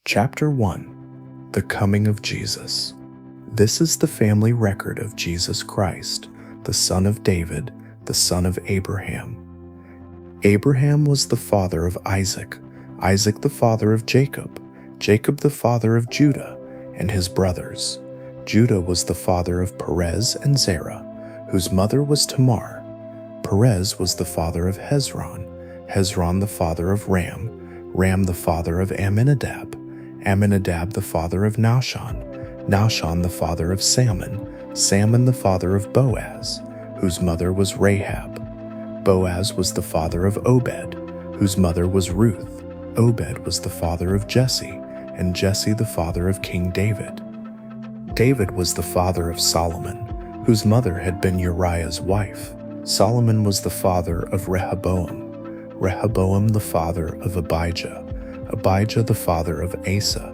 Chapter 1. The Coming of Jesus. This is the family record of Jesus Christ, the son of David, the son of Abraham. Abraham was the father of Isaac, Isaac the father of Jacob, Jacob the father of Judah and his brothers. Judah was the father of Perez and Zerah, whose mother was Tamar. Perez was the father of Hezron, Hezron the father of Ram, Ram the father of Amminadab, Amminadab the father of Nahshon, Nahshon the father of Salmon, Salmon the father of Boaz, whose mother was Rahab. Boaz was the father of Obed, whose mother was Ruth. Obed was the father of Jesse, and Jesse the father of King David. David was the father of Solomon, whose mother had been Uriah's wife. Solomon was the father of Rehoboam, Rehoboam the father of Abijah, Abijah the father of Asa,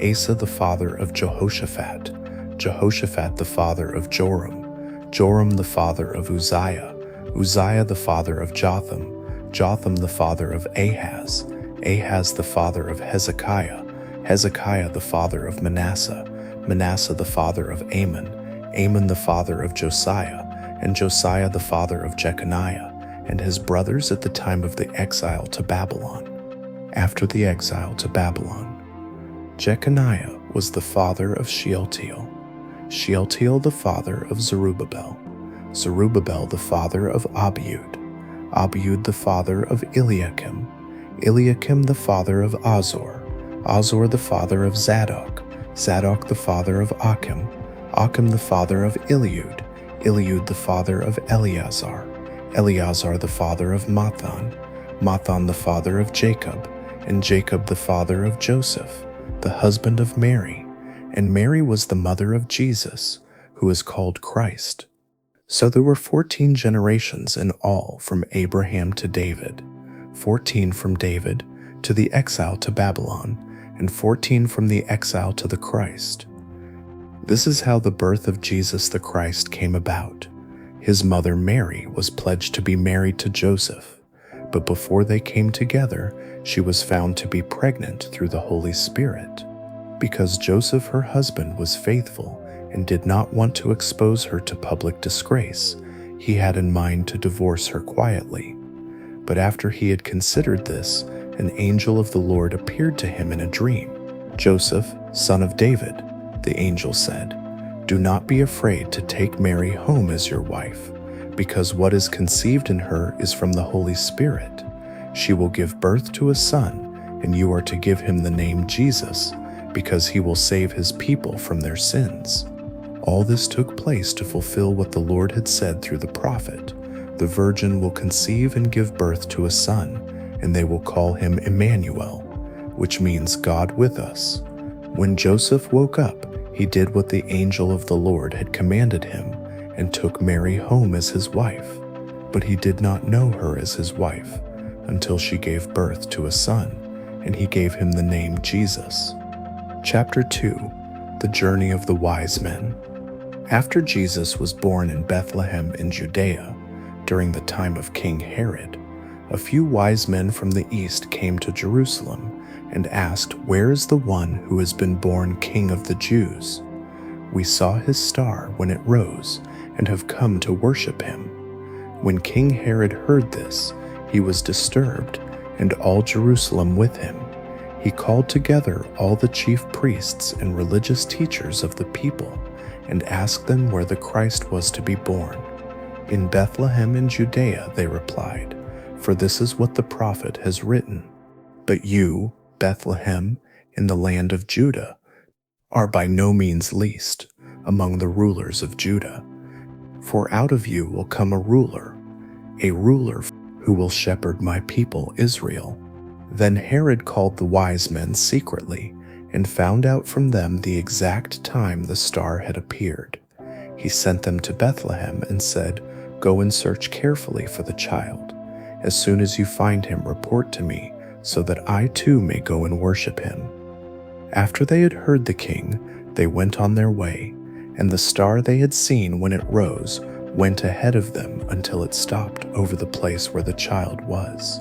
Asa the father of Jehoshaphat, Jehoshaphat the father of Joram, Joram the father of Uzziah, Uzziah the father of Jotham, Jotham the father of Ahaz, Ahaz the father of Hezekiah, Hezekiah the father of Manasseh, Manasseh the father of Amon, Amon the father of Josiah, and Josiah the father of Jeconiah, and his brothers at the time of the exile to Babylon. After the exile to Babylon, Jeconiah was the father of Shealtiel, Shealtiel the father of Zerubbabel, Zerubbabel the father of Abiud, Abiud the father of Eliakim, Eliakim the father of Azor, Azor the father of Zadok, Zadok the father of Achim, Achim the father of Eliud, Eliud the father of Eleazar, Eleazar the father of Matthan, Matthan the father of Jacob, and Jacob the father of Joseph, the husband of Mary, and Mary was the mother of Jesus, who is called Christ. So there were 14 generations in all from Abraham to David, 14 from David to the exile to Babylon, and 14 from the exile to the Christ. This is how the birth of Jesus the Christ came about. His mother Mary was pledged to be married to Joseph, but before they came together, she was found to be pregnant through the Holy Spirit. Because Joseph, her husband, was faithful and did not want to expose her to public disgrace, he had in mind to divorce her quietly. But after he had considered this, an angel of the Lord appeared to him in a dream. "Joseph, son of David," the angel said, "do not be afraid to take Mary home as your wife, because what is conceived in her is from the Holy Spirit. She will give birth to a son, and you are to give him the name Jesus, because he will save his people from their sins." All this took place to fulfill what the Lord had said through the prophet: "The virgin will conceive and give birth to a son, and they will call him Emmanuel," which means God with us. When Joseph woke up, he did what the angel of the Lord had commanded him, and took Mary home as his wife. But he did not know her as his wife until she gave birth to a son, and he gave him the name Jesus. Chapter 2. The Journey of the Wise Men. After Jesus was born in Bethlehem in Judea, during the time of King Herod, a few wise men from the east came to Jerusalem and asked, "Where is the one who has been born King of the Jews? We saw his star when it rose and have come to worship him." When King Herod heard this, he was disturbed, and all Jerusalem with him. He called together all the chief priests and religious teachers of the people and asked them where the Christ was to be born. "In Bethlehem in Judea," they replied, "for this is what the prophet has written. But you, Bethlehem, in the land of Judah, are by no means least among the rulers of Judah. For out of you will come a ruler who will shepherd my people Israel." Then Herod called the wise men secretly and found out from them the exact time the star had appeared. He sent them to Bethlehem and said, "Go and search carefully for the child. As soon as you find him, report to me, so that I too may go and worship him." After they had heard the king, they went on their way, and the star they had seen when it rose went ahead of them until it stopped over the place where the child was.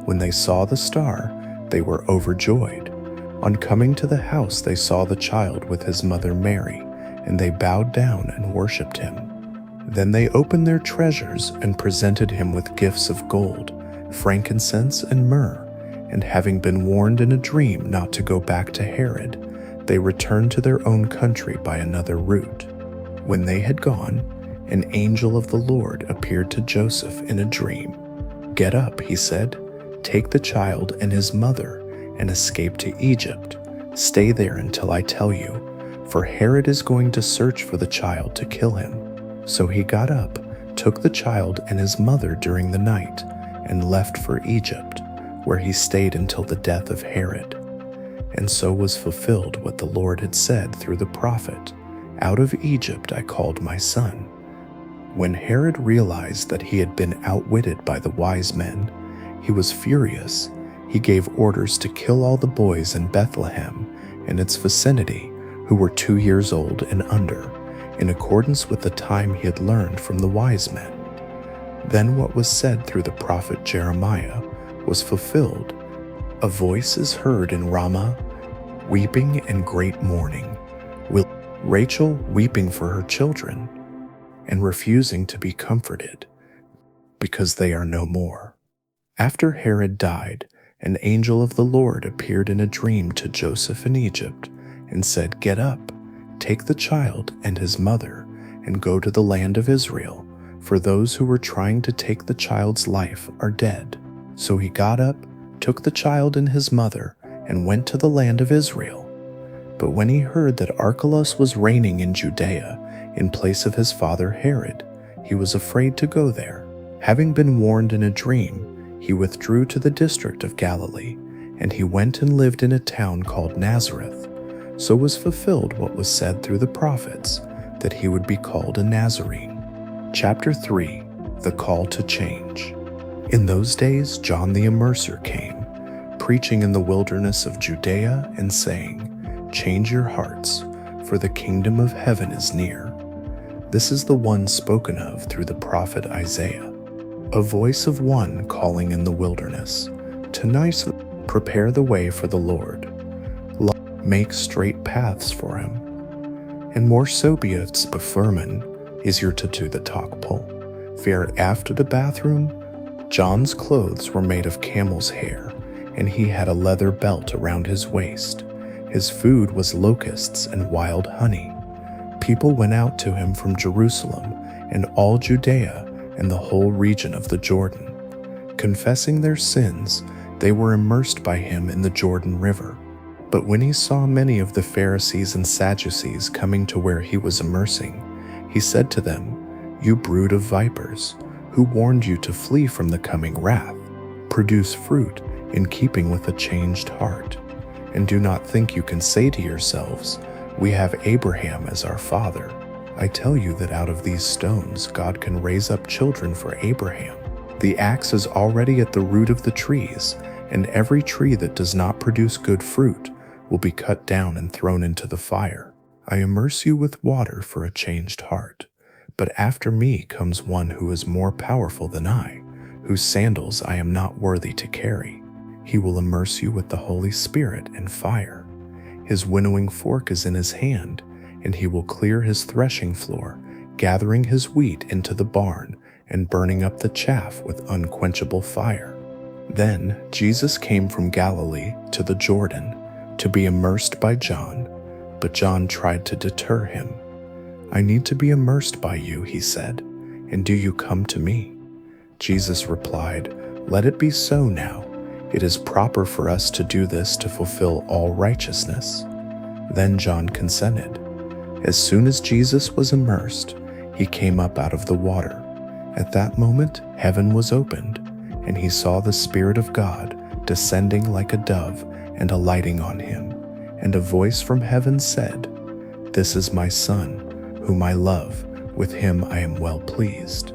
When they saw the star, they were overjoyed. On coming to the house, they saw the child with his mother Mary, and they bowed down and worshipped him. Then they opened their treasures and presented him with gifts of gold, frankincense, and myrrh. And having been warned in a dream not to go back to Herod, they returned to their own country by another route. When they had gone, an angel of the Lord appeared to Joseph in a dream. "Get up," he said, "take the child and his mother and escape to Egypt. Stay there until I tell you, for Herod is going to search for the child to kill him." So he got up, took the child and his mother during the night, and left for Egypt, where he stayed until the death of Herod. And so was fulfilled what the Lord had said through the prophet, "Out of Egypt I called my son." When Herod realized that he had been outwitted by the wise men, he was furious. He gave orders to kill all the boys in Bethlehem and its vicinity who were 2 years old and under, in accordance with the time he had learned from the wise men. Then what was said through the prophet Jeremiah was fulfilled. "A voice is heard in Ramah, weeping and great mourning, Rachel weeping for her children, and refusing to be comforted, because they are no more." After Herod died, an angel of the Lord appeared in a dream to Joseph in Egypt and said, "Get up, take the child and his mother, and go to the land of Israel, for those who were trying to take the child's life are dead." So he got up, took the child and his mother, and went to the land of Israel. But when he heard that Archelaus was reigning in Judea in place of his father Herod, he was afraid to go there. Having been warned in a dream, he withdrew to the district of Galilee, and he went and lived in a town called Nazareth. So was fulfilled what was said through the prophets, that he would be called a Nazarene. Chapter 3. The Call to Change. In those days John the Immerser came, preaching in the wilderness of Judea and saying, "Change your hearts, for the kingdom of heaven is near." This is the one spoken of through the prophet Isaiah. A voice of one calling in the wilderness, "Tonight, prepare the way for the Lord. Make straight paths for him." And more sobiets beformen is your to the tokpol. Fair after the bathroom, John's clothes were made of camel's hair, and he had a leather belt around his waist. His food was locusts and wild honey. People went out to him from Jerusalem and all Judea and the whole region of the Jordan. Confessing their sins, they were immersed by him in the Jordan River. But when he saw many of the Pharisees and Sadducees coming to where he was immersing, he said to them, "You brood of vipers, who warned you to flee from the coming wrath? Produce fruit in keeping with a changed heart. And do not think you can say to yourselves, 'We have Abraham as our father.' I tell you that out of these stones God can raise up children for Abraham. The axe is already at the root of the trees, and every tree that does not produce good fruit will be cut down and thrown into the fire. I immerse you with water for a changed heart, but after me comes one who is more powerful than I, whose sandals I am not worthy to carry. He will immerse you with the Holy Spirit and fire. His winnowing fork is in his hand, and he will clear his threshing floor, gathering his wheat into the barn and burning up the chaff with unquenchable fire." Then Jesus came from Galilee to the Jordan to be immersed by John, but John tried to deter him. "I need to be immersed by you," he said, "and do you come to me?" Jesus replied, "Let it be so now. It is proper for us to do this to fulfill all righteousness." Then John consented. As soon as Jesus was immersed, he came up out of the water. At that moment, heaven was opened, and he saw the Spirit of God descending like a dove and alighting on him. And a voice from heaven said, "This is my Son, whom I love. With him I am well pleased."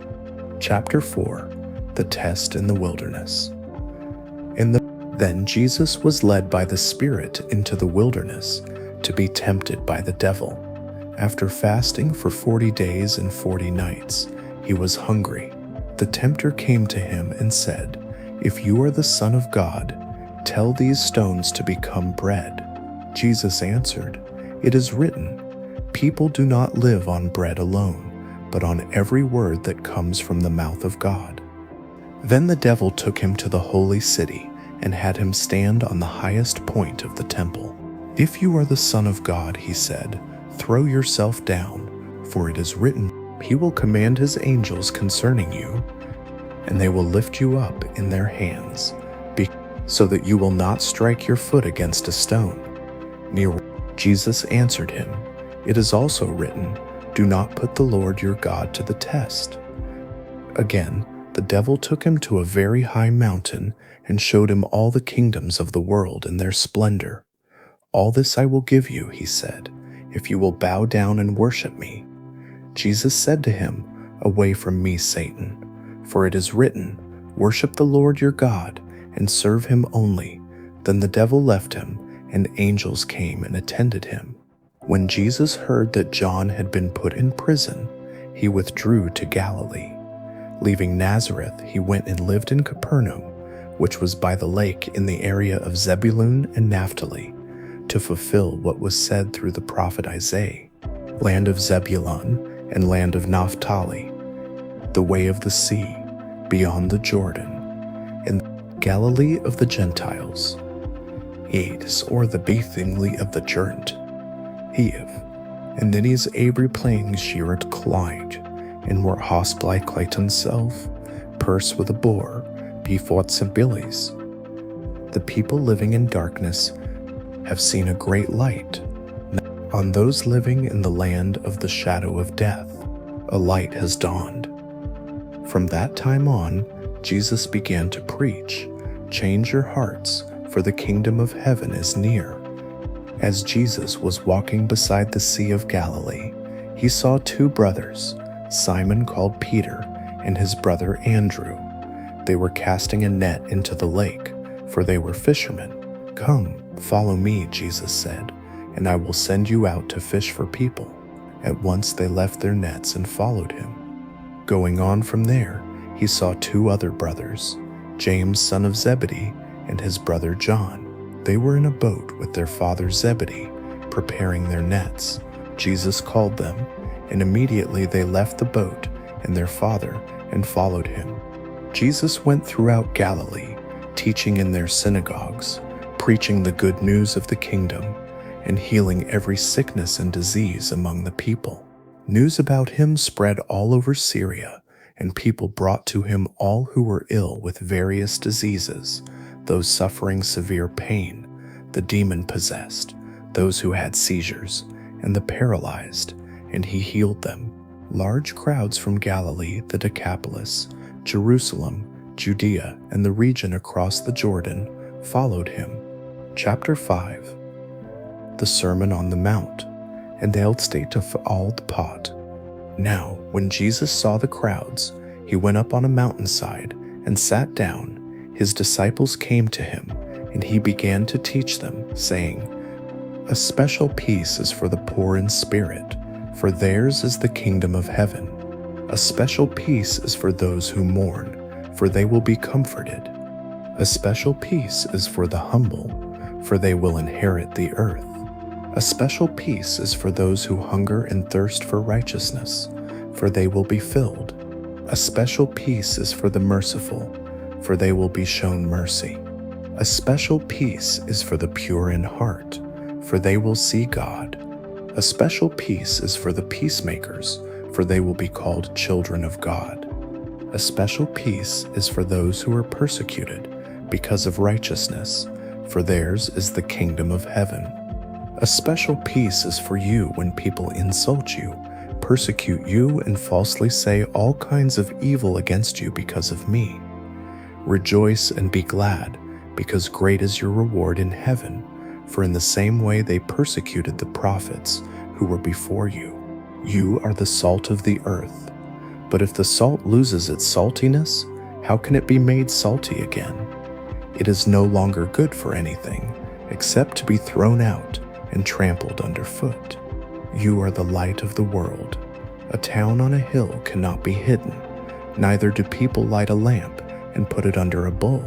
Chapter 4. The Test in the Wilderness. Then Jesus was led by the Spirit into the wilderness to be tempted by the devil. After fasting for 40 days and 40 nights, he was hungry. The tempter came to him and said, "If you are the Son of God, tell these stones to become bread." Jesus answered, "It is written, 'People do not live on bread alone, but on every word that comes from the mouth of God.'" Then the devil took him to the holy city and had him stand on the highest point of the temple. "If you are the Son of God," he said, "throw yourself down, for it is written, 'He will command his angels concerning you, and they will lift you up in their hands, so that you will not strike your foot against a stone.'" Jesus answered him, "It is also written, 'Do not put the Lord your God to the test.'" Again, the devil took him to a very high mountain and showed him all the kingdoms of the world in their splendor. "All this I will give you," he said, "if you will bow down and worship me." Jesus said to him, "Away from me, Satan, for it is written, 'Worship the Lord your God and serve him only.'" Then the devil left him, and angels came and attended him. When Jesus heard that John had been put in prison, he withdrew to Galilee. Leaving Nazareth, he went and lived in Capernaum, which was by the lake in the area of Zebulun and Naphtali, to fulfill what was said through the prophet Isaiah, "Land of Zebulun and land of Naphtali, the way of the sea, beyond the Jordan, in Galilee of the Gentiles. Edes, or the Bethingly of the Jordan, Heav, and then is Abri playing Shirat Clyde, and were hosply Clayton self, purse with a boar, before Sibilis. The people living in darkness have seen a great light. On those living in the land of the shadow of death, a light has dawned." From that time on, Jesus began to preach, "Change your hearts, for the kingdom of heaven is near." As Jesus was walking beside the Sea of Galilee, he saw two brothers, Simon called Peter and his brother Andrew. They were casting a net into the lake, for they were fishermen. "Come, follow me," Jesus said, "and I will send you out to fish for people." At once they left their nets and followed him. Going on from there, he saw two other brothers, James son of Zebedee and his brother John. They were in a boat with their father Zebedee, preparing their nets. Jesus called them, and immediately they left the boat and their father and followed him. Jesus went throughout Galilee, teaching in their synagogues, preaching the good news of the kingdom, and healing every sickness and disease among the people. News about him spread all over Syria, and people brought to him all who were ill with various diseases, those suffering severe pain, the demon-possessed, those who had seizures, and the paralyzed, and he healed them. Large crowds from Galilee, the Decapolis, Jerusalem, Judea, and the region across the Jordan followed him. Chapter 5. The Sermon on the Mount, and the state of all the pot. Now, when Jesus saw the crowds, he went up on a mountainside and sat down. His disciples came to him, and he began to teach them, saying, "A special peace is for the poor in spirit, for theirs is the kingdom of heaven. A special peace is for those who mourn, for they will be comforted. A special peace is for the humble, for they will inherit the earth. A special peace is for those who hunger and thirst for righteousness, for they will be filled. A special peace is for the merciful, for they will be shown mercy. A special peace is for the pure in heart, for they will see God. A special peace is for the peacemakers, for they will be called children of God. A special peace is for those who are persecuted because of righteousness, for theirs is the kingdom of heaven. A special peace is for you when people insult you, persecute you, and falsely say all kinds of evil against you because of me. Rejoice and be glad, because great is your reward in heaven, for in the same way they persecuted the prophets who were before you. You are the salt of the earth. But if the salt loses its saltiness, how can it be made salty again? It is no longer good for anything, except to be thrown out and trampled underfoot. You are the light of the world. A town on a hill cannot be hidden, neither do people light a lamp and put it under a bowl.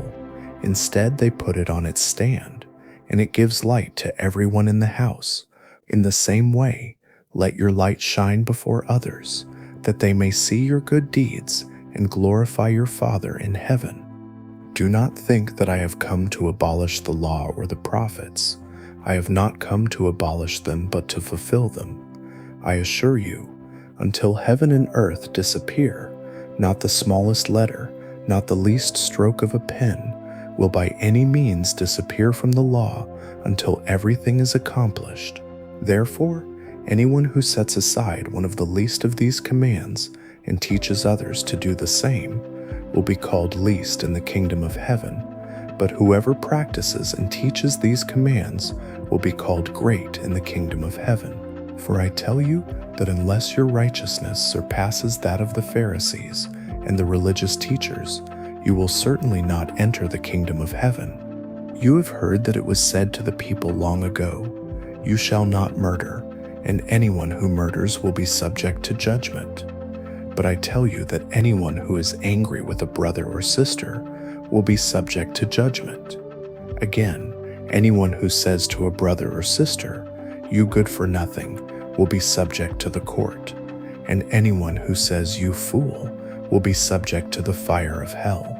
Instead, they put it on its stand, and it gives light to everyone in the house. In the same way, let your light shine before others, that they may see your good deeds and glorify your Father in heaven. Do not think that I have come to abolish the law or the prophets. I have not come to abolish them, but to fulfill them. I assure you, until heaven and earth disappear, not the smallest letter, not the least stroke of a pen, will by any means disappear from the law until everything is accomplished. Therefore, anyone who sets aside one of the least of these commands and teaches others to do the same will be called least in the kingdom of heaven, but whoever practices and teaches these commands will be called great in the kingdom of heaven. For I tell you that unless your righteousness surpasses that of the Pharisees and the religious teachers, you will certainly not enter the kingdom of heaven. You have heard that it was said to the people long ago, "You shall not murder, and anyone who murders will be subject to judgment." But I tell you that anyone who is angry with a brother or sister will be subject to judgment. Again, anyone who says to a brother or sister, "You good for nothing," will be subject to the court, and anyone who says, "You fool," will be subject to the fire of hell.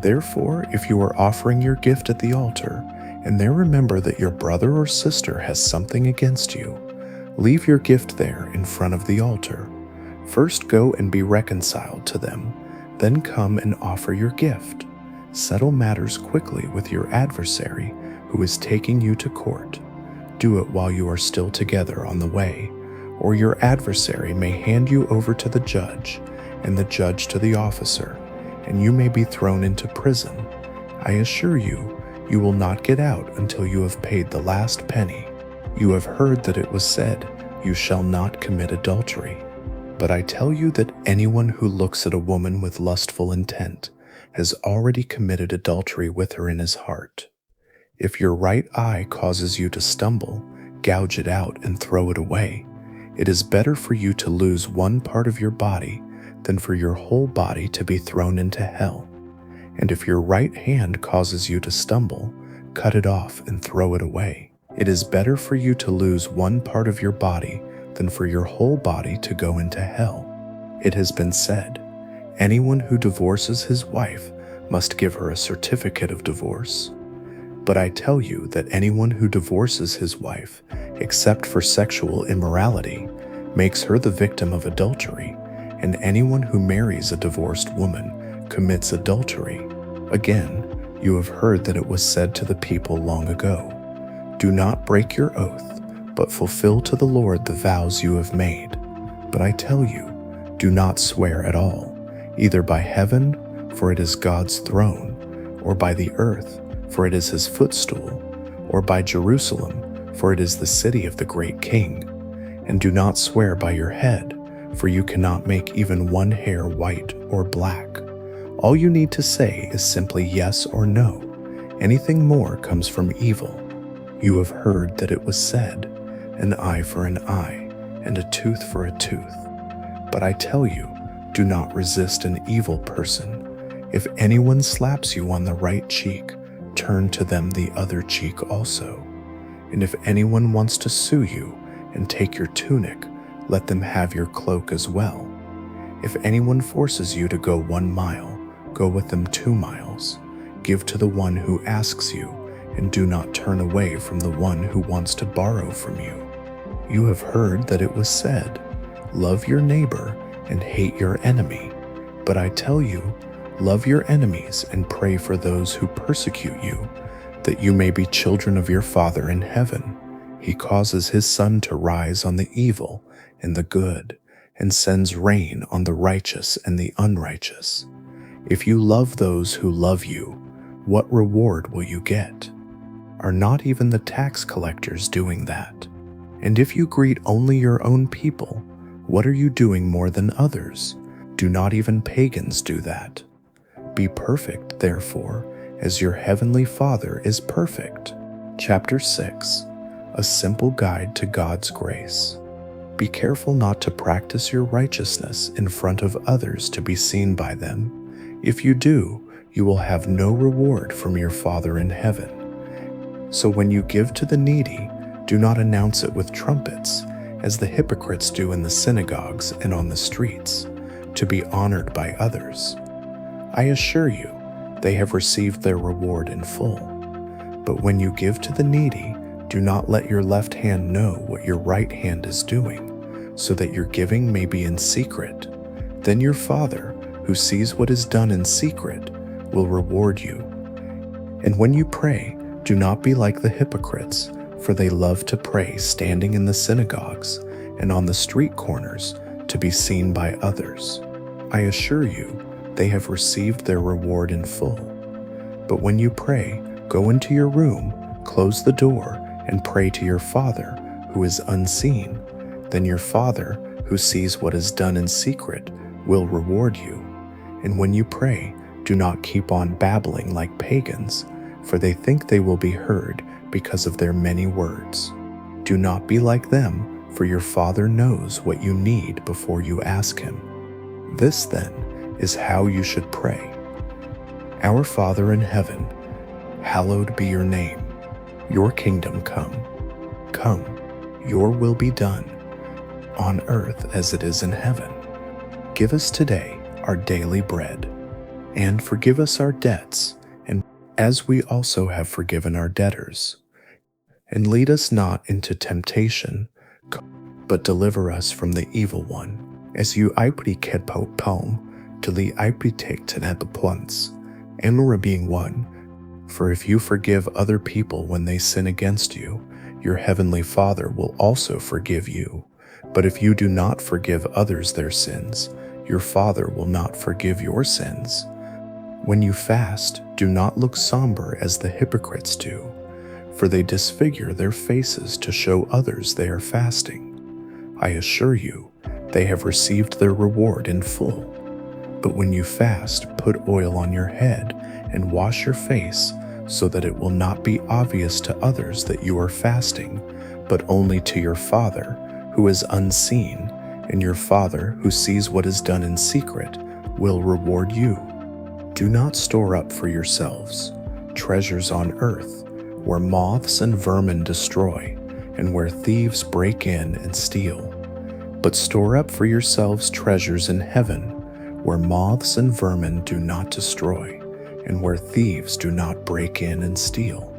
Therefore, if you are offering your gift at the altar, and there remember that your brother or sister has something against you, leave your gift there in front of the altar. First go and be reconciled to them, then come and offer your gift. Settle matters quickly with your adversary who is taking you to court. Do it while you are still together on the way, or your adversary may hand you over to the judge, and the judge to the officer, and you may be thrown into prison. I assure you, you will not get out until you have paid the last penny. You have heard that it was said, "You shall not commit adultery." But I tell you that anyone who looks at a woman with lustful intent has already committed adultery with her in his heart. If your right eye causes you to stumble, gouge it out and throw it away. It is better for you to lose one part of your body than for your whole body to be thrown into hell. And if your right hand causes you to stumble, cut it off and throw it away. It is better for you to lose one part of your body than for your whole body to go into hell. It has been said, "Anyone who divorces his wife must give her a certificate of divorce." But I tell you that anyone who divorces his wife, except for sexual immorality, makes her the victim of adultery, and anyone who marries a divorced woman commits adultery. Again, you have heard that it was said to the people long ago, "Do not break your oath, but fulfill to the Lord the vows you have made." But I tell you, do not swear at all, either by heaven, for it is God's throne, or by the earth, for it is his footstool, or by Jerusalem, for it is the city of the great king. And do not swear by your head, for you cannot make even one hair white or black. All you need to say is simply yes or no. Anything more comes from evil. You have heard that it was said, "An eye for an eye, and a tooth for a tooth." But I tell you, do not resist an evil person. If anyone slaps you on the right cheek, turn to them the other cheek also. And if anyone wants to sue you and take your tunic, let them have your cloak as well. If anyone forces you to go 1 mile, go with them 2 miles. Give to the one who asks you, and do not turn away from the one who wants to borrow from you. You have heard that it was said, "Love your neighbor and hate your enemy." But I tell you, love your enemies and pray for those who persecute you, that you may be children of your Father in heaven. He causes his sun to rise on the evil and the good, and sends rain on the righteous and the unrighteous. If you love those who love you, what reward will you get? Are not even the tax collectors doing that? And if you greet only your own people, what are you doing more than others? Do not even pagans do that? Be perfect, therefore, as your heavenly Father is perfect. Chapter 6. A simple guide to God's grace. Be careful not to practice your righteousness in front of others to be seen by them. If you do, you will have no reward from your Father in heaven. So when you give to the needy, do not announce it with trumpets, as the hypocrites do in the synagogues and on the streets, to be honored by others. I assure you, they have received their reward in full. But when you give to the needy, do not let your left hand know what your right hand is doing, so that your giving may be in secret. Then your Father, who sees what is done in secret, will reward you. And when you pray, do not be like the hypocrites, for they love to pray standing in the synagogues and on the street corners to be seen by others. I assure you, they have received their reward in full. But when you pray, go into your room, close the door, and pray to your Father, who is unseen. Then your Father, who sees what is done in secret, will reward you. And when you pray, do not keep on babbling like pagans, for they think they will be heard because of their many words. Do not be like them, for your Father knows what you need before you ask Him. This, then, is how you should pray. Our Father in heaven, hallowed be your name. Your kingdom come. Come, your will be done, on earth as it is in heaven. Give us today our daily bread, and forgive us our debts, and as we also have forgiven our debtors. And lead us not into temptation, but deliver us from the evil one. As you ipri palm, to li ipri to once, and being one. For if you forgive other people when they sin against you, your heavenly Father will also forgive you. But if you do not forgive others their sins, your Father will not forgive your sins. When you fast, do not look somber as the hypocrites do, for they disfigure their faces to show others they are fasting. I assure you, they have received their reward in full. But when you fast, put oil on your head and wash your face, so that it will not be obvious to others that you are fasting, but only to your Father, who is unseen, and your Father, who sees what is done in secret, will reward you. Do not store up for yourselves treasures on earth, where moths and vermin destroy, and where thieves break in and steal. But store up for yourselves treasures in heaven, where moths and vermin do not destroy, and where thieves do not break in and steal.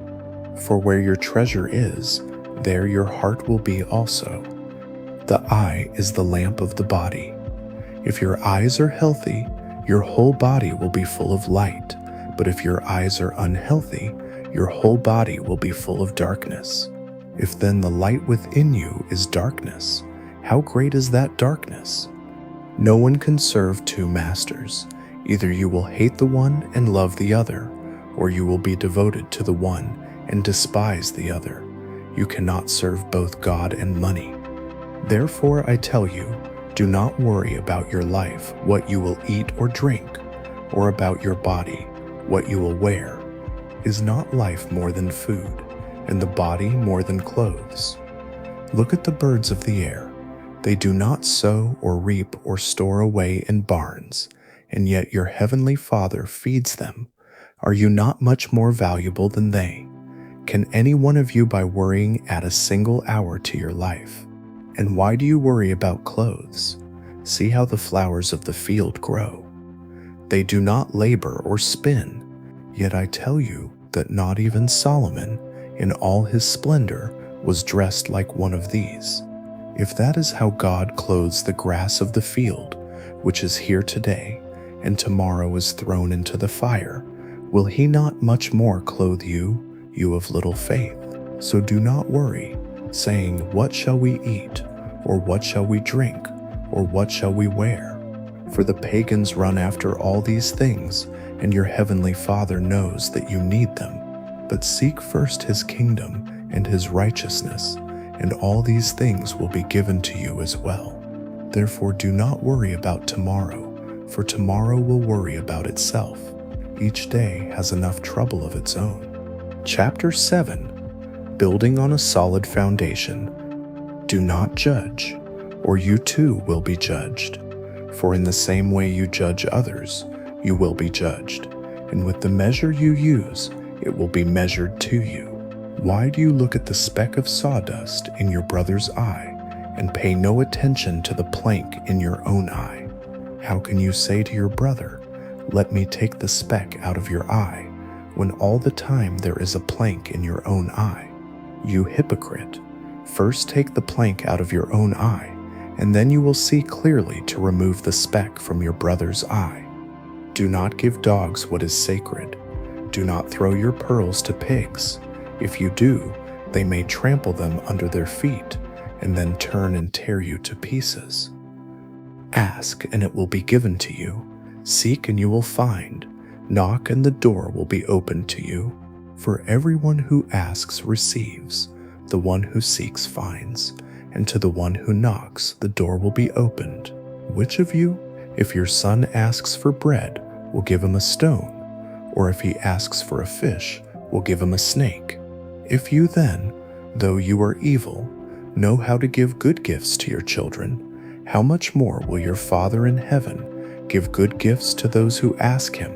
For where your treasure is, there your heart will be also. The eye is the lamp of the body. If your eyes are healthy, your whole body will be full of light. But if your eyes are unhealthy, your whole body will be full of darkness. If then the light within you is darkness, how great is that darkness? No one can serve two masters. Either you will hate the one and love the other, or you will be devoted to the one and despise the other. You cannot serve both God and money. Therefore I tell you, do not worry about your life, what you will eat or drink, or about your body, what you will wear. Is not life more than food, and the body more than clothes? Look at the birds of the air. They do not sow or reap or store away in barns, and yet your heavenly Father feeds them. Are you not much more valuable than they? Can any one of you by worrying add a single hour to your life? And why do you worry about clothes? See how the flowers of the field grow. They do not labor or spin. Yet I tell you that not even Solomon, in all his splendor, was dressed like one of these. If that is how God clothes the grass of the field, which is here today, and tomorrow is thrown into the fire, will He not much more clothe you, you of little faith? So do not worry, saying, what shall we eat? Or what shall we drink? Or what shall we wear? For the pagans run after all these things, and your heavenly Father knows that you need them. But seek first His kingdom and His righteousness, and all these things will be given to you as well. Therefore do not worry about tomorrow, for tomorrow will worry about itself. Each day has enough trouble of its own. Chapter 7. Building on a solid foundation. Do not judge, or you too will be judged. For in the same way you judge others, you will be judged, and with the measure you use, it will be measured to you. Why do you look at the speck of sawdust in your brother's eye and pay no attention to the plank in your own eye? How can you say to your brother, 'Let me take the speck out of your eye,' when all the time there is a plank in your own eye? You hypocrite! First take the plank out of your own eye, and then you will see clearly to remove the speck from your brother's eye. Do not give dogs what is sacred. Do not throw your pearls to pigs. If you do, they may trample them under their feet and then turn and tear you to pieces. Ask, and it will be given to you. Seek, and you will find. Knock, and the door will be opened to you. For everyone who asks receives, the one who seeks finds, and to the one who knocks the door will be opened. Which of you, if your son asks for bread, will give him a stone? Or if he asks for a fish, will give him a snake? If you then, though you are evil, know how to give good gifts to your children, how much more will your Father in heaven give good gifts to those who ask him?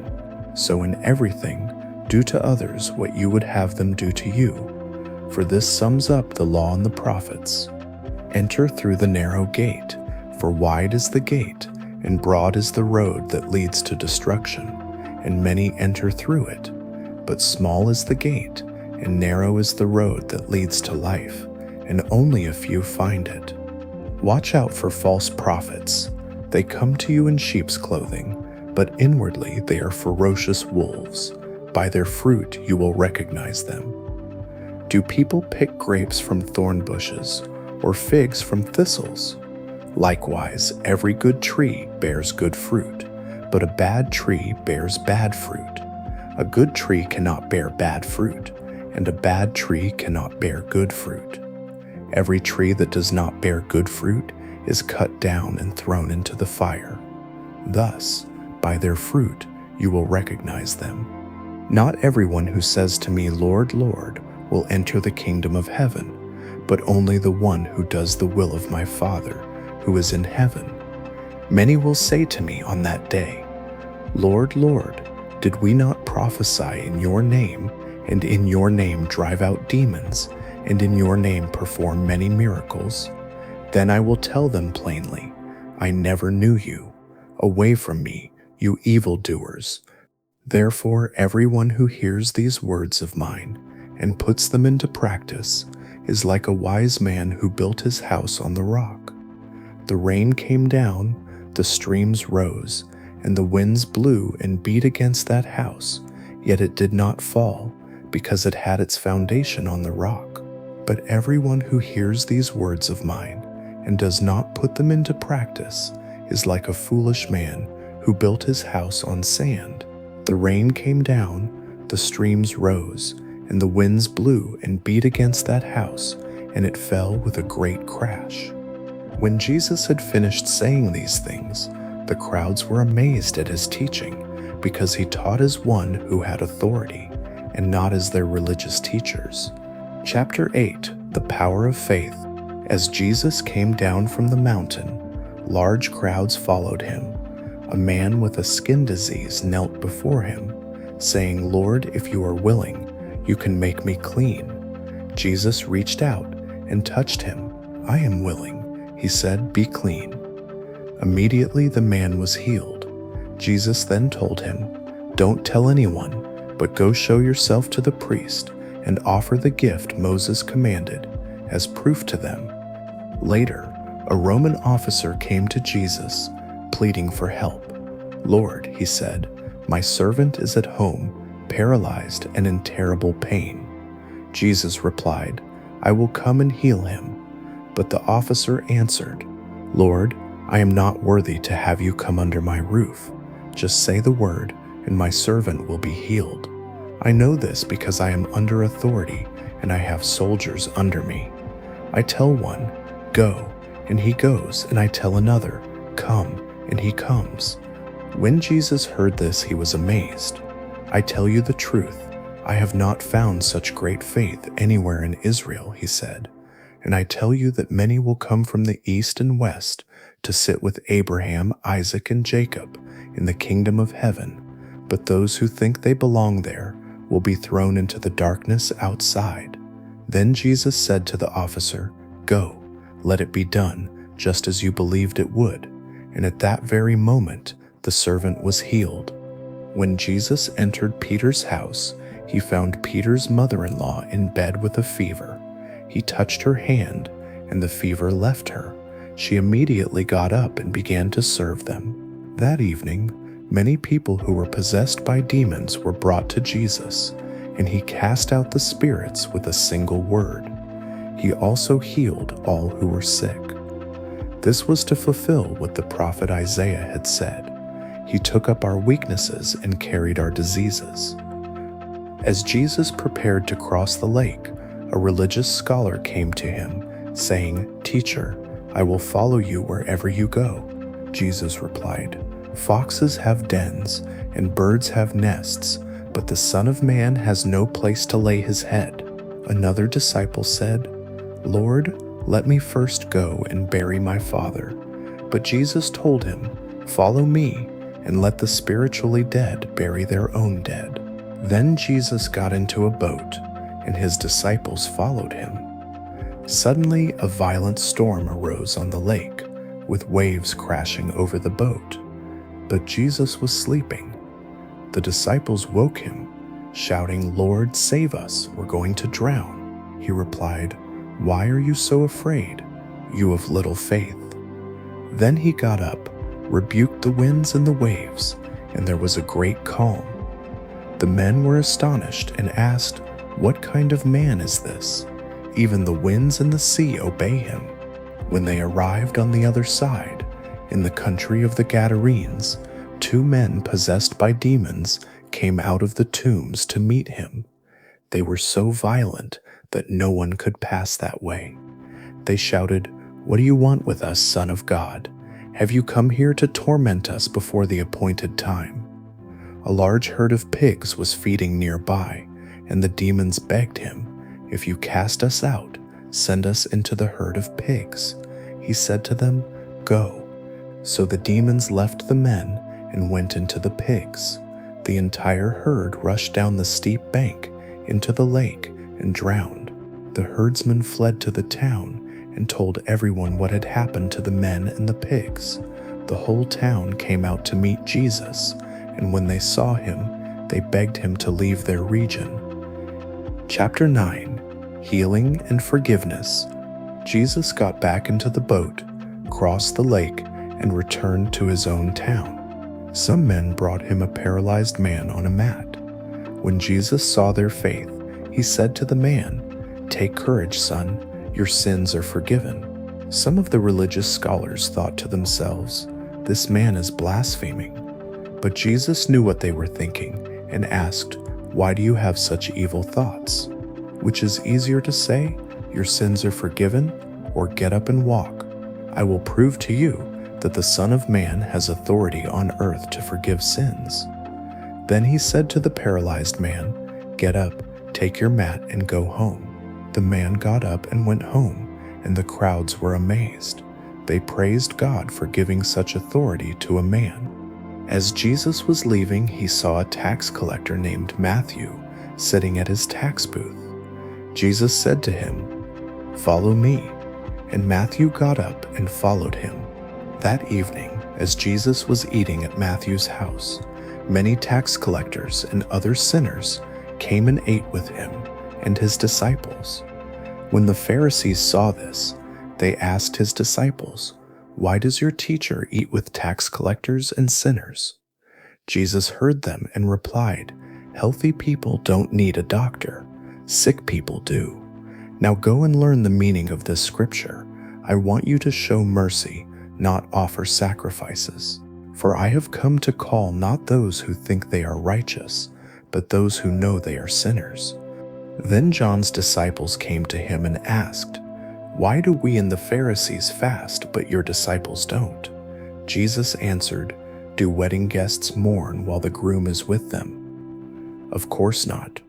So in everything, do to others what you would have them do to you. For this sums up the law and the prophets. Enter through the narrow gate, for wide is the gate, and broad is the road that leads to destruction, and many enter through it. But small is the gate, and narrow is the road that leads to life, and only a few find it. Watch out for false prophets. They come to you in sheep's clothing, but inwardly they are ferocious wolves. By their fruit you will recognize them. Do people pick grapes from thorn bushes, or figs from thistles? Likewise, every good tree bears good fruit, but a bad tree bears bad fruit. A good tree cannot bear bad fruit, and a bad tree cannot bear good fruit. Every tree that does not bear good fruit is cut down and thrown into the fire. Thus, by their fruit you will recognize them. Not everyone who says to me, 'Lord, Lord,' will enter the kingdom of heaven, but only the one who does the will of my Father who is in heaven. Many will say to me on that day, 'Lord, Lord, did we not prophesy in your name, and in your name drive out demons, and in your name perform many miracles?' Then I will tell them plainly, 'I never knew you. Away from me, you evildoers.' Therefore everyone who hears these words of mine and puts them into practice is like a wise man who built his house on the rock. The rain came down, the streams rose, and the winds blew and beat against that house, yet it did not fall, because it had its foundation on the rock. But everyone who hears these words of mine and does not put them into practice is like a foolish man who built his house on sand. The rain came down, the streams rose, and the winds blew and beat against that house, and it fell with a great crash." When Jesus had finished saying these things, the crowds were amazed at his teaching, because he taught as one who had authority, and not as their religious teachers. Chapter 8, The Power of Faith. As Jesus came down from the mountain, large crowds followed him. A man with a skin disease knelt before him, saying, "Lord, if you are willing, you can make me clean." Jesus reached out and touched him. "I am willing," he said, "be clean." Immediately the man was healed. Jesus then told him, "Don't tell anyone, but go show yourself to the priest and offer the gift Moses commanded as proof to them." Later, a Roman officer came to Jesus, pleading for help. "Lord," he said, "my servant is at home, paralyzed and in terrible pain." Jesus replied, "I will come and heal him." But the officer answered, "Lord, I am not worthy to have you come under my roof. Just say the word, and my servant will be healed. I know this because I am under authority, and I have soldiers under me. I tell one, 'Go,' and he goes, and I tell another, 'Come,' and he comes." When Jesus heard this, he was amazed. "I tell you the truth, I have not found such great faith anywhere in Israel," he said. "And I tell you that many will come from the east and west to sit with Abraham, Isaac, and Jacob in the kingdom of heaven, but those who think they belong there will be thrown into the darkness outside. Then Jesus said to the officer, "Go, let it be done, just as you believed it would." And at that very moment, the servant was healed. When Jesus entered Peter's house, he found Peter's mother-in-law in bed with a fever. He touched her hand, and the fever left her. She immediately got up and began to serve them. That evening, many people who were possessed by demons were brought to Jesus, and he cast out the spirits with a single word. He also healed all who were sick. This was to fulfill what the prophet Isaiah had said. He took up our weaknesses and carried our diseases. As Jesus prepared to cross the lake, a religious scholar came to him, saying, "Teacher, I will follow you wherever you go." Jesus replied, "Foxes have dens, and birds have nests, but the Son of Man has no place to lay his head." Another disciple said, "Lord, let me first go and bury my father." But Jesus told him, "Follow me, and let the spiritually dead bury their own dead." Then Jesus got into a boat, and his disciples followed him. Suddenly, a violent storm arose on the lake, with waves crashing over the boat. But Jesus was sleeping. The disciples woke him, shouting, "Lord, save us, we're going to drown." He replied, "Why are you so afraid, you of little faith?" Then he got up, rebuked the winds and the waves, and there was a great calm. The men were astonished and asked, "What kind of man is this? Even the winds and the sea obey him." When they arrived on the other side, in the country of the Gadarenes, 2 men possessed by demons came out of the tombs to meet him. They were so violent that no one could pass that way. They shouted, "What do you want with us, Son of God? Have you come here to torment us before the appointed time?" A large herd of pigs was feeding nearby, and the demons begged him, "If you cast us out, send us into the herd of pigs." He said to them, "Go." So the demons left the men and went into the pigs. The entire herd rushed down the steep bank into the lake and drowned. The herdsmen fled to the town and told everyone what had happened to the men and the pigs. The whole town came out to meet Jesus, and when they saw him, they begged him to leave their region. Chapter 9. Healing and Forgiveness. Jesus got back into the boat, crossed the lake, and returned to his own town. Some men brought him a paralyzed man on a mat. When Jesus saw their faith, he said to the man, "Take courage, son, your sins are forgiven." Some of the religious scholars thought to themselves, "This man is blaspheming." But Jesus knew what they were thinking and asked, "Why do you have such evil thoughts? Which is easier to say, 'Your sins are forgiven,' or 'Get up and walk'? I will prove to you that the Son of Man has authority on earth to forgive sins." Then he said to the paralyzed man, "Get up, take your mat, and go home." The man got up and went home, and the crowds were amazed. They praised God for giving such authority to a man. As Jesus was leaving, he saw a tax collector named Matthew sitting at his tax booth. Jesus said to him, "Follow me," and Matthew got up and followed him. That evening, as Jesus was eating at Matthew's house, many tax collectors and other sinners came and ate with him and his disciples. When the Pharisees saw this, they asked his disciples, "Why does your teacher eat with tax collectors and sinners?" Jesus heard them and replied, "Healthy people don't need a doctor, sick people do. Now go and learn the meaning of this scripture. I want you to show mercy, not offer sacrifices. For I have come to call not those who think they are righteous, but those who know they are sinners." Then John's disciples came to him and asked, "Why do we and the Pharisees fast, but your disciples don't?" Jesus answered, "Do wedding guests mourn while the groom is with them? Of course not,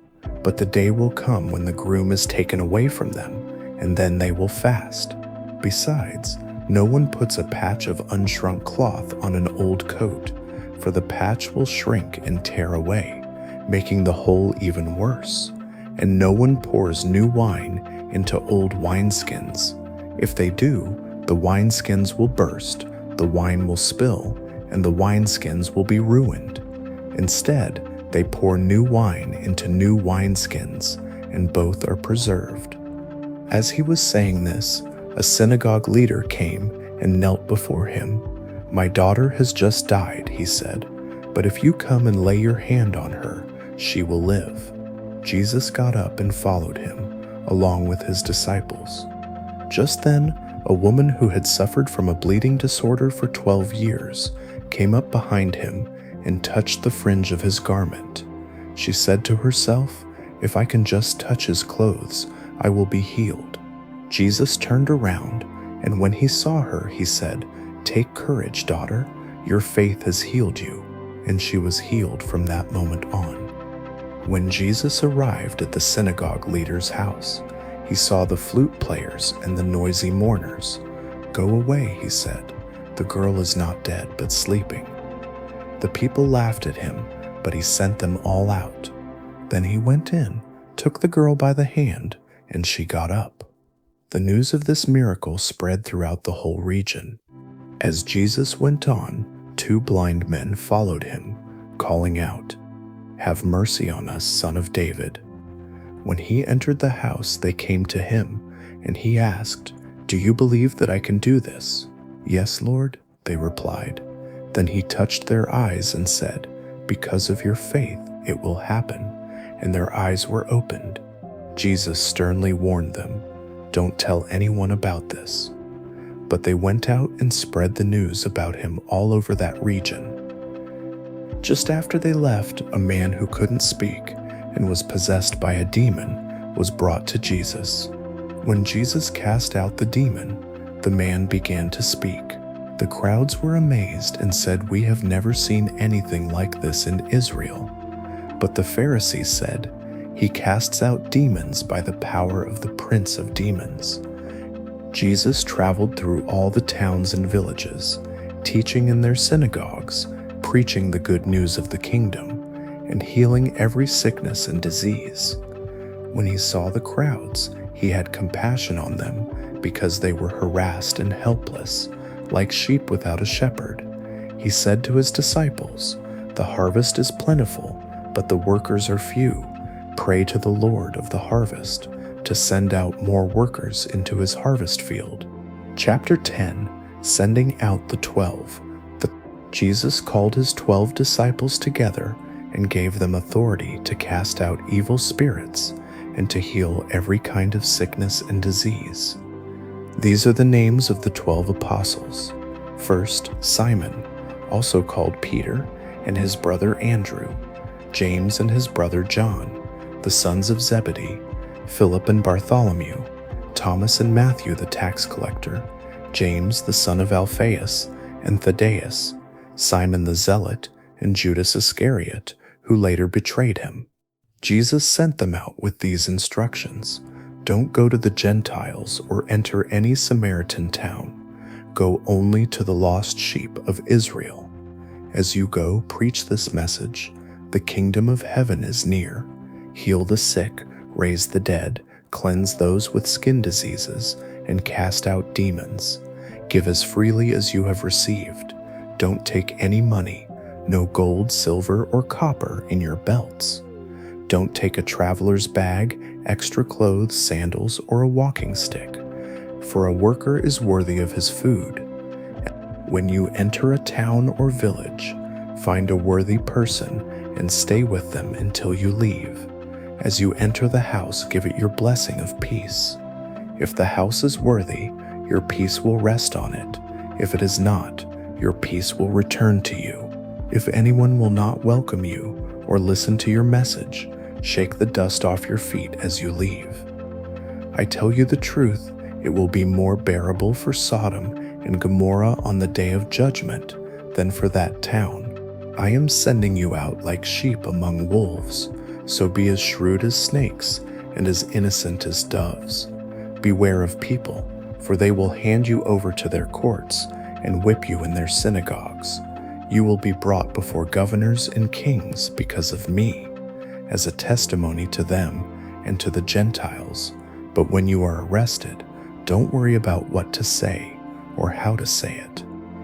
but the day will come when the groom is taken away from them, and then they will fast. Besides, no one puts a patch of unshrunk cloth on an old coat, for the patch will shrink and tear away, making the hole even worse. and no one pours new wine into old wineskins. If they do, the wineskins will burst, the wine will spill, and the wineskins will be ruined. Instead, they pour new wine into new wineskins, and both are preserved." As he was saying this, a synagogue leader came and knelt before him. "My daughter has just died," he said, "but if you come and lay your hand on her, she will live." Jesus got up and followed him, along with his disciples. Just then, a woman who had suffered from a bleeding disorder for 12 years came up behind him and touched the fringe of his garment. She said to herself, "If I can just touch his clothes, I will be healed." Jesus turned around, and when he saw her, he said, "Take courage, daughter. Your faith has healed you." And she was healed from that moment on. When Jesus arrived at the synagogue leader's house, he saw the flute players and the noisy mourners. "Go away," he said. "The girl is not dead, but sleeping." The people laughed at him, but he sent them all out. Then he went in, took the girl by the hand, and she got up. The news of this miracle spread throughout the whole region. As Jesus went on, 2 blind men followed him, calling out, "Have mercy on us, Son of David." When he entered the house, they came to him, and he asked, "Do you believe that I can do this?" "Yes, Lord," they replied. Then he touched their eyes and said, "Because of your faith, it will happen." And their eyes were opened. Jesus sternly warned them, "Don't tell anyone about this." But they went out and spread the news about him all over that region. Just after they left, a man who couldn't speak and was possessed by a demon was brought to Jesus. When Jesus cast out the demon, the man began to speak. The crowds were amazed and said, "We have never seen anything like this in Israel." But the Pharisees said, "He casts out demons by the power of the prince of demons." Jesus traveled through all the towns and villages, teaching in their synagogues, preaching the good news of the kingdom, and healing every sickness and disease. When he saw the crowds, he had compassion on them because they were harassed and helpless, like sheep without a shepherd. He said to his disciples, "The harvest is plentiful, but the workers are few. Pray to the Lord of the harvest to send out more workers into his harvest field." Chapter 10, Sending Out the 12. Jesus called his 12 disciples together and gave them authority to cast out evil spirits and to heal every kind of sickness and disease. These are the names of the 12 apostles. First, Simon, also called Peter, and his brother Andrew, James and his brother John, the sons of Zebedee, Philip and Bartholomew, Thomas and Matthew the tax collector, James the son of Alphaeus and Thaddeus, Simon the Zealot, and Judas Iscariot, who later betrayed him. Jesus sent them out with these instructions: "Don't go to the Gentiles or enter any Samaritan town. Go only to the lost sheep of Israel. As you go, preach this message: the kingdom of heaven is near. Heal the sick, raise the dead, cleanse those with skin diseases, and cast out demons. Give as freely as you have received. Don't take any money, no gold, silver, or copper in your belts. Don't take a traveler's bag, extra clothes, sandals, or a walking stick, for a worker is worthy of his food. When you enter a town or village, find a worthy person and stay with them until you leave. As you enter the house, give it your blessing of peace. If the house is worthy, your peace will rest on it. If it is not, your peace will return to you. If anyone will not welcome you or listen to your message, shake the dust off your feet as you leave. I tell you the truth, it will be more bearable for Sodom and Gomorrah on the day of judgment than for that town. I am sending you out like sheep among wolves, so be as shrewd as snakes and as innocent as doves. Beware of people, for they will hand you over to their courts and whip you in their synagogues. You will be brought before governors and kings because of me, as a testimony to them and to the Gentiles. But when you are arrested, don't worry about what to say or how to say it.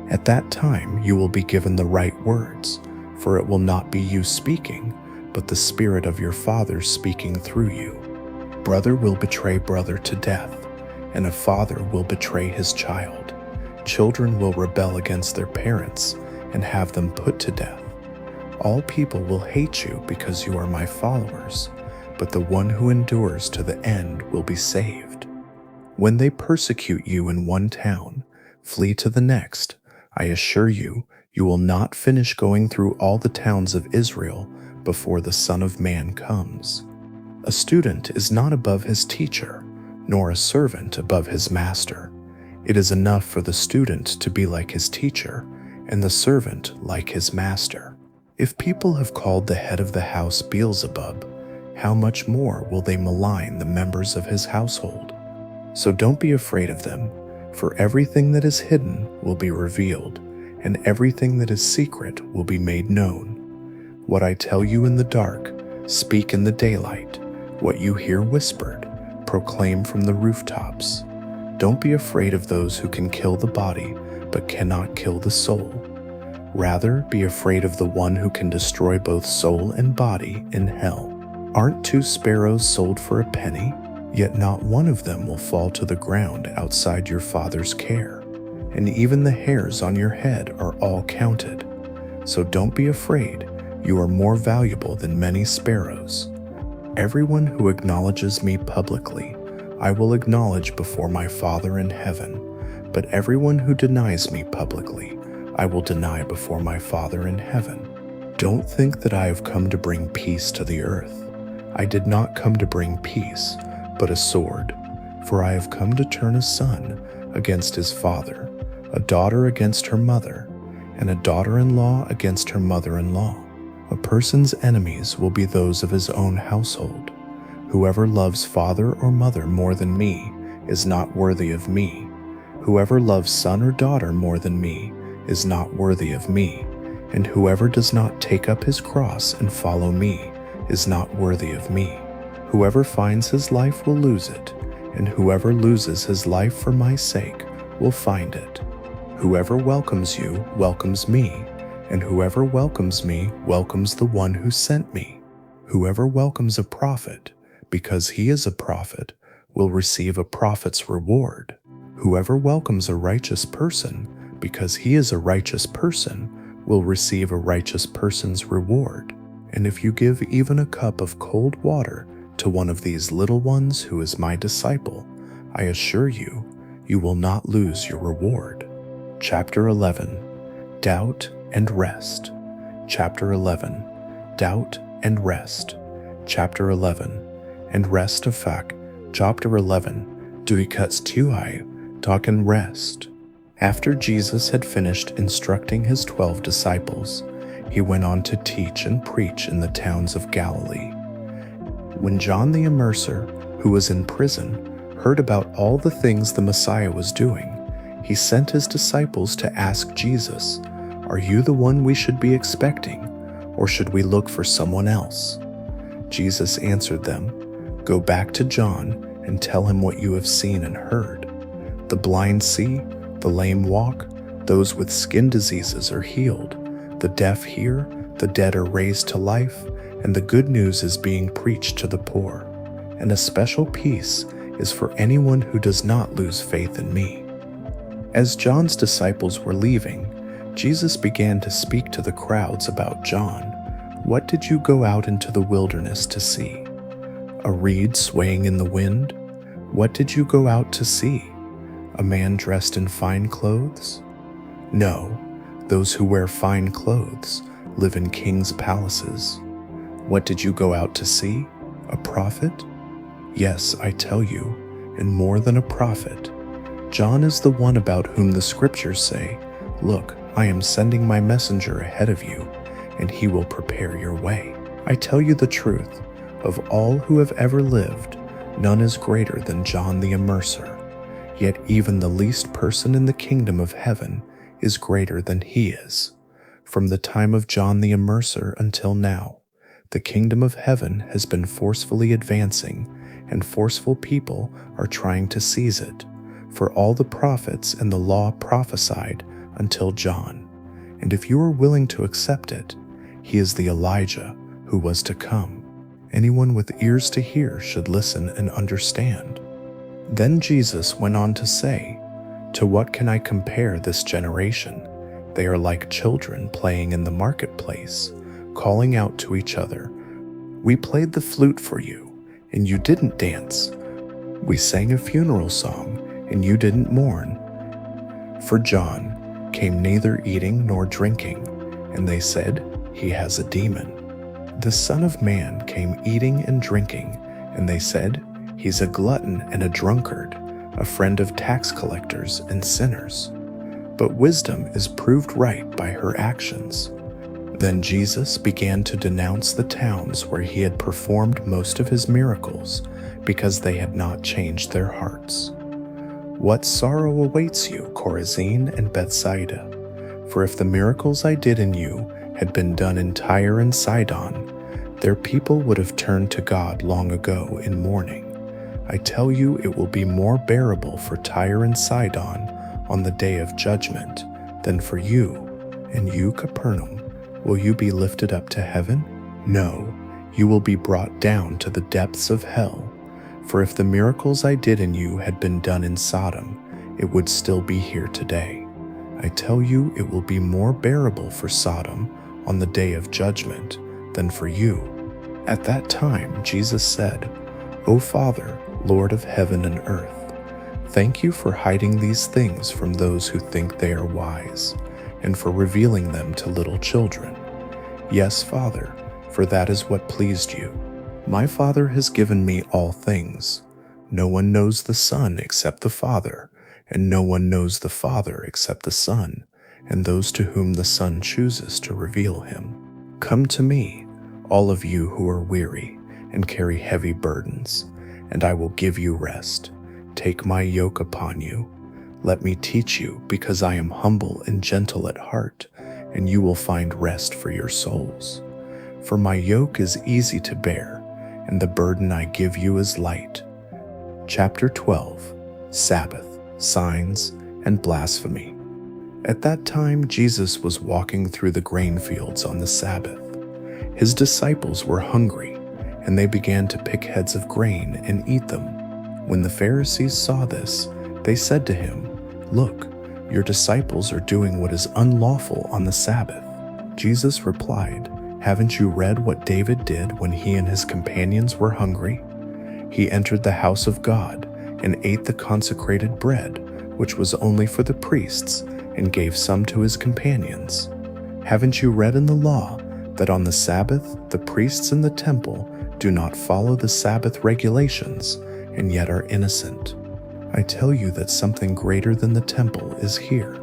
At that time you will be given the right words, for it will not be you speaking, but the Spirit of your Father speaking through you. Brother will betray brother to death, and a father will betray his child. Children will rebel against their parents and have them put to death. All people will hate you because you are my followers, but the one who endures to the end will be saved. When they persecute you in one town, flee to the next. I assure you, you will not finish going through all the towns of Israel before the Son of Man comes. A student is not above his teacher, nor a servant above his master. It is enough for the student to be like his teacher, and the servant like his master. If people have called the head of the house Beelzebub, how much more will they malign the members of his household? So don't be afraid of them, for everything that is hidden will be revealed, and everything that is secret will be made known. What I tell you in the dark, speak in the daylight. What you hear whispered, proclaim from the rooftops. Don't be afraid of those who can kill the body, but cannot kill the soul. Rather, be afraid of the one who can destroy both soul and body in hell. Aren't 2 sparrows sold for a penny? Yet not one of them will fall to the ground outside your Father's care. And even the hairs on your head are all counted. So don't be afraid, you are more valuable than many sparrows. Everyone who acknowledges me publicly, I will acknowledge before my Father in heaven. But everyone who denies me publicly, I will deny before my Father in heaven. Don't think that I have come to bring peace to the earth. I did not come to bring peace, but a sword. For I have come to turn a son against his father, a daughter against her mother, and a daughter-in-law against her mother-in-law. A person's enemies will be those of his own household. Whoever loves father or mother more than me is not worthy of me. Whoever loves son or daughter more than me is not worthy of me. And whoever does not take up his cross and follow me is not worthy of me. Whoever finds his life will lose it, and whoever loses his life for my sake will find it. Whoever welcomes you welcomes me, and whoever welcomes me welcomes the one who sent me. Whoever welcomes a prophet, because he is a prophet, will receive a prophet's reward. Whoever welcomes a righteous person, because he is a righteous person, will receive a righteous person's reward. And if you give even a cup of cold water to one of these little ones who is my disciple, I assure you, you will not lose your reward. Chapter 11. Doubt and Rest. Chapter 11. Doubt and Rest. Chapter 11. And rest afak. Chapter 11. Duikats tuai, talk and rest. After Jesus had finished instructing his 12 disciples, he went on to teach and preach in the towns of Galilee. When John the Immerser, who was in prison, heard about all the things the Messiah was doing, he sent his disciples to ask Jesus, "Are you the one we should be expecting, or should we look for someone else?" Jesus answered them, "Go back to John and tell him what you have seen and heard. The blind see, the lame walk, those with skin diseases are healed, the deaf hear, the dead are raised to life, and the good news is being preached to the poor. And a special peace is for anyone who does not lose faith in me." As John's disciples were leaving, Jesus began to speak to the crowds about John. "What did you go out into the wilderness to see? A reed swaying in the wind? What did you go out to see? A man dressed in fine clothes? No, those who wear fine clothes live in kings' palaces. What did you go out to see? A prophet? Yes, I tell you, and more than a prophet. John is the one about whom the scriptures say, 'Look, I am sending my messenger ahead of you, and he will prepare your way.' I tell you the truth, of all who have ever lived, none is greater than John the Immerser. Yet even the least person in the kingdom of heaven is greater than he is. From the time of John the Immerser until now, The kingdom of heaven has been forcefully advancing, and forceful people are trying to seize it. For all the prophets and the law prophesied until John. And if you are willing to accept it, he is the Elijah who was to come. Anyone with ears to hear should listen and understand." Then Jesus went on to say, "To what can I compare this generation? They are like children playing in the marketplace, calling out to each other, 'We played the flute for you, and you didn't dance. We sang a funeral song, and you didn't mourn.' For John came neither eating nor drinking, and they said, 'He has a demon.' The Son of Man came eating and drinking, and they said, 'He's a glutton and a drunkard, a friend of tax collectors and sinners.' But wisdom is proved right by her actions." Then Jesus began to denounce the towns where he had performed most of his miracles, because they had not changed their hearts. "What sorrow awaits you, Chorazin and Bethsaida? For if the miracles I did in you had been done in Tyre and Sidon, their people would have turned to God long ago in mourning. I tell you, it will be more bearable for Tyre and Sidon on the day of judgment than for you. And you, Capernaum, will you be lifted up to heaven? No, you will be brought down to the depths of hell. For if the miracles I did in you had been done in Sodom, it would still be here today. I tell you, it will be more bearable for Sodom on the day of judgment than for you." At that time, Jesus said, "O Father, Lord of heaven and earth, thank you for hiding these things from those who think they are wise, and for revealing them to little children. Yes, Father, for that is what pleased you. My Father has given me all things. No one knows the Son except the Father, and no one knows the Father except the Son, and those to whom the Son chooses to reveal him. Come to me, all of you who are weary and carry heavy burdens, and I will give you rest. Take my yoke upon you. Let me teach you, because I am humble and gentle at heart, and you will find rest for your souls. For my yoke is easy to bear, and the burden I give you is light." Chapter 12, Sabbath, Signs, and Blasphemy. At that time, Jesus was walking through the grain fields on the Sabbath. His disciples were hungry, and they began to pick heads of grain and eat them. When the Pharisees saw this, they said to him, "Look, your disciples are doing what is unlawful on the Sabbath." Jesus replied, "Haven't you read what David did when he and his companions were hungry? He entered the house of God and ate the consecrated bread, which was only for the priests, and gave some to his companions. Haven't you read in the law that on the Sabbath the priests in the temple do not follow the Sabbath regulations and yet are innocent? I tell you that something greater than the temple is here.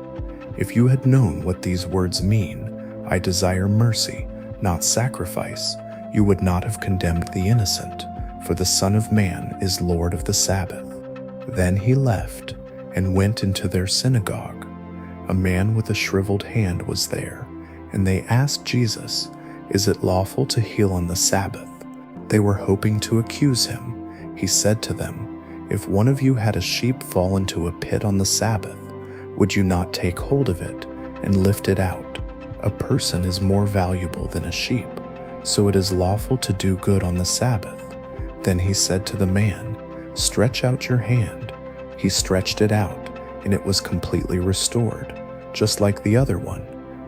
If you had known what these words mean, 'I desire mercy, not sacrifice,' you would not have condemned the innocent, for the Son of Man is Lord of the Sabbath." Then he left and went into their synagogue. A man with a shriveled hand was there, and they asked Jesus, "Is it lawful to heal on the Sabbath?" They were hoping to accuse him. He said to them, "If one of you had a sheep fall into a pit on the Sabbath, would you not take hold of it and lift it out? A person is more valuable than a sheep, so it is lawful to do good on the Sabbath." Then he said to the man, "Stretch out your hand." He stretched it out, and it was completely restored, just like the other one.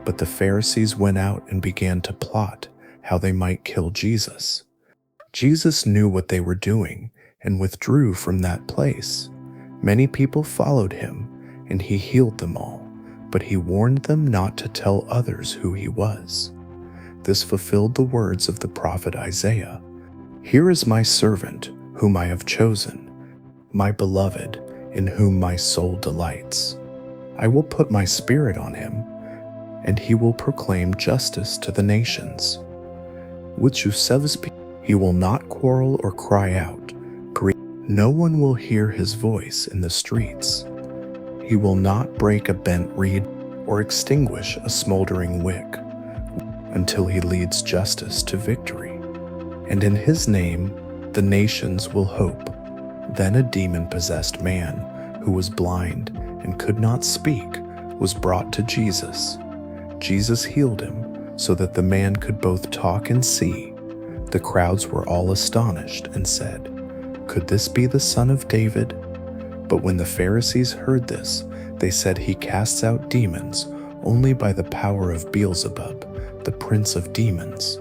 But the Pharisees went out and began to plot how they might kill Jesus. Jesus knew what they were doing and withdrew from that place. Many people followed him, and he healed them all, but he warned them not to tell others who he was. This fulfilled the words of the prophet Isaiah. "Here is my servant, whom I have chosen, my beloved, in whom my soul delights. I will put my spirit on him, and he will proclaim justice to the nations. He will not quarrel or cry out. No one will hear his voice in the streets. He will not break a bent reed or extinguish a smoldering wick until he leads justice to victory. and in his name the nations will hope." Then a demon-possessed man who was blind and could not speak was brought to Jesus. Jesus healed him so that the man could both talk and see. The crowds were all astonished and said, "Could this be the son of David?" But when the Pharisees heard this, they said, "He casts out demons only by the power of Beelzebub, the prince of demons."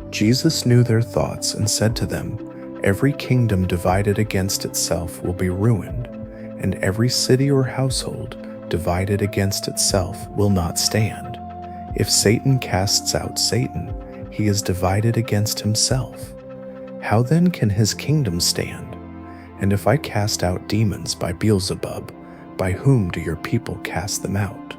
Jesus knew their thoughts and said to them, "Every kingdom divided against itself will be ruined, and every city or household divided against itself will not stand. If Satan casts out Satan, he is divided against himself. How then can his kingdom stand? And if I cast out demons by Beelzebub, by whom do your people cast them out?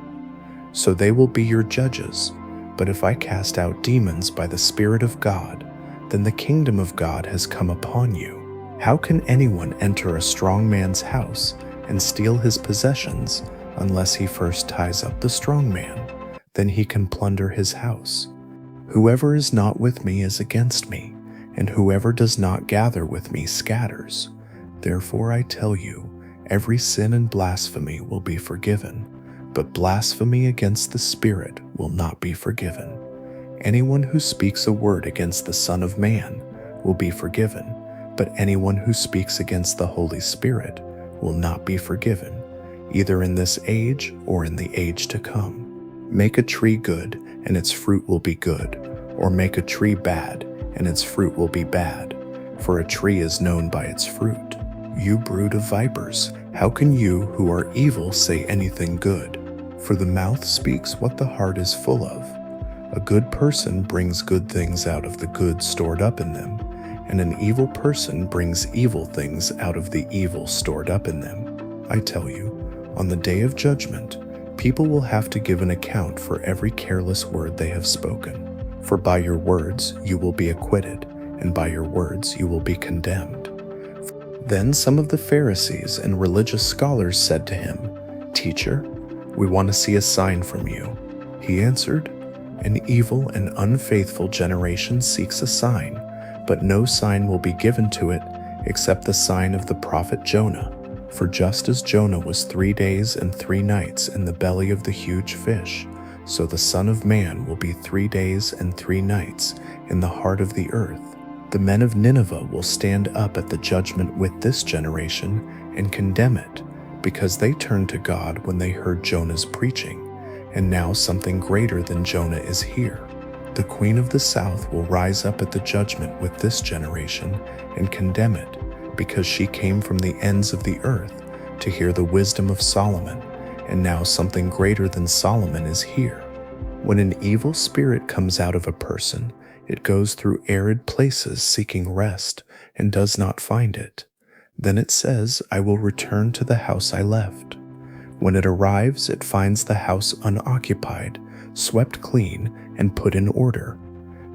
So they will be your judges. But if I cast out demons by the Spirit of God, then the kingdom of God has come upon you. How can anyone enter a strong man's house and steal his possessions unless he first ties up the strong man? Then he can plunder his house. Whoever is not with me is against me, and whoever does not gather with me scatters. Therefore I tell you, every sin and blasphemy will be forgiven, but blasphemy against the Spirit will not be forgiven. Anyone who speaks a word against the Son of Man will be forgiven, but anyone who speaks against the Holy Spirit will not be forgiven, either in this age or in the age to come. Make a tree good, and its fruit will be good, or make a tree bad, and its fruit will be bad, for a tree is known by its fruit. You brood of vipers, how can you who are evil say anything good? For the mouth speaks what the heart is full of. A good person brings good things out of the good stored up in them, and an evil person brings evil things out of the evil stored up in them. I tell you, on the day of judgment, people will have to give an account for every careless word they have spoken. For by your words you will be acquitted, and by your words you will be condemned. Then some of the Pharisees and religious scholars said to him, "Teacher, we want to see a sign from you." He answered, "An evil and unfaithful generation seeks a sign, but no sign will be given to it except the sign of the prophet Jonah. For just as Jonah was 3 days and 3 nights in the belly of the huge fish, so the Son of Man will be 3 days and 3 nights in the heart of the earth. The men of Nineveh will stand up at the judgment with this generation and condemn it, because they turned to God when they heard Jonah's preaching, and now something greater than Jonah is here. The queen of the south will rise up at the judgment with this generation and condemn it, because she came from the ends of the earth to hear the wisdom of Solomon, and now something greater than Solomon is here. When an evil spirit comes out of a person, it goes through arid places seeking rest and does not find it. Then it says, 'I will return to the house I left.' When it arrives, it finds the house unoccupied, swept clean, and put in order.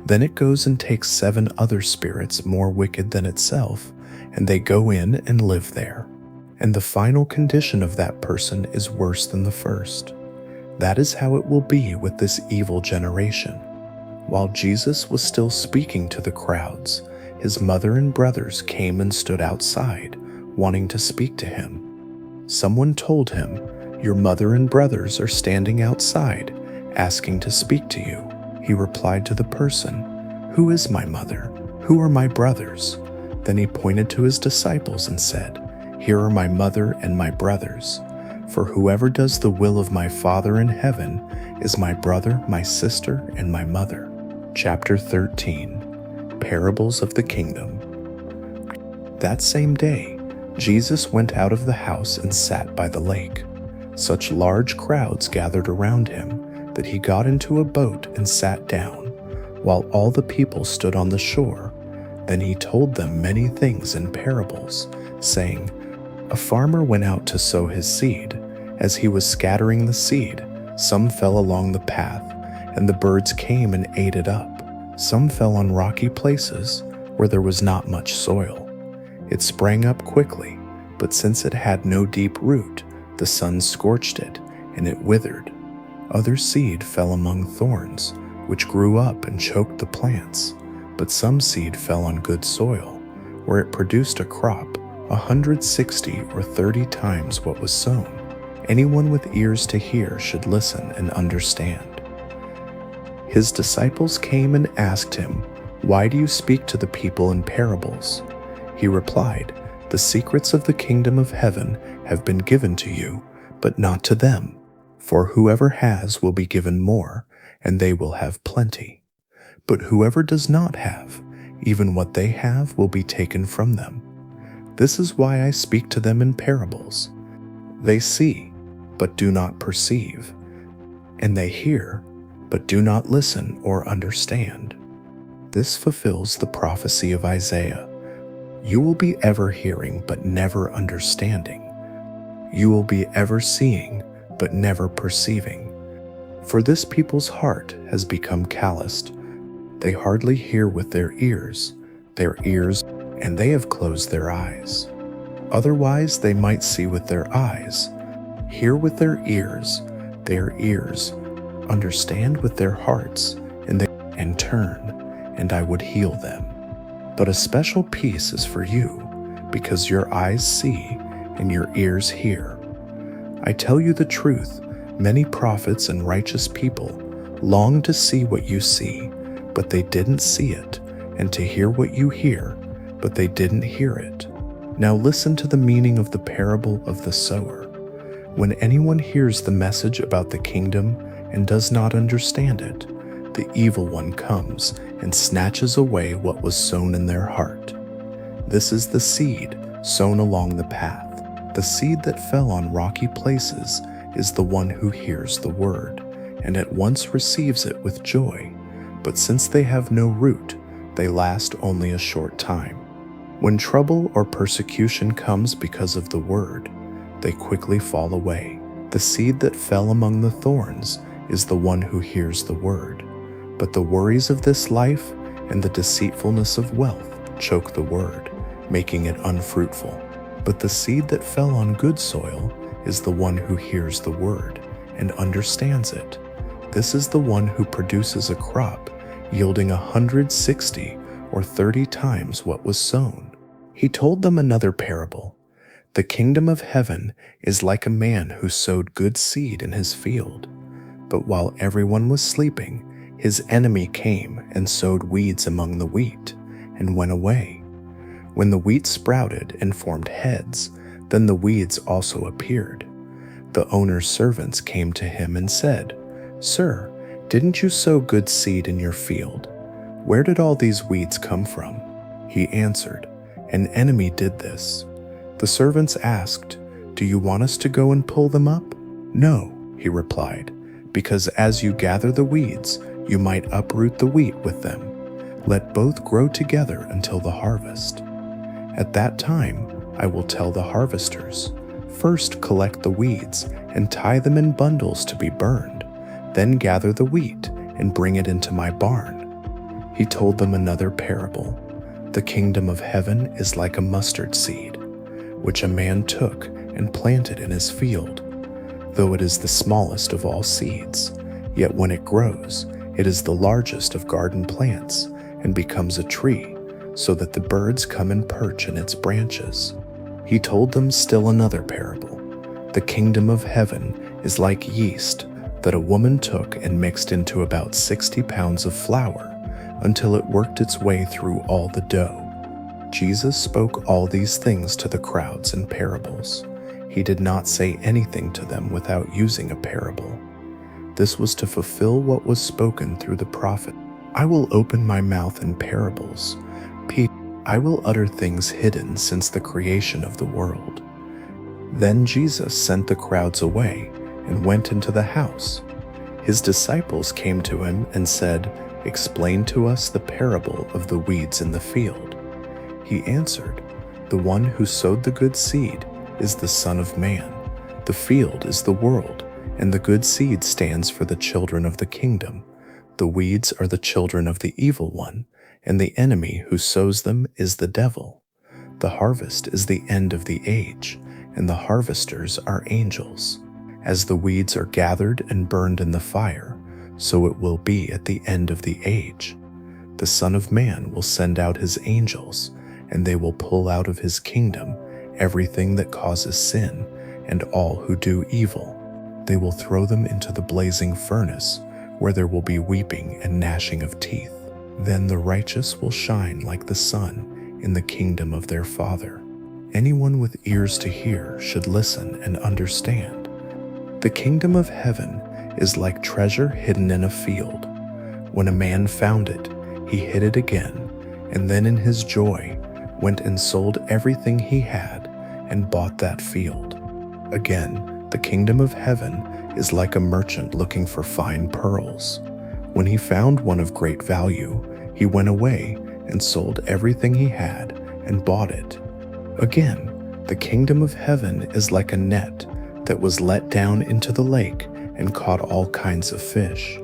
Then it goes and takes 7 other spirits more wicked than itself, and they go in and live there. And the final condition of that person is worse than the first. That is how it will be with this evil generation." While Jesus was still speaking to the crowds, his mother and brothers came and stood outside, wanting to speak to him. Someone told him, "Your mother and brothers are standing outside, asking to speak to you." He replied to the person, "Who is my mother? Who are my brothers?" Then he pointed to his disciples and said, "Here are my mother and my brothers. For whoever does the will of my Father in heaven is my brother, my sister, and my mother." Chapter 13. Parables of the Kingdom. That same day, Jesus went out of the house and sat by the lake. Such large crowds gathered around him that he got into a boat and sat down, while all the people stood on the shore. Then he told them many things in parables, saying, "A farmer went out to sow his seed. As he was scattering the seed, some fell along the path, and the birds came and ate it up. Some fell on rocky places where there was not much soil. It sprang up quickly, but since it had no deep root, the sun scorched it, and it withered. Other seed fell among thorns, which grew up and choked the plants. But some seed fell on good soil, where it produced a crop 160 or 30 times what was sown. Anyone with ears to hear should listen and understand. His disciples came and asked him, "Why do you speak to the people in parables?" He replied, "The secrets of the kingdom of heaven have been given to you, but not to them. For whoever has will be given more, and they will have plenty. But whoever does not have, even what they have will be taken from them. This is why I speak to them in parables. They see, but do not perceive, and they hear, but do not listen or understand." This fulfills the prophecy of Isaiah. You will be ever hearing, but never understanding. You will be ever seeing, but never perceiving. For this people's heart has become calloused. They hardly hear with their ears, and they have closed their eyes. Otherwise they might see with their eyes, hear with their ears, understand with their hearts, and turn, and I would heal them. But a special peace is for you, because your eyes see and your ears hear. I tell you the truth, many prophets and righteous people longed to see what you see, but they didn't see it, and to hear what you hear, but they didn't hear it. Now listen to the meaning of the parable of the sower. When anyone hears the message about the kingdom and does not understand it, the evil one comes and snatches away what was sown in their heart. This is the seed sown along the path. The seed that fell on rocky places is the one who hears the word, and at once receives it with joy. But since they have no root, they last only a short time. When trouble or persecution comes because of the word, they quickly fall away. The seed that fell among the thorns is the one who hears the word, but the worries of this life and the deceitfulness of wealth choke the word, making it unfruitful. But the seed that fell on good soil is the one who hears the word and understands it. This is the one who produces a crop yielding 160 or 30 times what was sown. He told them another parable. The kingdom of heaven is like a man who sowed good seed in his field. But while everyone was sleeping, his enemy came and sowed weeds among the wheat and went away. When the wheat sprouted and formed heads, then the weeds also appeared. The owner's servants came to him and said, "Sir, didn't you sow good seed in your field? Where did all these weeds come from?" He answered, "An enemy did this." The servants asked, "Do you want us to go and pull them up?" "No," he replied, "because as you gather the weeds, you might uproot the wheat with them. Let both grow together until the harvest. At that time, I will tell the harvesters, 'First collect the weeds and tie them in bundles to be burned, then gather the wheat and bring it into my barn.'" He told them another parable. The kingdom of heaven is like a mustard seed, which a man took and planted in his field. Though it is the smallest of all seeds, yet when it grows, it is the largest of garden plants and becomes a tree, so that the birds come and perch in its branches. He told them still another parable. The kingdom of heaven is like yeast that a woman took and mixed into about 60 pounds of flour until it worked its way through all the dough. Jesus spoke all these things to the crowds in parables. He did not say anything to them without using a parable. This was to fulfill what was spoken through the prophet. "I will open my mouth in parables. I will utter things hidden since the creation of the world." Then Jesus sent the crowds away and went into the house. His disciples came to him and said, "Explain to us the parable of the weeds in the field." He answered, "The one who sowed the good seed is the Son of Man. The field is the world, and the good seed stands for the children of the kingdom. The weeds are the children of the evil one, and the enemy who sows them is the devil. The harvest is the end of the age, and the harvesters are angels. As the weeds are gathered and burned in the fire, so it will be at the end of the age. The Son of Man will send out his angels, and they will pull out of his kingdom everything that causes sin and all who do evil. They will throw them into the blazing furnace, where there will be weeping and gnashing of teeth. Then the righteous will shine like the sun in the kingdom of their Father. Anyone with ears to hear should listen and understand. The kingdom of heaven is like treasure hidden in a field. When a man found it, he hid it again, and then in his joy went and sold everything he had and bought that field. Again, the kingdom of heaven is like a merchant looking for fine pearls. When he found one of great value, he went away and sold everything he had and bought it. Again, the kingdom of heaven is like a net that was let down into the lake and caught all kinds of fish.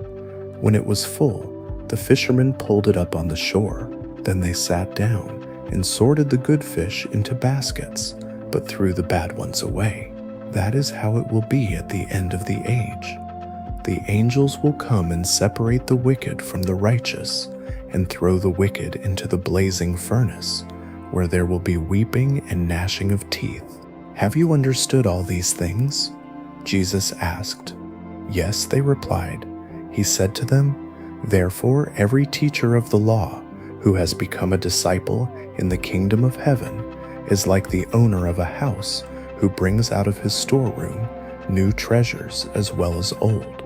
When it was full, the fishermen pulled it up on the shore. Then they sat down and sorted the good fish into baskets, but threw the bad ones away. That is how it will be at the end of the age. The angels will come and separate the wicked from the righteous and throw the wicked into the blazing furnace, where there will be weeping and gnashing of teeth. Have you understood all these things? Jesus asked. Yes, they replied. He said to them, Therefore every teacher of the law who has become a disciple in the kingdom of heaven is like the owner of a house who brings out of his storeroom new treasures as well as old.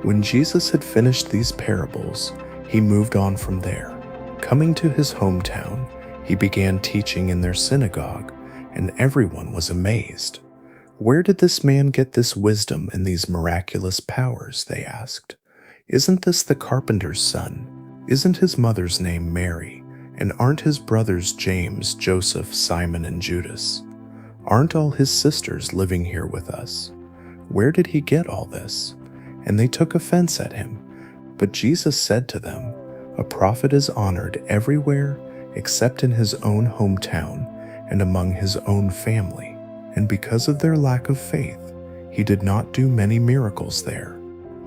When Jesus had finished these parables, he moved on from there. Coming to his hometown, he began teaching in their synagogue, and everyone was amazed. Where did this man get this wisdom and these miraculous powers? They asked. Isn't this the carpenter's son? Isn't his mother's name Mary? And aren't his brothers James, Joseph, Simon, and Judas? Aren't all his sisters living here with us? Where did he get all this? And they took offense at him. But Jesus said to them, A prophet is honored everywhere except in his own hometown and among his own family. And because of their lack of faith, he did not do many miracles there.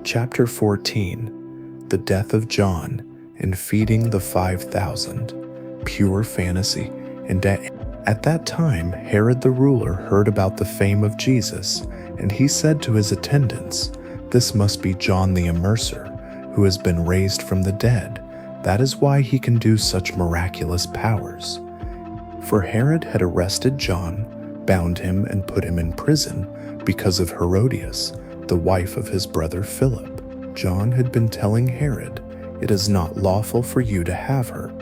Chapter 14. The Death of John and Feeding the 5,000. Pure fantasy. And at that time, Herod the ruler heard about the fame of Jesus, and he said to his attendants, This must be John the Immerser, who has been raised from the dead. That is why he can do such miraculous powers. For Herod had arrested John, bound him, and put him in prison because of Herodias, the wife of his brother Philip. John had been telling Herod, It is not lawful for you to have her.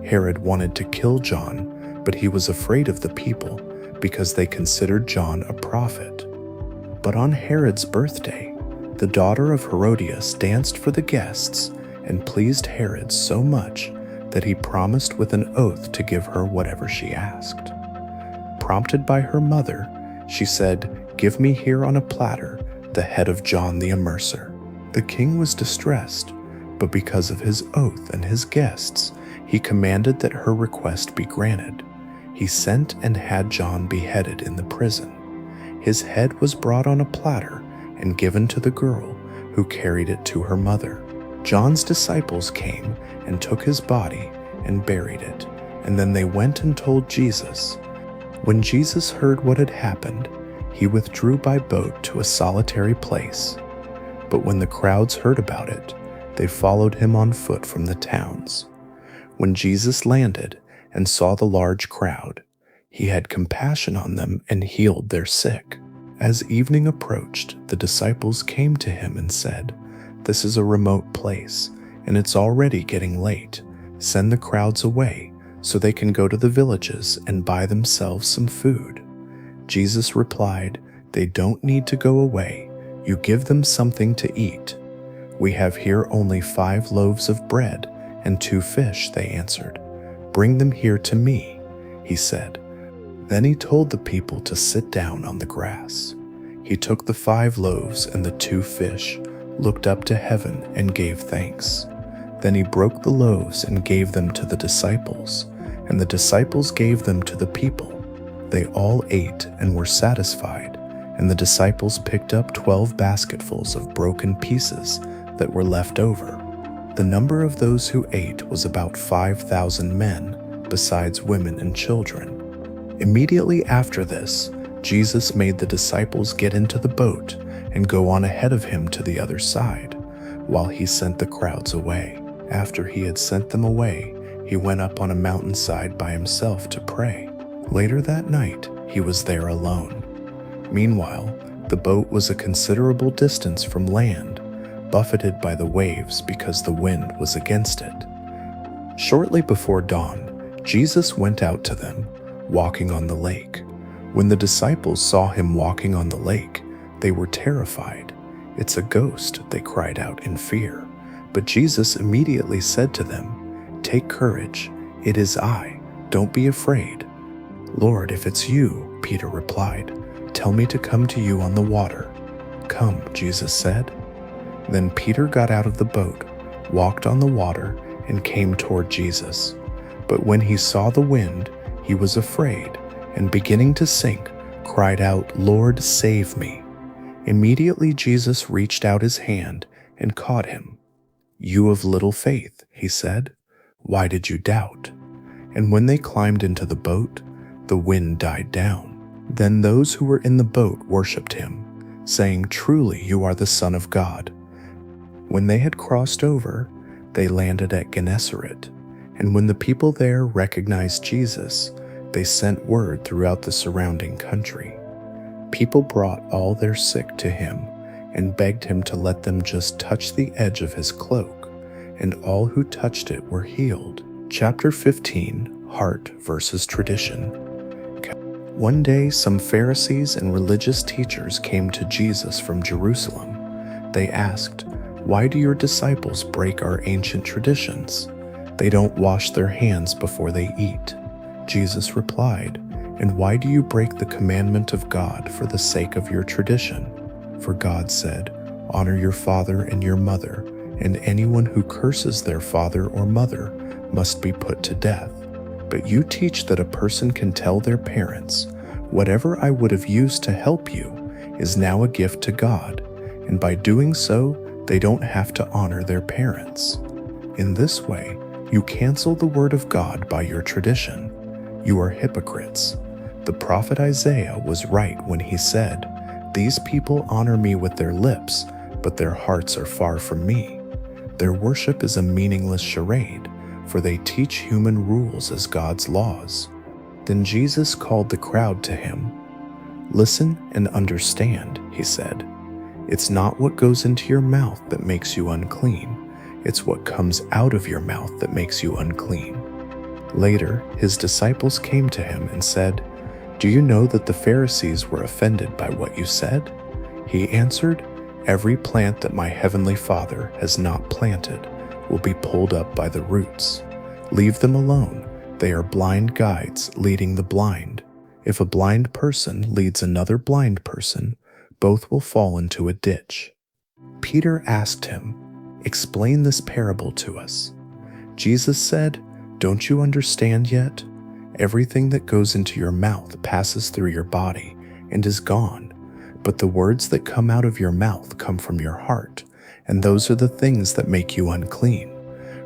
Herod wanted to kill John, but he was afraid of the people because they considered John a prophet. But on Herod's birthday, the daughter of Herodias danced for the guests and pleased Herod so much that he promised with an oath to give her whatever she asked. Prompted by her mother, she said, Give me here on a platter the head of John the Immerser. The king was distressed, but because of his oath and his guests, he commanded that her request be granted. He sent and had John beheaded in the prison. His head was brought on a platter and given to the girl, who carried it to her mother. John's disciples came and took his body and buried it, and then they went and told Jesus. When Jesus heard what had happened, he withdrew by boat to a solitary place. But when the crowds heard about it, they followed him on foot from the towns. When Jesus landed and saw the large crowd, he had compassion on them and healed their sick. As evening approached, the disciples came to him and said, This is a remote place, and it's already getting late. Send the crowds away so they can go to the villages and buy themselves some food. Jesus replied, They don't need to go away. You give them something to eat. We have here only 5 loaves of bread and 2 fish, they answered. Bring them here to me, he said. Then he told the people to sit down on the grass. He took the 5 loaves and the 2 fish, looked up to heaven and gave thanks. Then he broke the loaves and gave them to the disciples, and the disciples gave them to the people. They all ate and were satisfied, and the disciples picked up 12 basketfuls of broken pieces that were left over. The number of those who ate was about 5,000 men, besides women and children. Immediately after this, Jesus made the disciples get into the boat and go on ahead of him to the other side, while he sent the crowds away. After he had sent them away, he went up on a mountainside by himself to pray. Later that night, he was there alone. Meanwhile, the boat was a considerable distance from land, buffeted by the waves because the wind was against it. Shortly before dawn, Jesus went out to them, walking on the lake. When the disciples saw him walking on the lake, they were terrified. "It's a ghost," they cried out in fear. But Jesus immediately said to them, "Take courage, it is I, don't be afraid." "Lord, if it's you," Peter replied, "tell me to come to you on the water." "Come," Jesus said. Then Peter got out of the boat, walked on the water, and came toward Jesus. But when he saw the wind, he was afraid, and beginning to sink, cried out, "Lord, save me." Immediately Jesus reached out his hand and caught him. "You of little faith," he said, "why did you doubt?" And when they climbed into the boat, the wind died down. Then those who were in the boat worshipped him, saying, "Truly you are the Son of God." When they had crossed over, they landed at Gennesaret, and when the people there recognized Jesus, they sent word throughout the surrounding country. People brought all their sick to him and begged him to let them just touch the edge of his cloak, and all who touched it were healed. Chapter 15, Heart versus Tradition. One day, some Pharisees and religious teachers came to Jesus from Jerusalem. They asked, "Why do your disciples break our ancient traditions? They don't wash their hands before they eat." Jesus replied, "And why do you break the commandment of God for the sake of your tradition? For God said, 'Honor your father and your mother,' and anyone who curses their father or mother must be put to death. But you teach that a person can tell their parents, 'Whatever I would have used to help you is now a gift to God,' and by doing so, they don't have to honor their parents. In this way, you cancel the word of God by your tradition. You are hypocrites. The prophet Isaiah was right when he said, 'These people honor me with their lips, but their hearts are far from me. Their worship is a meaningless charade, for they teach human rules as God's laws.'" Then Jesus called the crowd to him. "Listen and understand," he said. "It's not what goes into your mouth that makes you unclean. It's what comes out of your mouth that makes you unclean." Later, his disciples came to him and said, "Do you know that the Pharisees were offended by what you said?" He answered, "Every plant that my heavenly Father has not planted will be pulled up by the roots. Leave them alone. They are blind guides leading the blind. If a blind person leads another blind person, both will fall into a ditch." Peter asked him, "Explain this parable to us." Jesus said, "Don't you understand yet? Everything that goes into your mouth passes through your body and is gone, but the words that come out of your mouth come from your heart, and those are the things that make you unclean.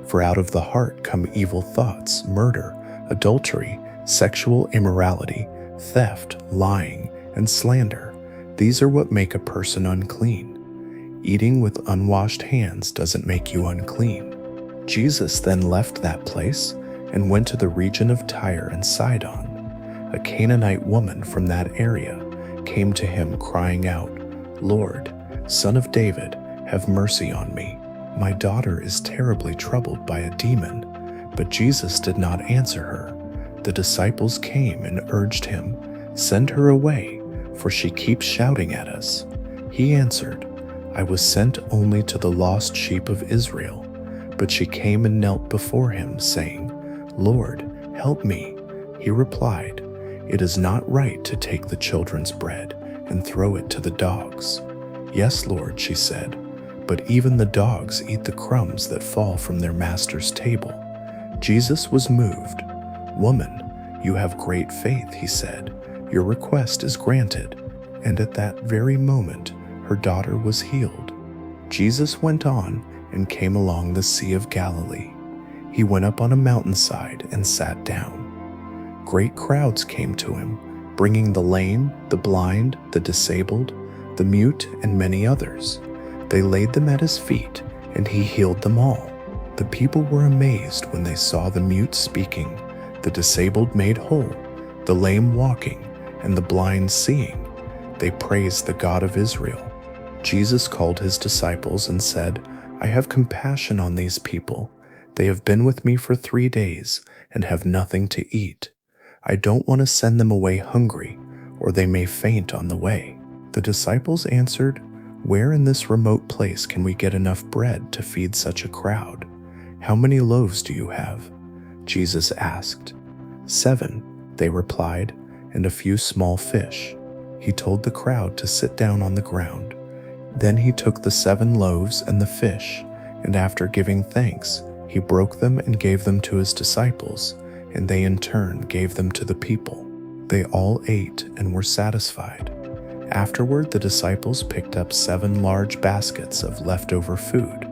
For out of the heart come evil thoughts, murder, adultery, sexual immorality, theft, lying, and slander. These are what make a person unclean. Eating with unwashed hands doesn't make you unclean." Jesus then left that place and went to the region of Tyre and Sidon. A Canaanite woman from that area came to him crying out, "Lord, Son of David, have mercy on me. My daughter is terribly troubled by a demon." But Jesus did not answer her. The disciples came and urged him, "Send her away, for she keeps shouting at us." He answered, "I was sent only to the lost sheep of Israel." But she came and knelt before him, saying, "Lord, help me." He replied, "It is not right to take the children's bread and throw it to the dogs." "Yes, Lord," she said, "but even the dogs eat the crumbs that fall from their master's table." Jesus was moved. "Woman, you have great faith," he said. "Your request is granted." And at that very moment, her daughter was healed. Jesus went on and came along the Sea of Galilee. He went up on a mountainside and sat down. Great crowds came to him, bringing the lame, the blind, the disabled, the mute, and many others. They laid them at his feet, and he healed them all. The people were amazed when they saw the mute speaking, the disabled made whole, the lame walking, and the blind seeing. They praised the God of Israel. Jesus called his disciples and said, "I have compassion on these people. They have been with me for 3 days and have nothing to eat. I don't want to send them away hungry, or they may faint on the way." The disciples answered, "Where in this remote place can we get enough bread to feed such a crowd? How many loaves do you have?" Jesus asked. 7, they replied, "and a few small fish." He told the crowd to sit down on the ground. Then he took the 7 loaves and the fish, and after giving thanks, he broke them and gave them to his disciples, and they in turn gave them to the people. They all ate and were satisfied. Afterward, the disciples picked up 7 large baskets of leftover food.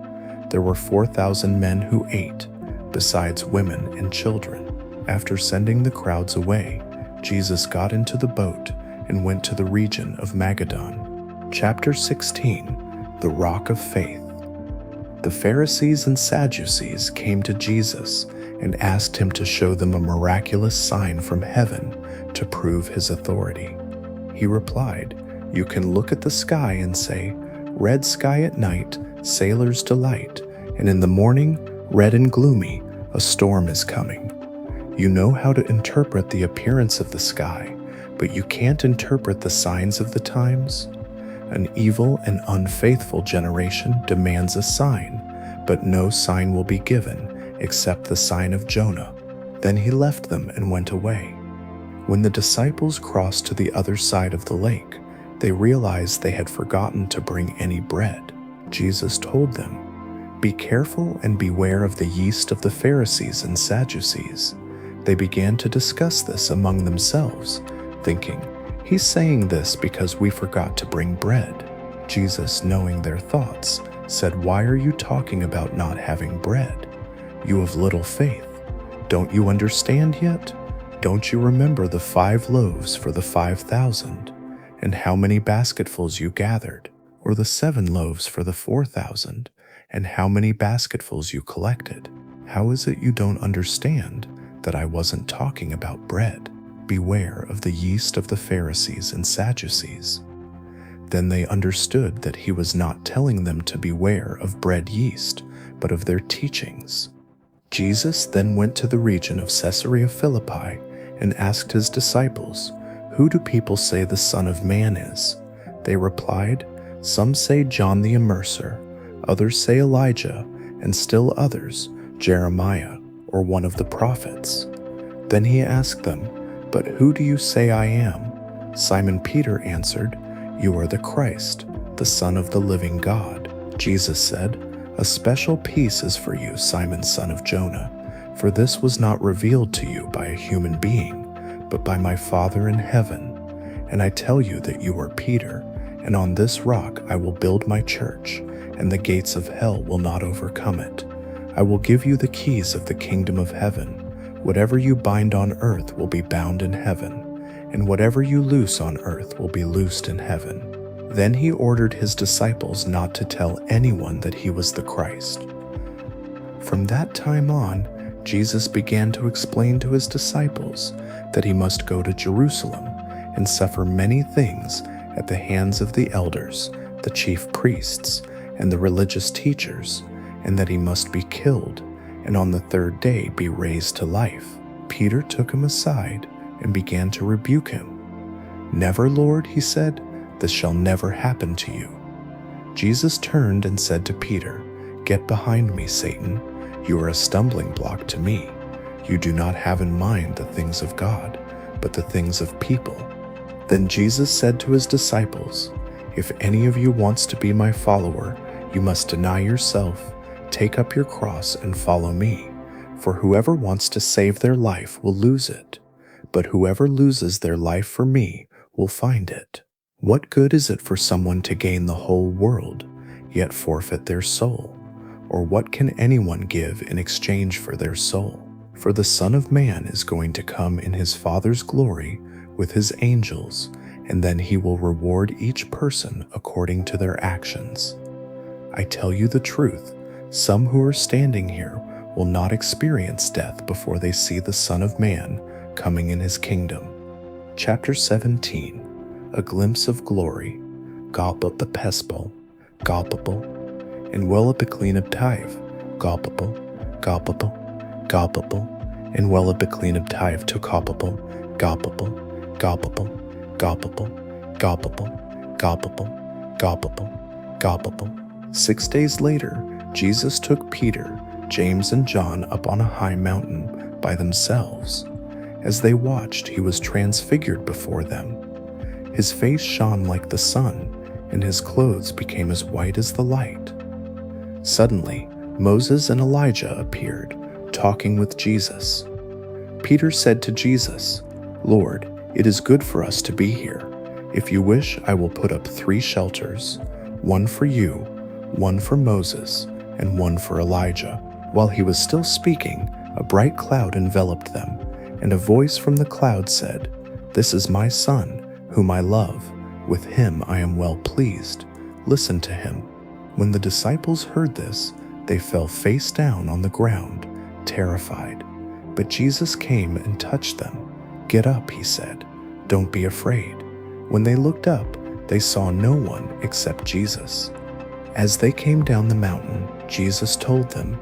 There were 4,000 men who ate, besides women and children. After sending the crowds away, Jesus got into the boat and went to the region of Magadan. Chapter 16, The Rock of Faith. The Pharisees and Sadducees came to Jesus and asked him to show them a miraculous sign from heaven to prove his authority. He replied, "You can look at the sky and say, 'Red sky at night, sailors' delight, and in the morning, red and gloomy, a storm is coming.' You know how to interpret the appearance of the sky, but you can't interpret the signs of the times? An evil and unfaithful generation demands a sign, but no sign will be given except the sign of Jonah." Then he left them and went away. When the disciples crossed to the other side of the lake, they realized they had forgotten to bring any bread. Jesus told them, "Be careful and beware of the yeast of the Pharisees and Sadducees." They began to discuss this among themselves, thinking, "He's saying this because we forgot to bring bread." Jesus, knowing their thoughts, said, "Why are you talking about not having bread? You have little faith. Don't you understand yet? Don't you remember the 5 loaves for the 5,000, and how many basketfuls you gathered, or the 7 loaves for the 4,000, and how many basketfuls you collected? How is it you don't understand that I wasn't talking about bread? Beware of the yeast of the Pharisees and Sadducees." Then they understood that he was not telling them to beware of bread yeast, but of their teachings. Jesus then went to the region of Caesarea Philippi and asked his disciples, "Who do people say the Son of Man is?" They replied, "Some say John the Immerser, others say Elijah, and still others, Jeremiah, or one of the prophets." Then he asked them, "But who do you say I am?" Simon Peter answered, "You are the Christ, the Son of the living God." Jesus said, "A special peace is for you, Simon, son of Jonah, for this was not revealed to you by a human being, but by my Father in heaven. And I tell you that you are Peter, and on this rock I will build my church, and the gates of hell will not overcome it. I will give you the keys of the kingdom of heaven. Whatever you bind on earth will be bound in heaven, and whatever you loose on earth will be loosed in heaven." Then he ordered his disciples not to tell anyone that he was the Christ. From that time on, Jesus began to explain to his disciples that he must go to Jerusalem and suffer many things at the hands of the elders, the chief priests, and the religious teachers, and that he must be killed, and on the 3rd day be raised to life. Peter took him aside and began to rebuke him. "Never, Lord," he said, "this shall never happen to you." Jesus turned and said to Peter, "Get behind me, Satan. You are a stumbling block to me. You do not have in mind the things of God, but the things of people." Then Jesus said to his disciples, "If any of you wants to be my follower, you must deny yourself, take up your cross, and follow me. For whoever wants to save their life will lose it, but whoever loses their life for me will find it. What good is it for someone to gain the whole world, yet forfeit their soul? Or what can anyone give in exchange for their soul? For the Son of Man is going to come in his Father's glory with his angels, and then he will reward each person according to their actions. I tell you the truth, some who are standing here will not experience death before they see the Son of Man coming in his kingdom. Chapter 17. A glimpse of glory. Galpap pespal, galpapal, and wellapicleanabtive, galpapal, galpapal, galpapal, and wellapicleanabtive to galpapal, galpapal, galpapal, galpapal, galpapal, galpapal, galpapal, galpapal. 6 days later, Jesus took Peter, James, and John up on a high mountain by themselves. As they watched, he was transfigured before them. His face shone like the sun, and his clothes became as white as the light. Suddenly, Moses and Elijah appeared, talking with Jesus. Peter said to Jesus, "Lord, it is good for us to be here. If you wish, I will put up 3 shelters, one for you, one for Moses, and one for Elijah." While he was still speaking, a bright cloud enveloped them, and a voice from the cloud said, "This is my Son, whom I love. With him I am well pleased. Listen to him." When the disciples heard this, they fell face down on the ground, terrified. But Jesus came and touched them. "Get up," he said. "Don't be afraid." When they looked up, they saw no one except Jesus. As they came down the mountain, Jesus told them,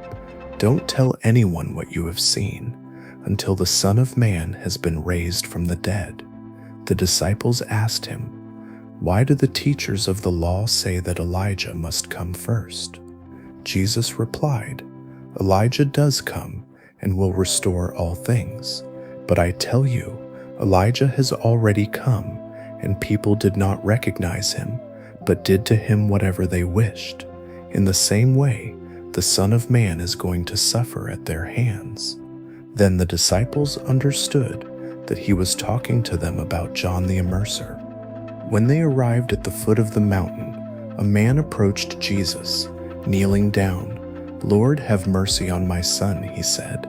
"Don't tell anyone what you have seen, until the Son of Man has been raised from the dead." The disciples asked him, "Why do the teachers of the law say that Elijah must come first?" Jesus replied, "Elijah does come and will restore all things. But I tell you, Elijah has already come, and people did not recognize him, but did to him whatever they wished. In the same way, the Son of Man is going to suffer at their hands." Then the disciples understood that he was talking to them about John the Immerser. When they arrived at the foot of the mountain, a man approached Jesus, kneeling down. "Lord, have mercy on my son," he said.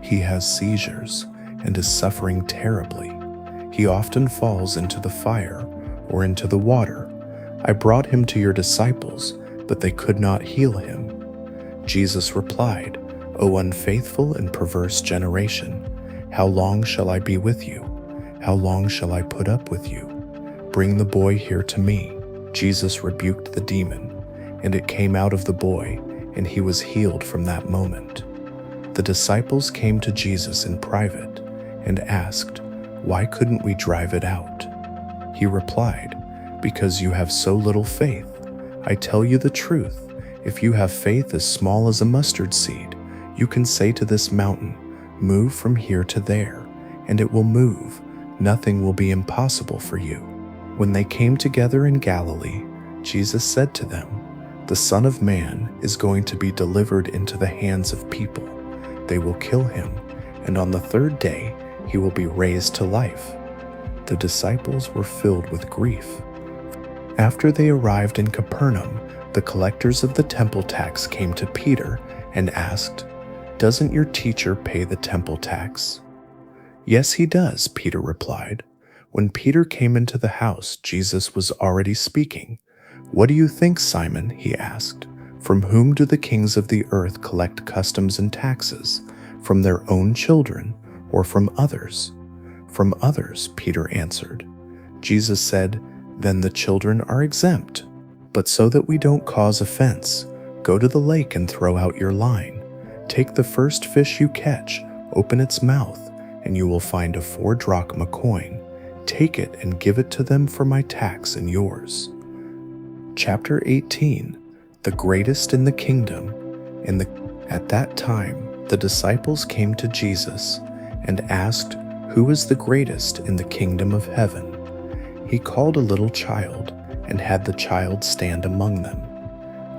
"He has seizures and is suffering terribly. He often falls into the fire or into the water. I brought him to your disciples, but they could not heal him." Jesus replied, "O unfaithful and perverse generation, how long shall I be with you? How long shall I put up with you? Bring the boy here to me." Jesus rebuked the demon, and it came out of the boy, and he was healed from that moment. The disciples came to Jesus in private and asked, "Why couldn't we drive it out?" He replied, "Because you have so little faith. I tell you the truth, if you have faith as small as a mustard seed, you can say to this mountain, 'Move from here to there,' and it will move. Nothing will be impossible for you." When they came together in Galilee, Jesus said to them, "The Son of Man is going to be delivered into the hands of people. They will kill him, and on the 3rd day he will be raised to life." The disciples were filled with grief. After they arrived in Capernaum, the collectors of the temple tax came to Peter and asked, "Doesn't your teacher pay the temple tax?" "Yes, he does," Peter replied. When Peter came into the house, Jesus was already speaking. "What do you think, Simon?" he asked. "From whom do the kings of the earth collect customs and taxes? From their own children or from others?" "From others," Peter answered. Jesus said, "Then the children are exempt. But so that we don't cause offense, go to the lake and throw out your line. Take the first fish you catch, open its mouth, and you will find a 4-drachma coin. Take it and give it to them for my tax and yours." Chapter 18. The greatest in the kingdom. At that time, the disciples came to Jesus and asked, "Who is the greatest in the kingdom of heaven?" He called a little child and had the child stand among them.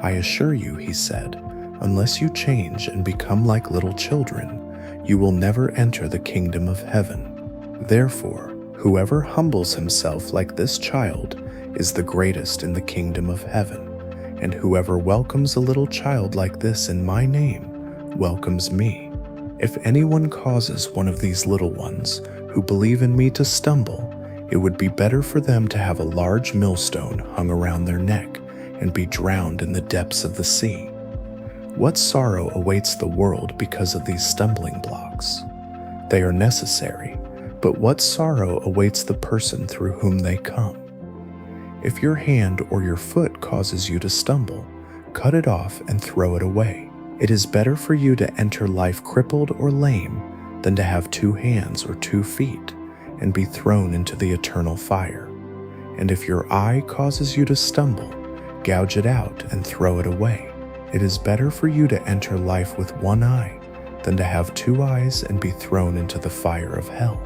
"I assure you," he said, "unless you change and become like little children, you will never enter the kingdom of heaven. Therefore, whoever humbles himself like this child is the greatest in the kingdom of heaven. and whoever welcomes a little child like this in my name welcomes me. If anyone causes one of these little ones who believe in me to stumble, it would be better for them to have a large millstone hung around their neck and be drowned in the depths of the sea. What sorrow awaits the world because of these stumbling blocks? They are necessary, but what sorrow awaits the person through whom they come? If your hand or your foot causes you to stumble, cut it off and throw it away. It is better for you to enter life crippled or lame than to have 2 hands or 2 feet and be thrown into the eternal fire. And if your eye causes you to stumble, gouge it out and throw it away. It is better for you to enter life with 1 eye than to have 2 eyes and be thrown into the fire of hell.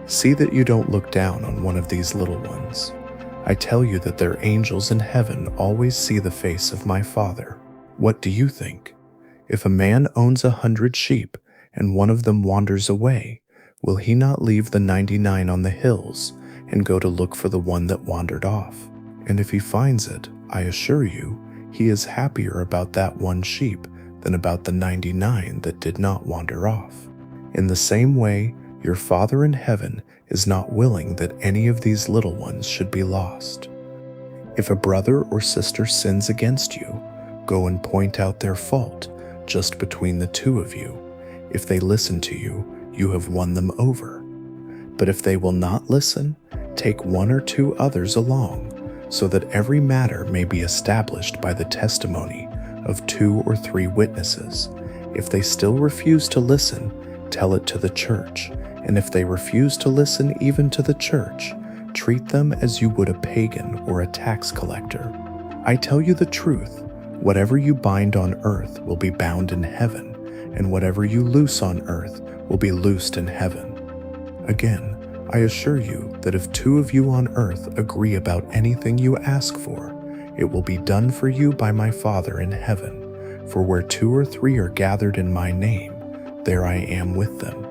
See that you don't look down on one of these little ones. I tell you that their angels in heaven always see the face of my Father. What do you think? If a man owns 100 sheep and one of them wanders away, will he not leave the 99 on the hills and go to look for the one that wandered off? And if he finds it, I assure you, he is happier about that one sheep than about the 99 that did not wander off. In the same way, your Father in heaven is not willing that any of these little ones should be lost. If a brother or sister sins against you, go and point out their fault just between the 2 of you. If they listen to you, you have won them over. But if they will not listen, take 1 or 2 others along, so that every matter may be established by the testimony of 2 or 3 witnesses. If they still refuse to listen, tell it to the church, and if they refuse to listen even to the church, treat them as you would a pagan or a tax collector. I tell you the truth, whatever you bind on earth will be bound in heaven, and whatever you loose on earth will be loosed in heaven. Again, I assure you that if 2 of you on earth agree about anything you ask for, it will be done for you by my Father in heaven. For where 2 or 3 are gathered in my name, there I am with them.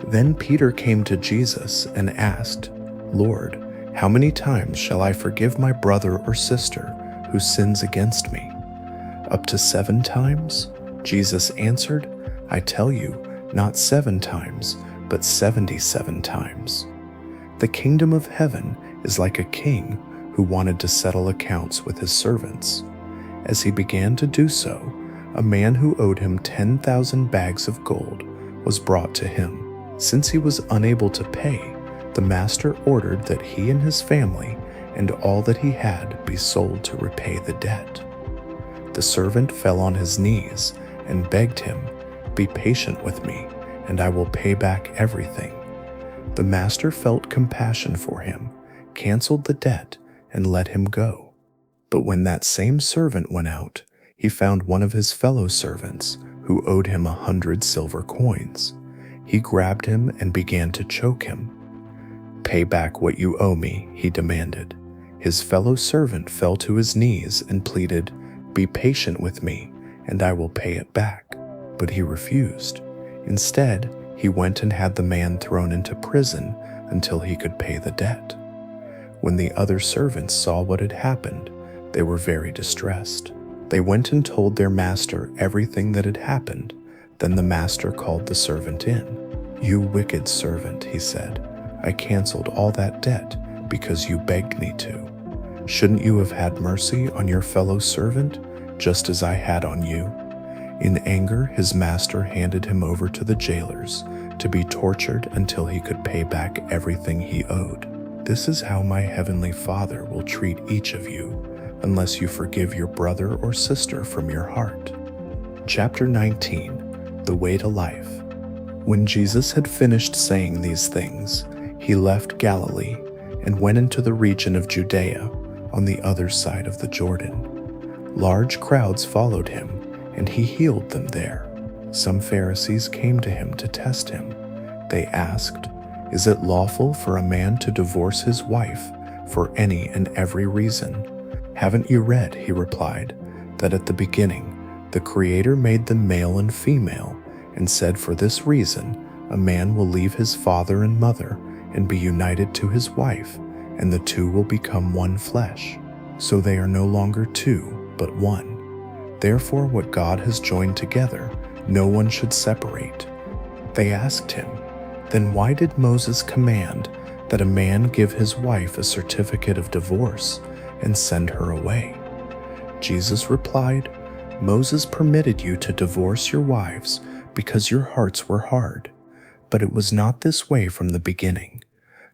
Then Peter came to Jesus and asked, Lord, how many times shall I forgive my brother or sister who sins against me? Up to 7 times? Jesus answered, I tell you, not 7 times, but 77 times. The kingdom of heaven is like a king who wanted to settle accounts with his servants. As he began to do so, a man who owed him 10,000 bags of gold was brought to him. Since he was unable to pay, the master ordered that he and his family and all that he had be sold to repay the debt. The servant fell on his knees and begged him, Be patient with me, and I will pay back everything. The master felt compassion for him, canceled the debt, and let him go. But when that same servant went out, he found one of his fellow servants who owed him 100 silver coins. He grabbed him and began to choke him. Pay back what you owe me, he demanded. His fellow servant fell to his knees and pleaded, Be patient with me, and I will pay it back. But he refused. Instead, he went and had the man thrown into prison until he could pay the debt. When the other servants saw what had happened, they were very distressed. They went and told their master everything that had happened. Then the master called the servant in. You wicked servant, he said, I canceled all that debt because you begged me to. Shouldn't you have had mercy on your fellow servant, just as I had on you? In anger, his master handed him over to the jailers to be tortured until he could pay back everything he owed. This is how my heavenly Father will treat each of you, unless you forgive your brother or sister from your heart. Chapter 19, The Way to Life. When Jesus had finished saying these things, he left Galilee and went into the region of Judea on the other side of the Jordan. Large crowds followed him, and he healed them there. Some Pharisees came to him to test him. They asked, Is it lawful for a man to divorce his wife for any and every reason? Haven't you read, he replied, that at the beginning the Creator made them male and female, and said for this reason a man will leave his father and mother and be united to his wife, and the 2 will become one flesh. So they are no longer 2, but one. Therefore, what God has joined together, no one should separate." They asked him, "Then why did Moses command that a man give his wife a certificate of divorce and send her away?" Jesus replied, "Moses permitted you to divorce your wives because your hearts were hard. But it was not this way from the beginning.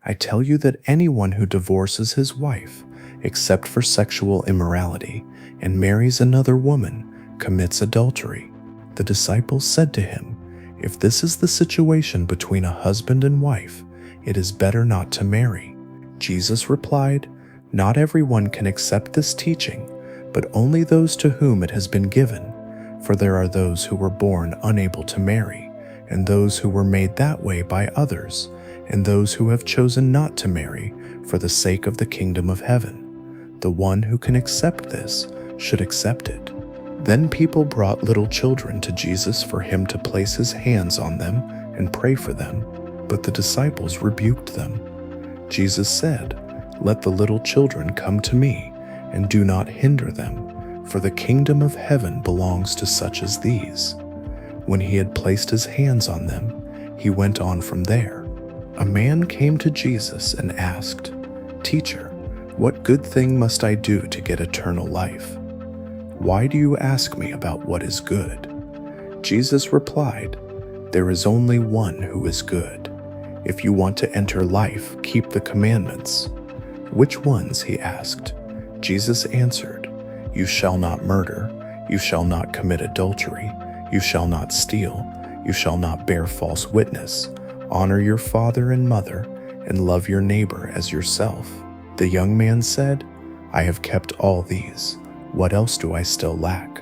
I tell you that anyone who divorces his wife, except for sexual immorality, and marries another woman, commits adultery." The disciples said to him, "If this is the situation between a husband and wife, it is better not to marry." Jesus replied, "Not everyone can accept this teaching, but only those to whom it has been given. For there are those who were born unable to marry, and those who were made that way by others, and those who have chosen not to marry for the sake of the kingdom of heaven. The one who can accept this should accept it." Then people brought little children to Jesus for him to place his hands on them and pray for them, but the disciples rebuked them. Jesus said, "Let the little children come to me, and do not hinder them, for the kingdom of heaven belongs to such as these." When he had placed his hands on them, he went on from there. A man came to Jesus and asked, "Teacher, what good thing must I do to get eternal life?" "Why do you ask me about what is good?" Jesus replied, "There is only one who is good. If you want to enter life, keep the commandments." "Which ones?" he asked. Jesus answered, "You shall not murder, you shall not commit adultery, you shall not steal, you shall not bear false witness, honor your father and mother, and love your neighbor as yourself." The young man said, "I have kept all these. What else do I still lack?"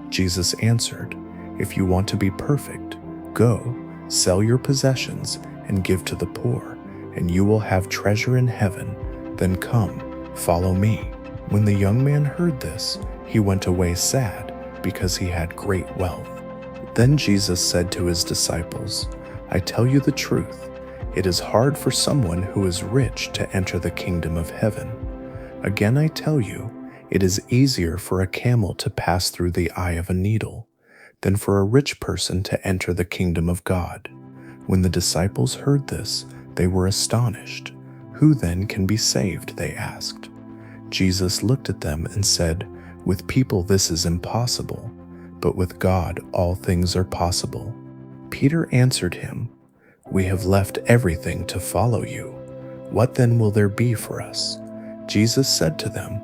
Jesus answered, "If you want to be perfect, go, sell your possessions and give to the poor, and you will have treasure in heaven. Then come, follow me." When the young man heard this, he went away sad because he had great wealth. Then Jesus said to his disciples, "I tell you the truth, it is hard for someone who is rich to enter the kingdom of heaven. Again I tell you, it is easier for a camel to pass through the eye of a needle than for a rich person to enter the kingdom of God." When the disciples heard this, they were astonished. "Who then can be saved?" they asked. Jesus looked at them and said, "With people this is impossible, but with God all things are possible." Peter answered him, "We have left everything to follow you. What then will there be for us?" Jesus said to them,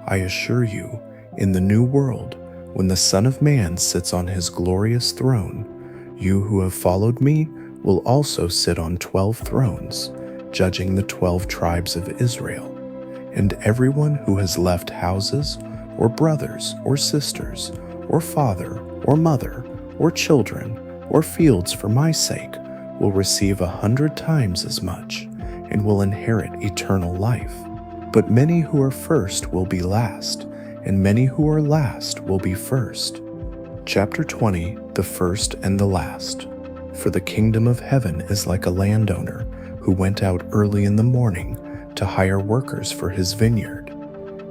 "I assure you, in the new world, when the Son of Man sits on his glorious throne, you who have followed me will also sit on 12 thrones, judging the 12 tribes of Israel. And everyone who has left houses, or brothers, or sisters, or father, or mother, or children, or fields for my sake will receive 100 times as much, and will inherit eternal life. But many who are first will be last, and many who are last will be first." Chapter 20, The First and the Last. For the kingdom of heaven is like a landowner who went out early in the morning to hire workers for his vineyard.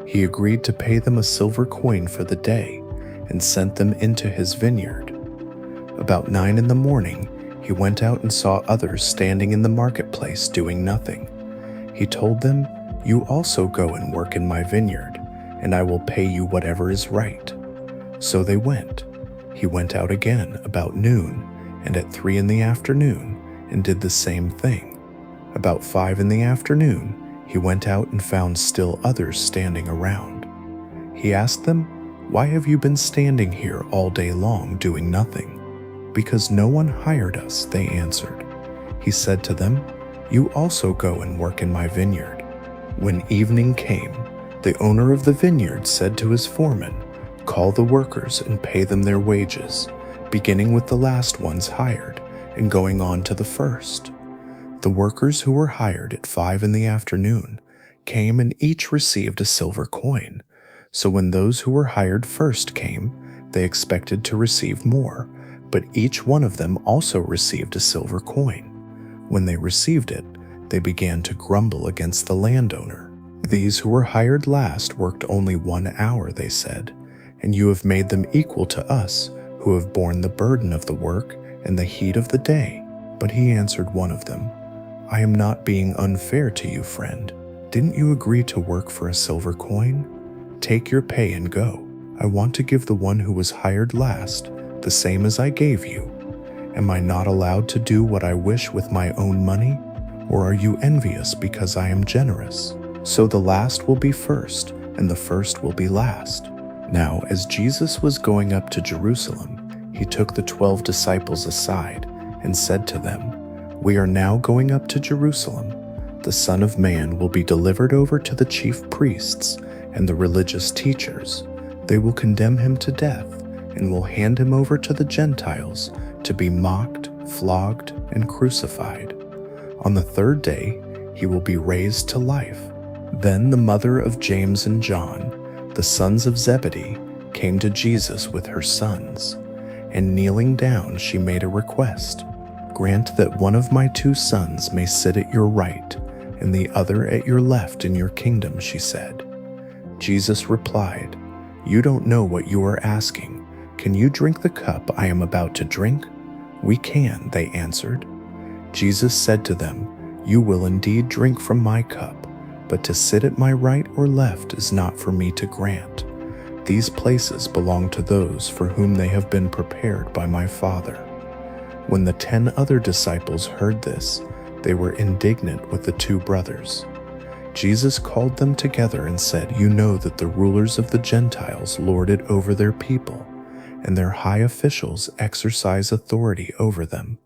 He agreed to pay them a silver coin for the day and sent them into his vineyard. About 9 in the morning, he went out and saw others standing in the marketplace doing nothing. He told them, "You also go and work in my vineyard, and I will pay you whatever is right." So they went. He went out again about noon and at 3 in the afternoon and did the same thing. About 5 in the afternoon, he went out and found still others standing around. He asked them, "Why have you been standing here all day long doing nothing?" "Because no one hired us," they answered. He said to them, "You also go and work in my vineyard." When evening came, the owner of the vineyard said to his foreman, "Call the workers and pay them their wages, beginning with the last ones hired and going on to the first." The workers who were hired at 5 in the afternoon came and each received a silver coin. So when those who were hired first came, they expected to receive more, but each one of them also received a silver coin. When they received it, they began to grumble against the landowner. "These who were hired last worked only 1 hour," they said, and you have made them equal to us, who have borne the burden of the work and the heat of the day." But he answered one of them, "I am not being unfair to you, friend. Didn't you agree to work for a silver coin? Take your pay and go. I want to give the one who was hired last the same as I gave you. Am I not allowed to do what I wish with my own money? Or are you envious because I am generous? So the last will be first, and the first will be last." Now, as Jesus was going up to Jerusalem, he took the 12 disciples aside and said to them, "We are now going up to Jerusalem. The Son of Man will be delivered over to the chief priests and the religious teachers. They will condemn him to death and will hand him over to the Gentiles to be mocked, flogged, and crucified. On the third day, he will be raised to life." Then the mother of James and John, the sons of Zebedee, came to Jesus with her sons, and kneeling down, she made a request. "Grant that one of my 2 sons may sit at your right, and the other at your left in your kingdom," she said. Jesus replied, "You don't know what you are asking. Can you drink the cup I am about to drink?" "We can," they answered. Jesus said to them, "You will indeed drink from my cup, but to sit at my right or left is not for me to grant. These places belong to those for whom they have been prepared by my Father." When the 10 other disciples heard this, they were indignant with the 2 brothers. Jesus called them together and said, "You know that the rulers of the Gentiles lord it over their people, and their high officials exercise authority over them.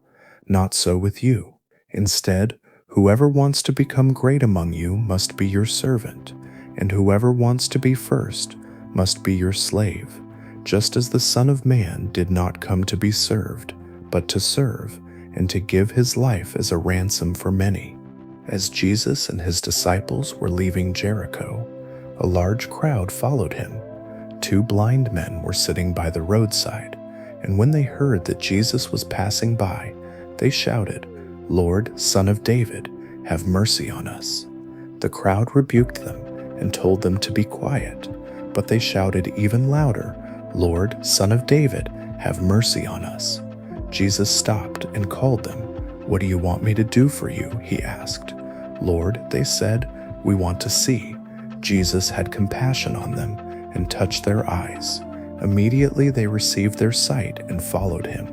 Not so with you. Instead, whoever wants to become great among you must be your servant, and whoever wants to be first must be your slave, just as the Son of Man did not come to be served, but to serve, and to give his life as a ransom for many." As Jesus and his disciples were leaving Jericho, a large crowd followed him. 2 blind men were sitting by the roadside, and when they heard that Jesus was passing by, they shouted, "Lord, Son of David, have mercy on us." The crowd rebuked them and told them to be quiet, but they shouted even louder, "Lord, Son of David, have mercy on us." Jesus stopped and called them. "What do you want me to do for you?" he asked. "Lord," they said, "we want to see." Jesus had compassion on them and touched their eyes. Immediately they received their sight and followed him.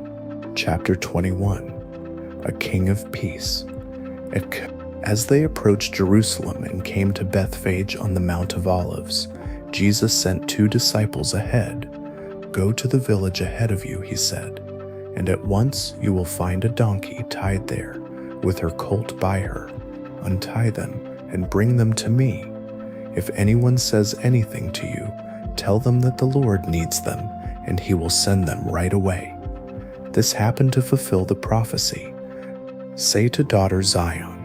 Chapter 21. A King of Peace. As they approached Jerusalem and came to Bethphage on the Mount of Olives, Jesus sent 2 disciples ahead. "Go to the village ahead of you," he said, "and at once you will find a donkey tied there, with her colt by her. Untie them and bring them to me. If anyone says anything to you, tell them that the Lord needs them, and he will send them right away." This happened to fulfill the prophecy. "Say to daughter Zion,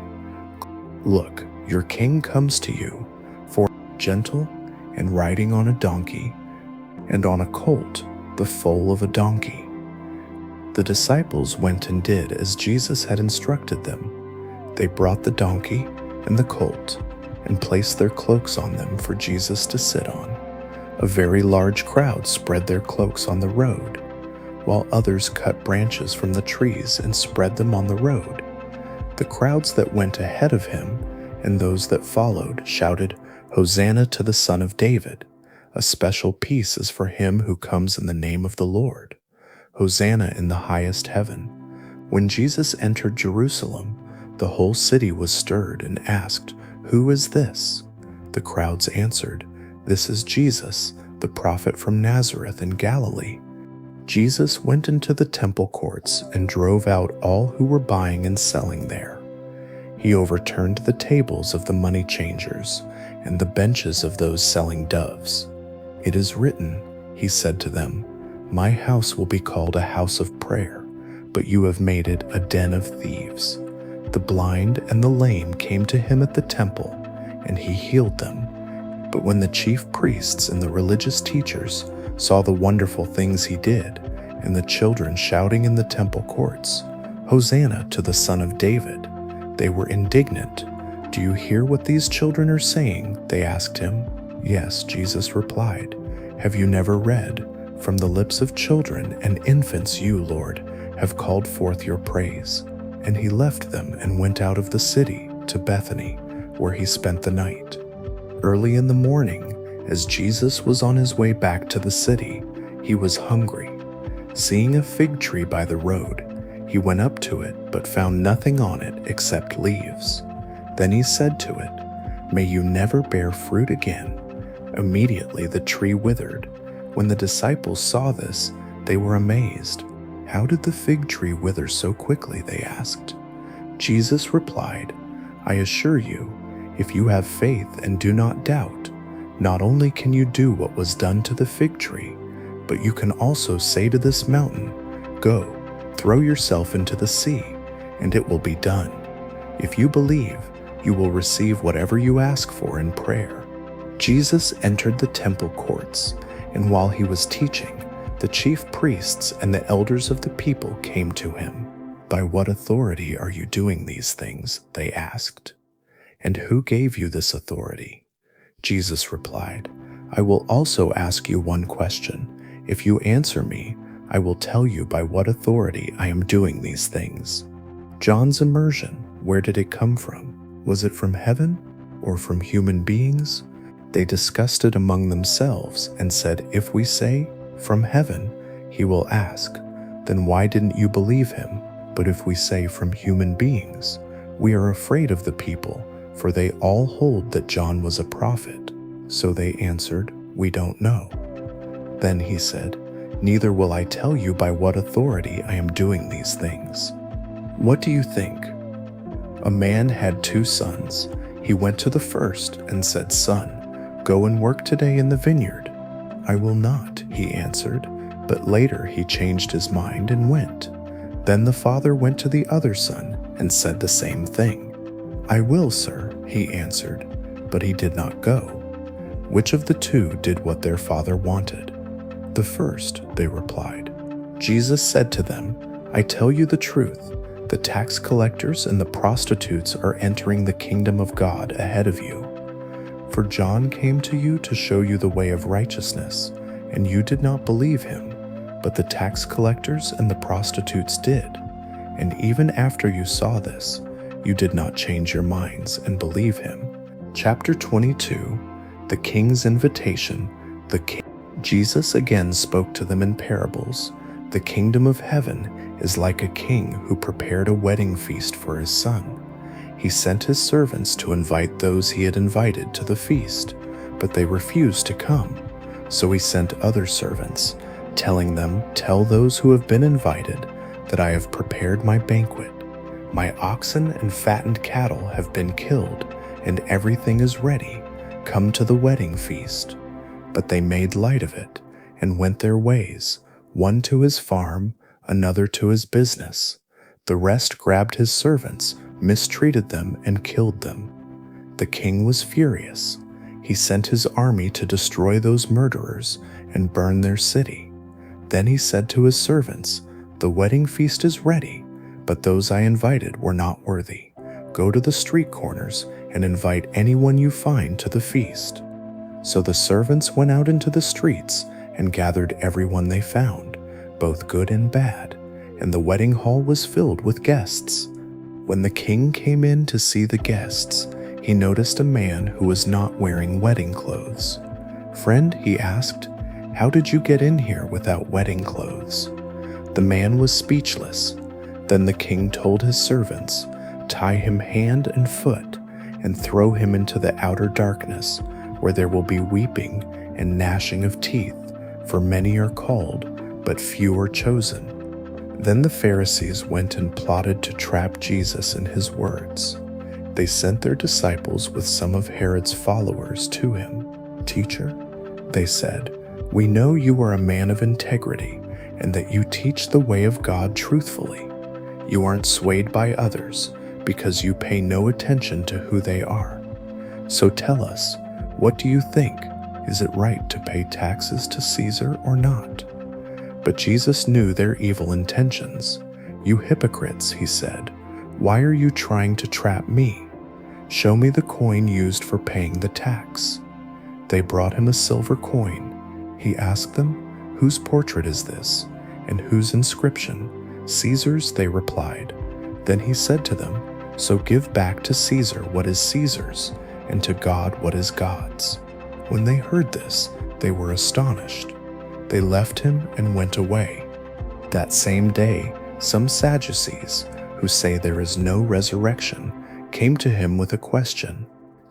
look, your king comes to you, for gentle and riding on a donkey, and on a colt, the foal of a donkey." The disciples went and did as Jesus had instructed them. They brought the donkey and the colt and placed their cloaks on them for Jesus to sit on. A very large crowd spread their cloaks on the road, while others cut branches from the trees and spread them on the road. The crowds that went ahead of him and those that followed shouted, "Hosanna to the Son of David! A special peace is for him who comes in the name of the Lord. Hosanna in the highest heaven." When Jesus entered Jerusalem, the whole city was stirred and asked, "Who is this?" The crowds answered, "This is Jesus, the prophet from Nazareth in Galilee." Jesus went into the temple courts and drove out all who were buying and selling there. He overturned the tables of the money changers and the benches of those selling doves. "It is written," he said to them, "My house will be called a house of prayer, but you have made it a den of thieves." The blind and the lame came to him at the temple, and he healed them. But when the chief priests and the religious teachers saw the wonderful things he did, and the children shouting in the temple courts, "Hosanna to the Son of David," they were indignant. "Do you hear what these children are saying?" they asked him. "Yes," Jesus replied, Have you never read, from the lips of children and infants you, Lord, have called forth your praise? And he left them and went out of the city to Bethany, where he spent the night. Early in the morning, as Jesus was on his way back to the city, he was hungry. Seeing a fig tree by the road, he went up to it, but found nothing on it except leaves. Then he said to it, "May you never bear fruit again." Immediately the tree withered. When the disciples saw this, they were amazed. "How did the fig tree wither so quickly?" they asked. Jesus replied, "I assure you, if you have faith and do not doubt, not only can you do what was done to the fig tree, but you can also say to this mountain, 'Go, throw yourself into the sea,' and it will be done. If you believe, you will receive whatever you ask for in prayer." Jesus entered the temple courts, and while he was teaching, the chief priests and the elders of the people came to him. "By what authority are you doing these things?" they asked. "And who gave you this authority?" Jesus replied, "I will also ask you one question. If you answer me, I will tell you by what authority I am doing these things. John's immersion, where did it come from? Was it from heaven or from human beings?" They discussed it among themselves and said, "If we say, 'From heaven,' he will ask, 'Then why didn't you believe him?' But if we say, 'From human beings,' we are afraid of the people, for they all hold that John was a prophet." So they answered, "We don't know." Then he said, "Neither will I tell you by what authority I am doing these things. What do you think? A man had 2 sons. He went to the first and said, 'Son, go and work today in the vineyard.' 'I will not,' he answered. But later he changed his mind and went. Then the father went to the other son and said the same thing. 'I will, sir,' he answered. But he did not go. Which of the 2 did what their father wanted?" "The first," they replied. Jesus said to them, "I tell you the truth. The tax collectors and the prostitutes are entering the kingdom of God ahead of you. For John came to you to show you the way of righteousness, and you did not believe him, but the tax collectors and the prostitutes did. And even after you saw this, you did not change your minds and believe him." Chapter 22, The King's Invitation. Jesus again spoke to them in parables. "The kingdom of heaven is like a king who prepared a wedding feast for his son. He sent his servants to invite those he had invited to the feast, but they refused to come. So he sent other servants, telling them, 'Tell those who have been invited that I have prepared my banquet. My oxen and fattened cattle have been killed, and everything is ready. Come to the wedding feast.' But they made light of it and went their ways, one to his farm, another to his business. The rest grabbed his servants, mistreated them, and killed them. The king was furious. He sent his army to destroy those murderers and burn their city. Then he said to his servants, 'The wedding feast is ready, but those I invited were not worthy. Go to the street corners and invite anyone you find to the feast.' So the servants went out into the streets and gathered everyone they found, both good and bad, and the wedding hall was filled with guests. When the king came in to see the guests, he noticed a man who was not wearing wedding clothes. 'Friend,' he asked, 'how did you get in here without wedding clothes?' The man was speechless. Then the king told his servants, 'Tie him hand and foot and throw him into the outer darkness, where there will be weeping and gnashing of teeth, for many are called, but few are chosen.' Then the Pharisees went and plotted to trap Jesus in his words. They sent their disciples with some of Herod's followers to him. 'Teacher,' they said, 'we know you are a man of integrity and that you teach the way of God truthfully. You aren't swayed by others because you pay no attention to who they are. So tell us, what do you think? Is it right to pay taxes to Caesar or not?' But Jesus knew their evil intentions. 'You hypocrites,' he said, 'why are you trying to trap me? Show me the coin used for paying the tax.' They brought him a silver coin, He asked them, "Whose portrait is this, and whose inscription?" "Caesar's," they replied. Then he said to them, "So give back to Caesar what is Caesar's, and to God what is God's." When they heard this, they were astonished. They left him and went away. That same day, some Sadducees, who say there is no resurrection, came to him with a question.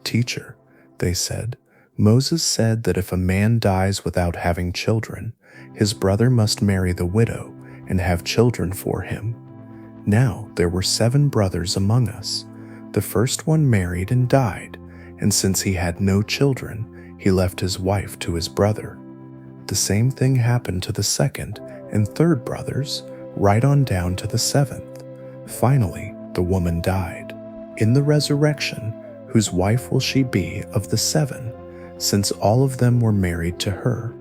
"Teacher," they said, "Moses said that if a man dies without having children, his brother must marry the widow and have children for him. Now there were 7 brothers among us. The first one married and died, and since he had no children, he left his wife to his brother. The same thing happened to the second and third brothers, right on down to the 7th. Finally, the woman died. In the resurrection, whose wife will she be of the 7, since all of them were married to her?"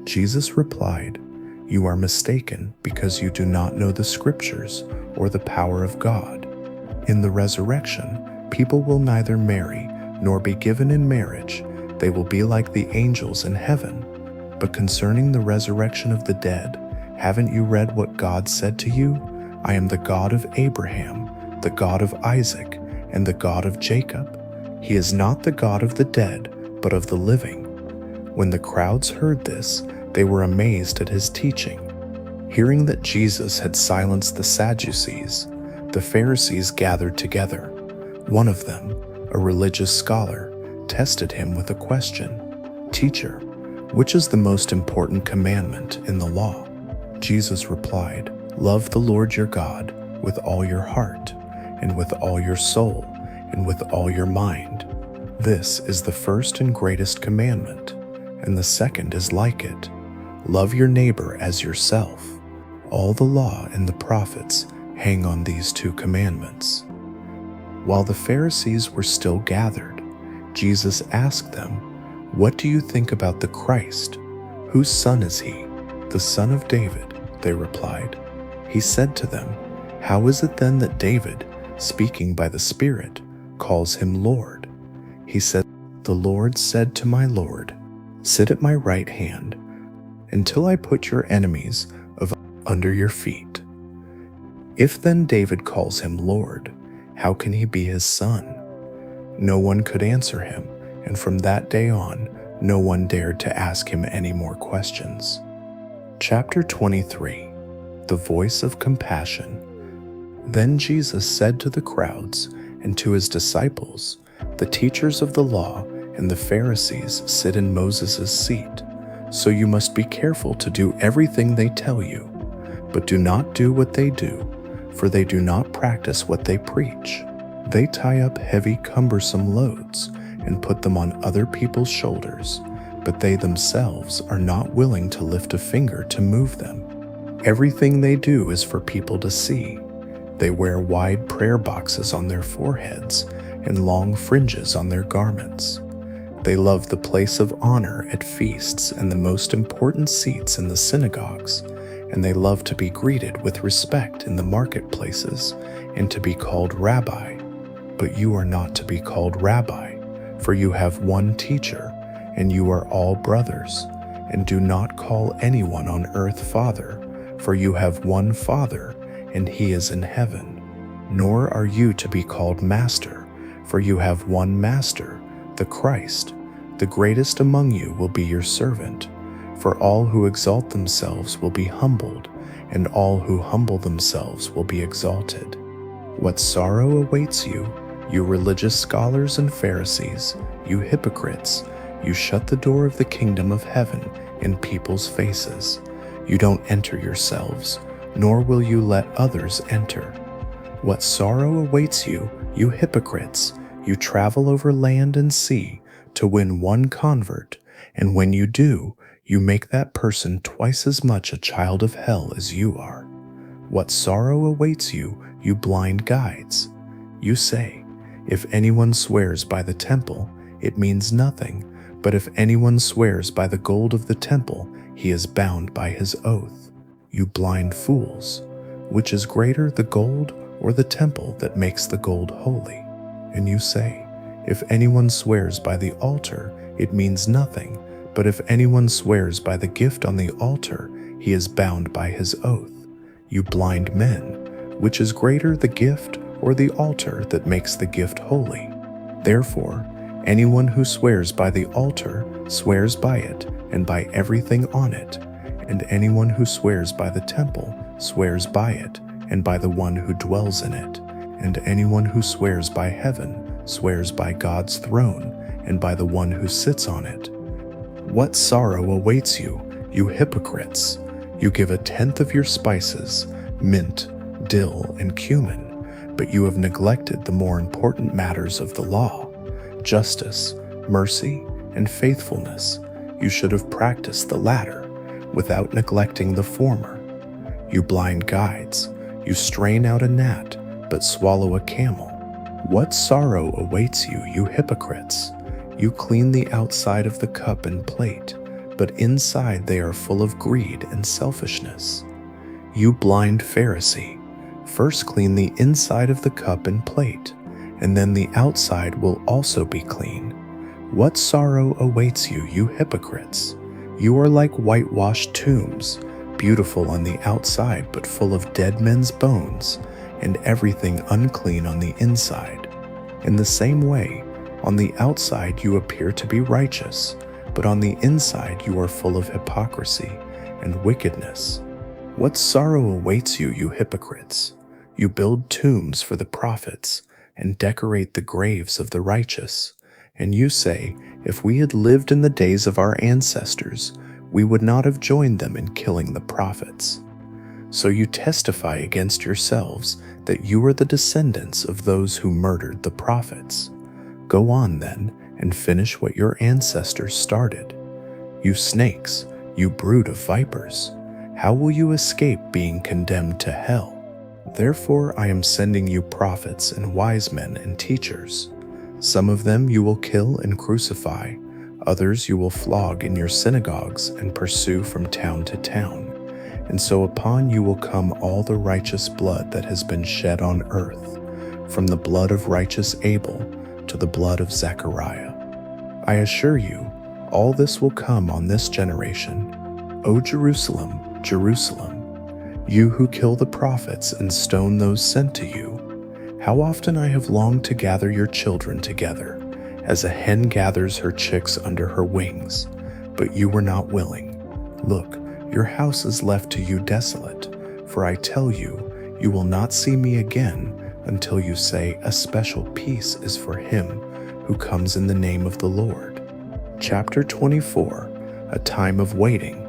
Jesus replied, "You are mistaken because you do not know the Scriptures or the power of God. In the resurrection, people will neither marry nor be given in marriage. They will be like the angels in heaven. But concerning the resurrection of the dead, haven't you read what God said to you? I am the God of Abraham, the God of Isaac, and the God of Jacob. He is not the God of the dead, but of the living." When the crowds heard this, they were amazed at his teaching. Hearing that Jesus had silenced the Sadducees, the Pharisees gathered together. One of them, a religious scholar, tested him with a question. "Teacher, which is the most important commandment in the law?" Jesus replied, "Love the Lord your God with all your heart, and with all your soul, and with all your mind. This is the first and greatest commandment, and the second is like it. Love your neighbor as yourself. All the law and the prophets hang on these 2 commandments." While the Pharisees were still gathered, Jesus asked them, "What do you think about the Christ? Whose son is he?" "The son of David," they replied. He said to them, "How is it then that David, speaking by the Spirit, calls him Lord? He said, 'The Lord said to my Lord, sit at my right hand, until I put your enemies under your feet.' If then David calls him Lord, how can he be his son?" No one could answer him, and from that day on, no one dared to ask him any more questions. Chapter 23. The Voice of Compassion. Then Jesus said to the crowds and to his disciples, "The teachers of the law and the Pharisees sit in Moses' seat, so you must be careful to do everything they tell you. But do not do what they do, for they do not practice what they preach. They tie up heavy, cumbersome loads and put them on other people's shoulders, but they themselves are not willing to lift a finger to move them. Everything they do is for people to see. They wear wide prayer boxes on their foreheads and long fringes on their garments. They love the place of honor at feasts and the most important seats in the synagogues, and they love to be greeted with respect in the marketplaces and to be called Rabbi. But you are not to be called Rabbi, for you have one teacher, and you are all brothers. And do not call anyone on earth Father, for you have one Father, and he is in heaven. Nor are you to be called Master, for you have one Master, the Christ. The greatest among you will be your servant. For all who exalt themselves will be humbled, and all who humble themselves will be exalted. What sorrow awaits you, you religious scholars and Pharisees, you hypocrites! You shut the door of the kingdom of heaven in people's faces. You don't enter yourselves, nor will you let others enter. What sorrow awaits you, you hypocrites! You travel over land and sea to win one convert, and when you do, you make that person twice as much a child of hell as you are. What sorrow awaits you, you blind guides! You say, if anyone swears by the temple, it means nothing, but if anyone swears by the gold of the temple, he is bound by his oath. You blind fools! Which is greater, the gold or the temple that makes the gold holy? And you say, if anyone swears by the altar, it means nothing, But if anyone swears by the gift on the altar, he is bound by his oath. You blind men, which is greater, the gift or the altar that makes the gift holy? Therefore, anyone who swears by the altar swears by it and by everything on it, and anyone who swears by the temple swears by it and by the one who dwells in it, and anyone who swears by heaven swears by God's throne and by the one who sits on it. What sorrow awaits you, you hypocrites! You give 1/10 of your spices, mint, dill, and cumin, but you have neglected the more important matters of the law: justice, mercy, and faithfulness. You should have practiced the latter without neglecting the former. You blind guides, you strain out a gnat, but swallow a camel. What sorrow awaits you, you hypocrites! You clean the outside of the cup and plate, but inside they are full of greed and selfishness. You blind Pharisee, first clean the inside of the cup and plate, and then the outside will also be clean. What sorrow awaits you, you hypocrites! You are like whitewashed tombs, beautiful on the outside but full of dead men's bones, and everything unclean on the inside. In the same way, on the outside you appear to be righteous, but on the inside you are full of hypocrisy and wickedness. What sorrow awaits you, you hypocrites! You build tombs for the prophets and decorate the graves of the righteous. And you say, if we had lived in the days of our ancestors, we would not have joined them in killing the prophets. So you testify against yourselves that you are the descendants of those who murdered the prophets. Go on then and finish what your ancestors started. You snakes, you brood of vipers, how will you escape being condemned to hell? Therefore I am sending you prophets and wise men and teachers. Some of them you will kill and crucify, others you will flog in your synagogues and pursue from town to town. And so upon you will come all the righteous blood that has been shed on earth, from the blood of righteous Abel to the blood of Zechariah. I assure you, all this will come on this generation. O Jerusalem, Jerusalem, you who kill the prophets and stone those sent to you, how often I have longed to gather your children together, as a hen gathers her chicks under her wings, but you were not willing. Look, your house is left to you desolate, for I tell you, you will not see me again until you say, a special peace is for him who comes in the name of the Lord. Chapter 24, A Time of Waiting.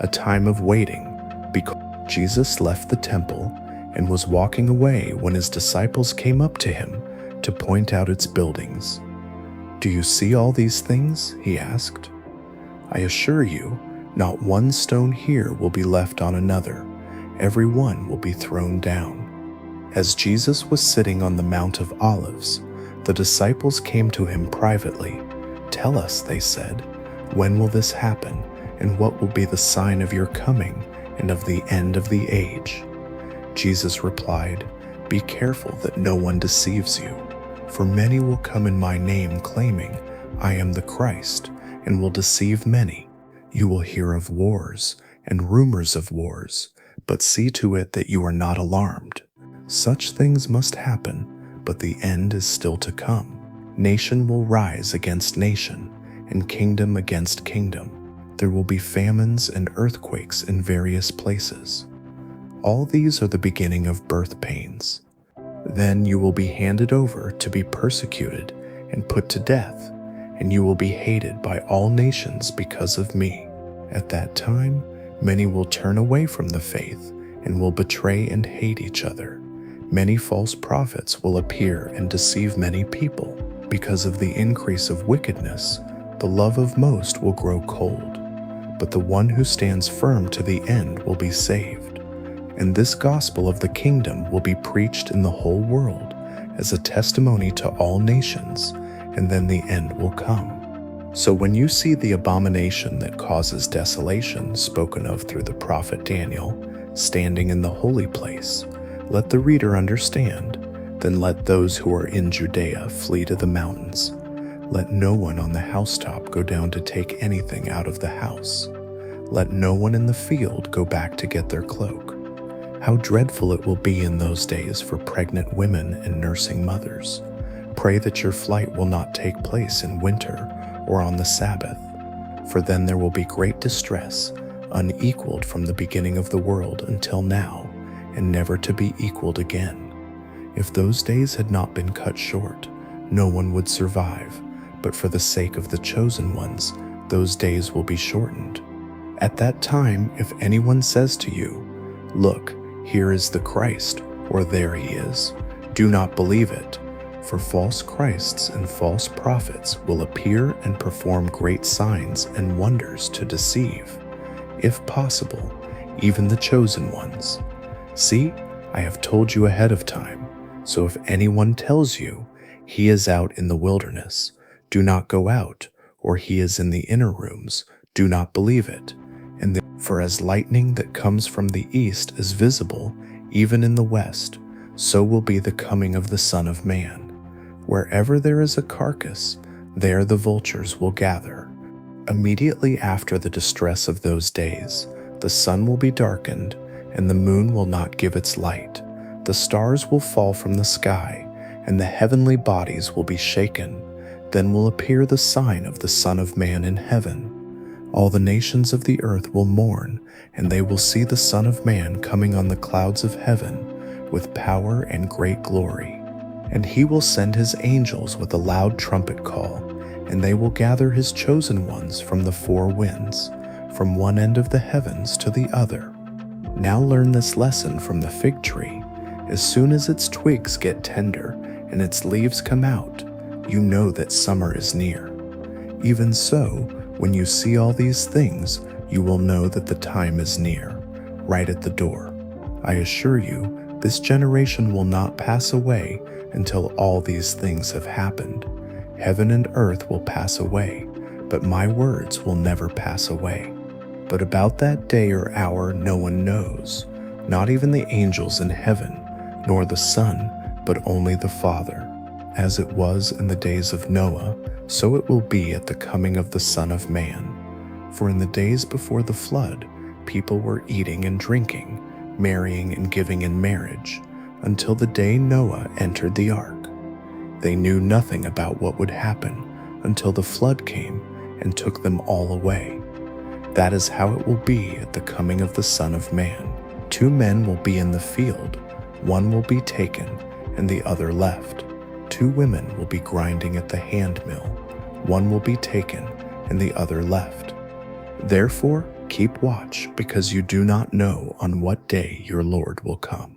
A time of waiting, because Jesus left the temple and was walking away when his disciples came up to him to point out its buildings. Do you see all these things? He asked. I assure you, not one stone here will be left on another. Every one will be thrown down. As Jesus was sitting on the Mount of Olives, the disciples came to him privately. Tell us, they said, when will this happen, and what will be the sign of your coming and of the end of the age? Jesus replied, Be careful that no one deceives you, for many will come in my name claiming, I am the Christ, and will deceive many. You will hear of wars and rumors of wars, but see to it that you are not alarmed. Such things must happen, but the end is still to come. Nation will rise against nation, and kingdom against kingdom. There will be famines and earthquakes in various places. All these are the beginning of birth pains. Then you will be handed over to be persecuted and put to death, and you will be hated by all nations because of me. At that time, many will turn away from the faith and will betray and hate each other. Many false prophets will appear and deceive many people. Because of the increase of wickedness, the love of most will grow cold. But the one who stands firm to the end will be saved. And this gospel of the kingdom will be preached in the whole world as a testimony to all nations, and then the end will come. So when you see the abomination that causes desolation spoken of through the prophet Daniel standing in the holy place, let the reader understand. Then let those who are in Judea flee to the mountains. Let no one on the housetop go down to take anything out of the house. Let no one in the field go back to get their cloak. How dreadful it will be in those days for pregnant women and nursing mothers. Pray that your flight will not take place in winter or on the Sabbath, for then there will be great distress, unequaled from the beginning of the world until now, and never to be equaled again. If those days had not been cut short, no one would survive, but for the sake of the chosen ones, those days will be shortened. At that time, if anyone says to you, "Look, here is the Christ," or "There he is," do not believe it, for false Christs and false prophets will appear and perform great signs and wonders to deceive, if possible, even the chosen ones. See, I have told you ahead of time, so if anyone tells you, "He is out in the wilderness," do not go out, or "He is in the inner rooms," do not believe it. For as lightning that comes from the east is visible, even in the west, so will be the coming of the Son of Man. Wherever there is a carcass, there the vultures will gather. Immediately after the distress of those days, the sun will be darkened, and the moon will not give its light. The stars will fall from the sky, and the heavenly bodies will be shaken. Then will appear the sign of the Son of Man in heaven. All the nations of the earth will mourn, and they will see the Son of Man coming on the clouds of heaven with power and great glory. And he will send his angels with a loud trumpet call, and they will gather his chosen ones from the four winds, from one end of the heavens to the other. Now learn this lesson from the fig tree. As soon as its twigs get tender and its leaves come out, you know that summer is near. Even so, when you see all these things, you will know that the time is near, right at the door. I assure you, this generation will not pass away until all these things have happened. Heaven and earth will pass away, but my words will never pass away. But about that day or hour no one knows, not even the angels in heaven, nor the Son, but only the Father. As it was in the days of Noah, so it will be at the coming of the Son of Man. For in the days before the flood, people were eating and drinking, marrying and giving in marriage, until the day Noah entered the ark. They knew nothing about what would happen until the flood came and took them all away. That is how it will be at the coming of the Son of Man. 2 men will be in the field, one will be taken and the other left. 2 women will be grinding at the handmill, one will be taken and the other left. Therefore, keep watch, because you do not know on what day your Lord will come.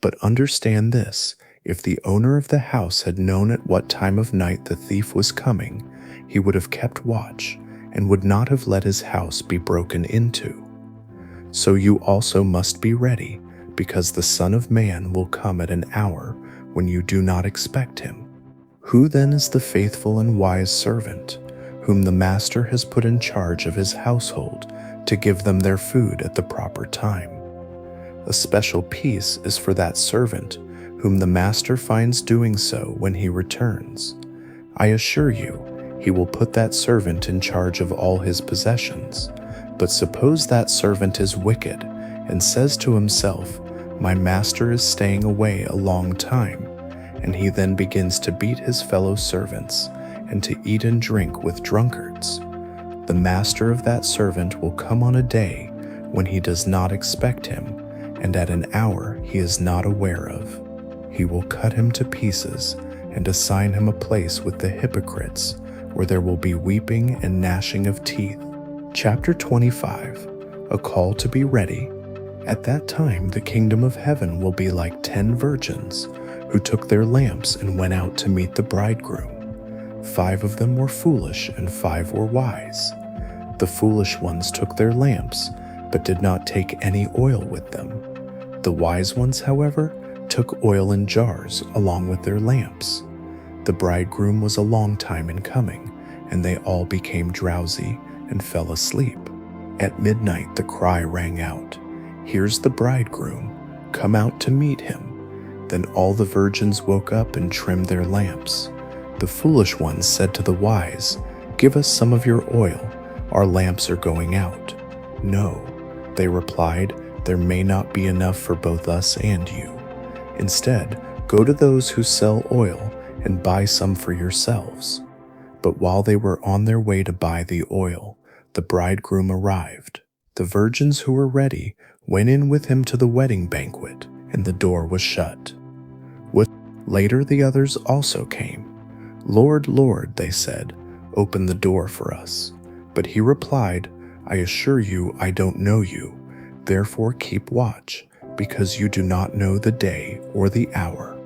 But understand this, if the owner of the house had known at what time of night the thief was coming, he would have kept watch and would not have let his house be broken into. So you also must be ready, because the Son of Man will come at an hour when you do not expect him. Who then is the faithful and wise servant, whom the master has put in charge of his household to give them their food at the proper time? A special peace is for that servant whom the master finds doing so when he returns. I assure you, he will put that servant in charge of all his possessions. But suppose that servant is wicked and says to himself, "My master is staying away a long time," and he then begins to beat his fellow servants and to eat and drink with drunkards. The master of that servant will come on a day when he does not expect him, and at an hour he is not aware of. He will cut him to pieces and assign him a place with the hypocrites, where there will be weeping and gnashing of teeth. Chapter 25. A call to be ready. At that time the kingdom of heaven will be like 10 virgins who took their lamps and went out to meet the bridegroom. 5 of them were foolish and 5 were wise. The foolish ones took their lamps, but did not take any oil with them. The wise ones, however, took oil in jars along with their lamps. The bridegroom was a long time in coming, and they all became drowsy and fell asleep. At midnight the cry rang out, "Here's the bridegroom, come out to meet him." Then all the virgins woke up and trimmed their lamps. The foolish ones said to the wise, "Give us some of your oil, our lamps are going out." "No," they replied, "there may not be enough for both us and you. Instead, go to those who sell oil and buy some for yourselves." But while they were on their way to buy the oil, the bridegroom arrived. The virgins who were ready went in with him to the wedding banquet, and the door was shut. Later the others also came. "Lord, Lord," they said, "open the door for us." But he replied, "I assure you I don't know you. Therefore keep watch, because you do not know the day or the hour."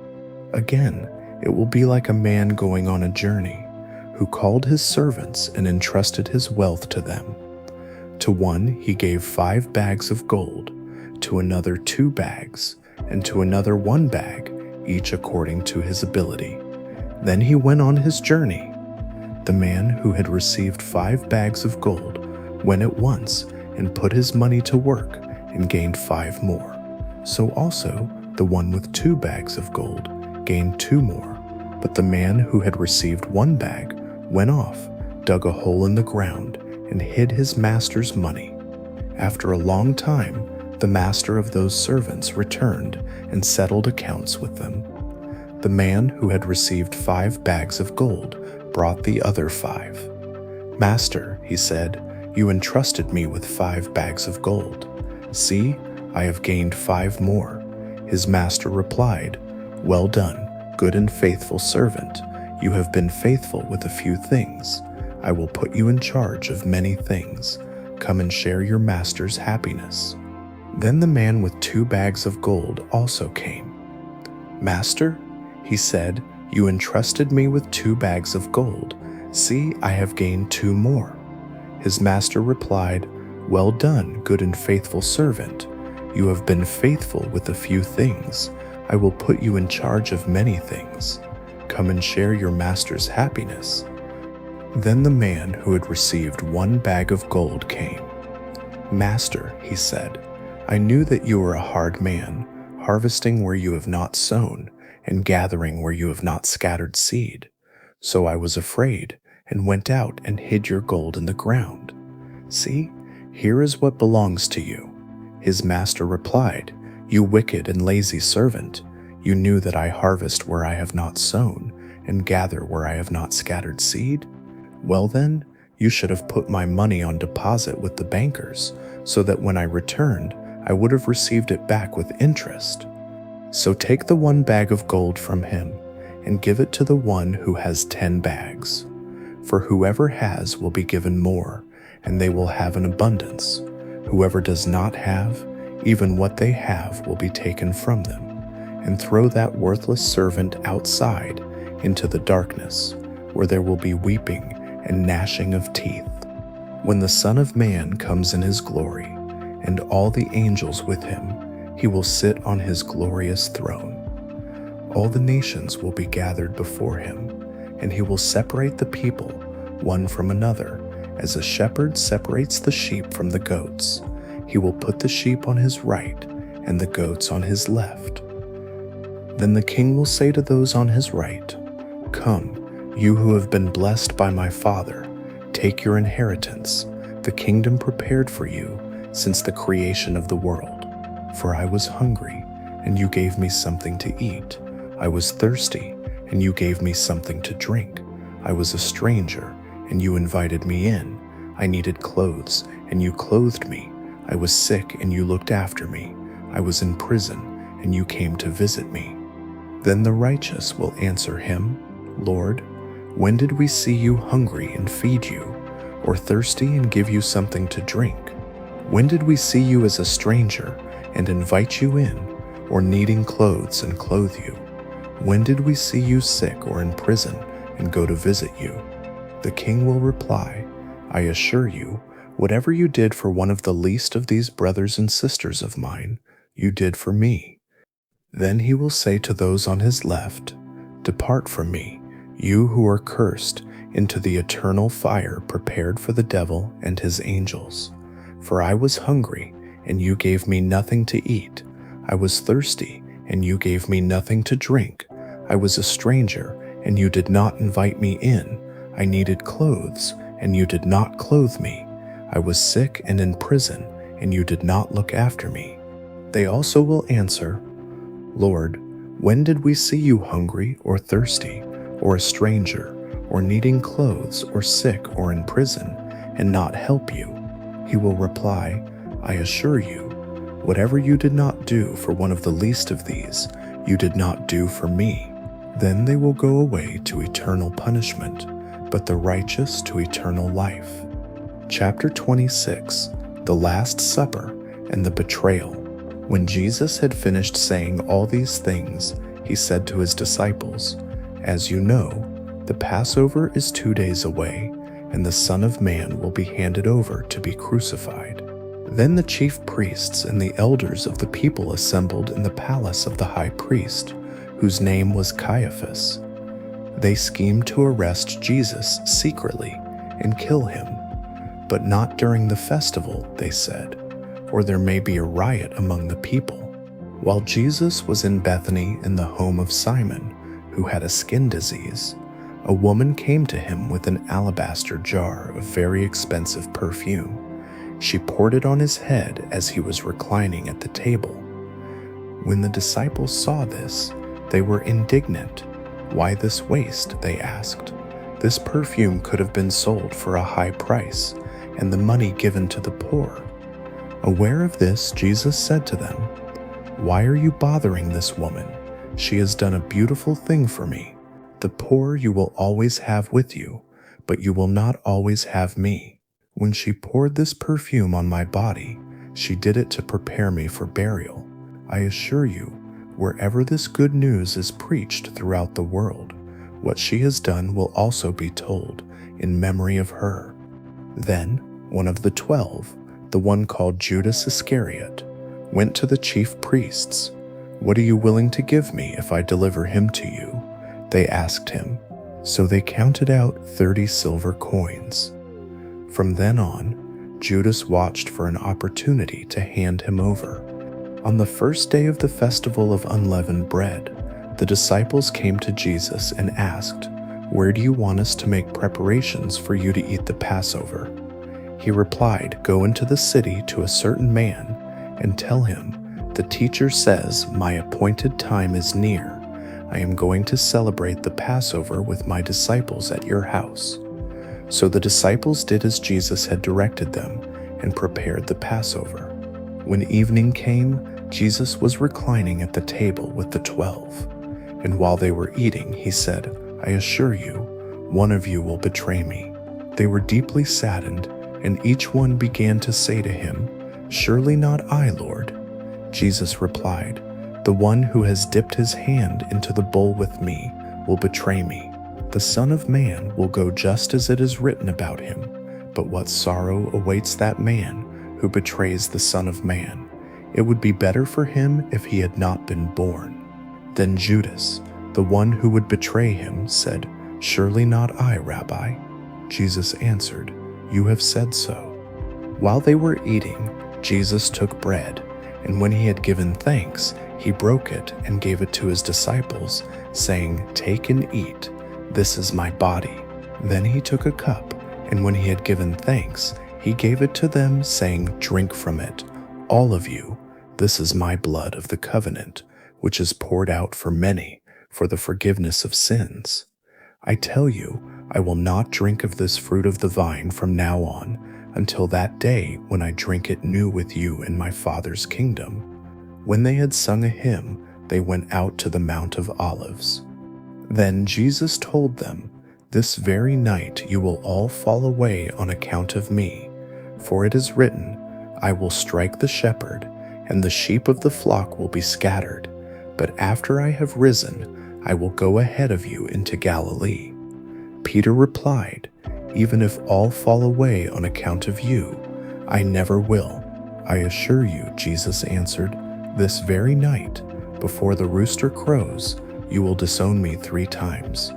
Again, it will be like a man going on a journey, who called his servants and entrusted his wealth to them. To one he gave 5 bags of gold, to another 2 bags, and to another 1 bag, each according to his ability. Then he went on his journey. The man who had received 5 bags of gold went at once and put his money to work and gained 5 more. So also the one with 2 bags of gold gained 2 more. But the man who had received 1 bag went off, dug a hole in the ground, and hid his master's money. After a long time, the master of those servants returned and settled accounts with them. The man who had received 5 bags of gold brought the other 5. "Master," he said, "you entrusted me with 5 bags of gold. See, I have gained 5 more." His master replied, "Well done, good and faithful servant. You have been faithful with a few things. I will put you in charge of many things. Come and share your master's happiness." Then the man with 2 bags of gold also came. "Master," he said, "you entrusted me with 2 bags of gold. See, I have gained 2 more." His master replied, "Well done, good and faithful servant. You have been faithful with a few things. I will put you in charge of many things. Come and share your master's happiness." Then the man who had received 1 bag of gold came. "Master," he said, "I knew that you are a hard man, harvesting where you have not sown, and gathering where you have not scattered seed. So I was afraid, and went out and hid your gold in the ground. See, here is what belongs to you." His master replied, "You wicked and lazy servant, you knew that I harvest where I have not sown, and gather where I have not scattered seed? Well then, you should have put my money on deposit with the bankers, so that when I returned, I would have received it back with interest. So take the 1 bag of gold from him, and give it to the one who has 10 bags. For whoever has will be given more, and they will have an abundance. Whoever does not have, even what they have will be taken from them. And throw that worthless servant outside into the darkness, where there will be weeping and gnashing of teeth, when the Son of Man comes in his glory, and all the angels with him. He will sit on his glorious throne. All the nations will be gathered before him, and he will separate the people one from another, as a shepherd separates the sheep from the goats. He will put the sheep on his right and the goats on his left. Then the king will say to those on his right, "Come, you who have been blessed by my Father, take your inheritance, the kingdom prepared for you since the creation of the world. For I was hungry, and you gave me something to eat. I was thirsty, and you gave me something to drink. I was a stranger, and you invited me in. I needed clothes, and you clothed me. I was sick, and you looked after me. I was in prison, and you came to visit me." Then the righteous will answer him, "Lord, when did we see you hungry and feed you, or thirsty and give you something to drink? When did we see you as a stranger and invite you in, or needing clothes and clothe you? When did we see you sick or in prison and go to visit you?" The king will reply, "I assure you, whatever you did for one of the least of these brothers and sisters of mine, you did for me." Then he will say to those on his left, "Depart from me, you who are cursed, into the eternal fire prepared for the devil and his angels. For I was hungry, and you gave me nothing to eat. I was thirsty, and you gave me nothing to drink. I was a stranger, and you did not invite me in. I needed clothes, and you did not clothe me. I was sick and in prison, and you did not look after me." They also will answer, "Lord, when did we see you hungry or thirsty, or a stranger, or needing clothes, or sick, or in prison, and not help you?" He will reply, "I assure you, whatever you did not do for one of the least of these, you did not do for me." Then they will go away to eternal punishment, but the righteous to eternal life. Chapter 26, the Last Supper and the Betrayal. When Jesus had finished saying all these things, he said to his disciples, "As you know, the Passover is 2 days away, and the Son of Man will be handed over to be crucified." Then the chief priests and the elders of the people assembled in the palace of the high priest, whose name was Caiaphas. They schemed to arrest Jesus secretly and kill him, but not during the festival, they said, or there may be a riot among the people. While Jesus was in Bethany in the home of Simon, who had a skin disease, a woman came to him with an alabaster jar of very expensive perfume. She poured it on his head as he was reclining at the table. When the disciples saw this, they were indignant. "Why this waste?" they asked. "This perfume could have been sold for a high price, and the money given to the poor." Aware of this, Jesus said to them, "Why are you bothering this woman? She has done a beautiful thing for me. The poor you will always have with you, but you will not always have me. When she poured this perfume on my body, she did it to prepare me for burial. I assure you, wherever this good news is preached throughout the world, what she has done will also be told in memory of her." Then one of the 12, the one called Judas Iscariot, went to the chief priests. "What are you willing to give me if I deliver him to you?" they asked him. So they counted out 30 silver coins. From then on, Judas watched for an opportunity to hand him over. On the first day of the festival of unleavened bread, the disciples came to Jesus and asked, "Where do you want us to make preparations for you to eat the Passover?" He replied, "Go into the city to a certain man and tell him, 'The teacher says, my appointed time is near. I am going to celebrate the Passover with my disciples at your house.'" So the disciples did as Jesus had directed them and prepared the Passover. When evening came, Jesus was reclining at the table with the 12. And while they were eating, he said, "I assure you, one of you will betray me." They were deeply saddened, and each one began to say to him, "Surely not I, Lord." Jesus replied, "The one who has dipped his hand into the bowl with me will betray me. The Son of Man will go just as it is written about him, but what sorrow awaits that man who betrays the Son of Man. It would be better for him if he had not been born." Then Judas, the one who would betray him, said, "Surely not I, Rabbi." Jesus answered, "You have said so." While they were eating, Jesus took bread, and when he had given thanks, he broke it and gave it to his disciples, saying, "Take and eat. This is my body." Then he took a cup, and when he had given thanks, he gave it to them, saying, "Drink from it, all of you. This is my blood of the covenant, which is poured out for many for the forgiveness of sins. I tell you, I will not drink of this fruit of the vine from now on until that day when I drink it new with you in my Father's kingdom." When they had sung a hymn, they went out to the Mount of Olives. Then Jesus told them, "This very night you will all fall away on account of me. For it is written, 'I will strike the shepherd, and the sheep of the flock will be scattered.' But after I have risen, I will go ahead of you into Galilee." Peter replied, "Even if all fall away on account of you, I never will." "I assure you," Jesus answered, "this very night, before the rooster crows, you will disown me 3 times."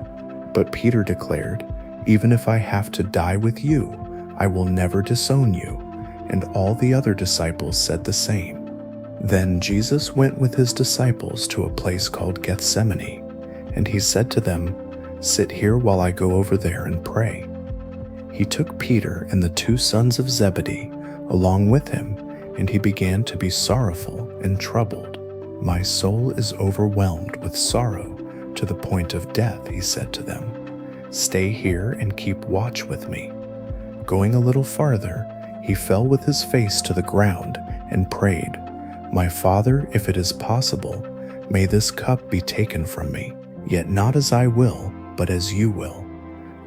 But Peter declared, "Even if I have to die with you, I will never disown you." And all the other disciples said the same. Then Jesus went with his disciples to a place called Gethsemane, and he said to them, Sit here while I go over there and pray." He took Peter and the 2 sons of Zebedee along with him, and he began to be sorrowful and troubled. "My soul is overwhelmed with sorrow to the point of death," he said to them. "Stay here and keep watch with me." Going a little farther, he fell with his face to the ground and prayed, "My Father, if it is possible, may this cup be taken from me, yet not as I will, but as you will."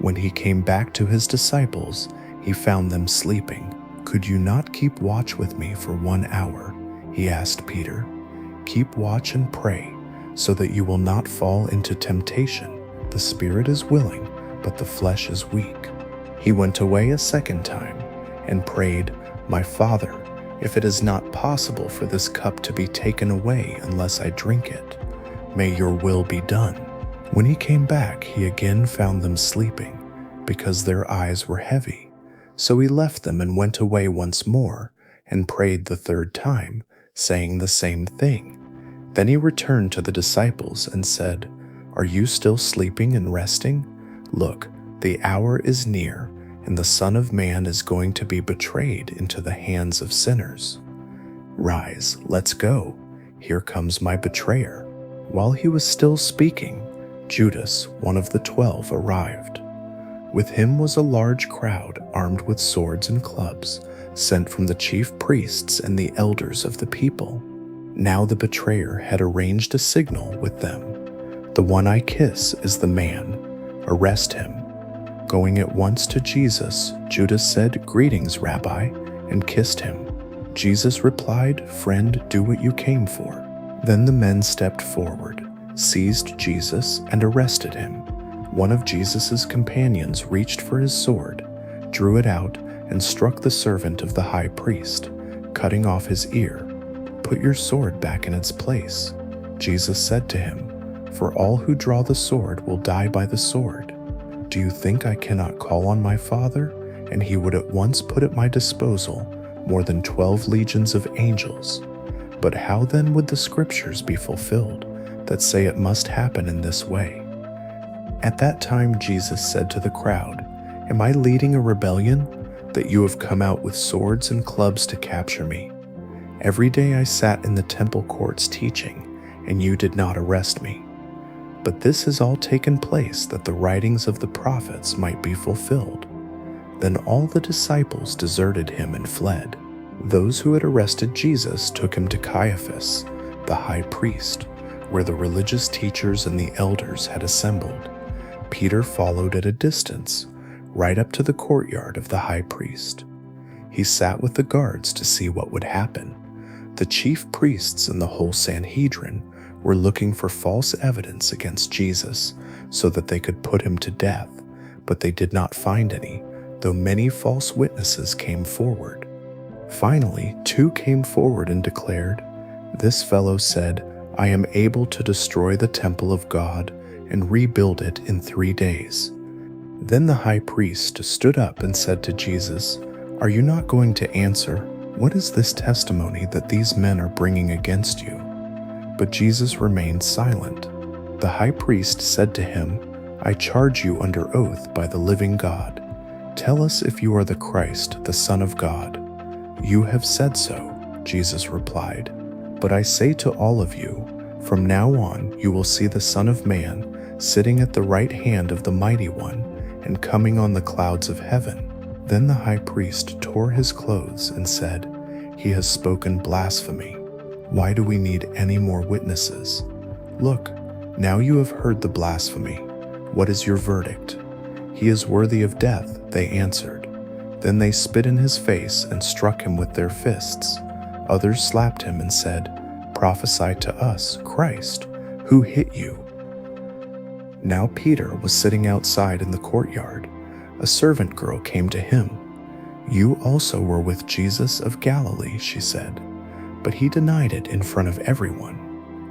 When he came back to his disciples, he found them sleeping. "Could you not keep watch with me for 1 hour?" he asked Peter. "Keep watch and pray, so that you will not fall into temptation. The spirit is willing, but the flesh is weak." He went away a second time and prayed, "My Father, if it is not possible for this cup to be taken away unless I drink it, may your will be done." When he came back, he again found them sleeping, because their eyes were heavy. So he left them and went away once more, and prayed the 3rd time, saying the same thing. Then he returned to the disciples and said, "Are you still sleeping and resting? Look, the hour is near, and the Son of Man is going to be betrayed into the hands of sinners. Rise, let's go. Here comes my betrayer." While he was still speaking, Judas, one of the 12, arrived. With him was a large crowd armed with swords and clubs, sent from the chief priests and the elders of the people. Now the betrayer had arranged a signal with them. "The one I kiss is the man. Arrest him." Going at once to Jesus, Judas said, "Greetings, Rabbi," and kissed him. Jesus replied, "Friend, do what you came for." Then the men stepped forward, seized Jesus, and arrested him. One of Jesus' companions reached for his sword, drew it out, and struck the servant of the high priest, cutting off his ear. "Put your sword back in its place," Jesus said to him, "for all who draw the sword will die by the sword. Do you think I cannot call on my Father, and he would at once put at my disposal more than 12 legions of angels? But how then would the scriptures be fulfilled that say it must happen in this way?" At that time Jesus said to the crowd, "Am I leading a rebellion, that you have come out with swords and clubs to capture me? Every day I sat in the temple courts teaching, and you did not arrest me. But this has all taken place that the writings of the prophets might be fulfilled." Then all the disciples deserted him and fled. Those who had arrested Jesus took him to Caiaphas, the high priest, where the religious teachers and the elders had assembled. Peter followed at a distance, right up to the courtyard of the high priest. He sat with the guards to see what would happen. The chief priests and the whole Sanhedrin were looking for false evidence against Jesus so that they could put him to death, but they did not find any, though many false witnesses came forward. Finally, 2 came forward and declared, "This fellow said, 'I am able to destroy the temple of God and rebuild it in 3 days.'" Then the high priest stood up and said to Jesus, "Are you not going to answer? What is this testimony that these men are bringing against you?" But Jesus remained silent. The high priest said to him, "I charge you under oath by the living God. Tell us if you are the Christ, the Son of God." "You have said so," Jesus replied. "But I say to all of you, from now on you will see the Son of Man sitting at the right hand of the Mighty One and coming on the clouds of heaven." Then the high priest tore his clothes and said, "He has spoken blasphemy. Why do we need any more witnesses? Look, now you have heard the blasphemy. What is your verdict?" "He is worthy of death," they answered. Then they spit in his face and struck him with their fists. Others slapped him and said, "Prophesy to us, Christ, who hit you?" Now Peter was sitting outside in the courtyard. A servant girl came to him. "You also were with Jesus of Galilee," she said. But he denied it in front of everyone.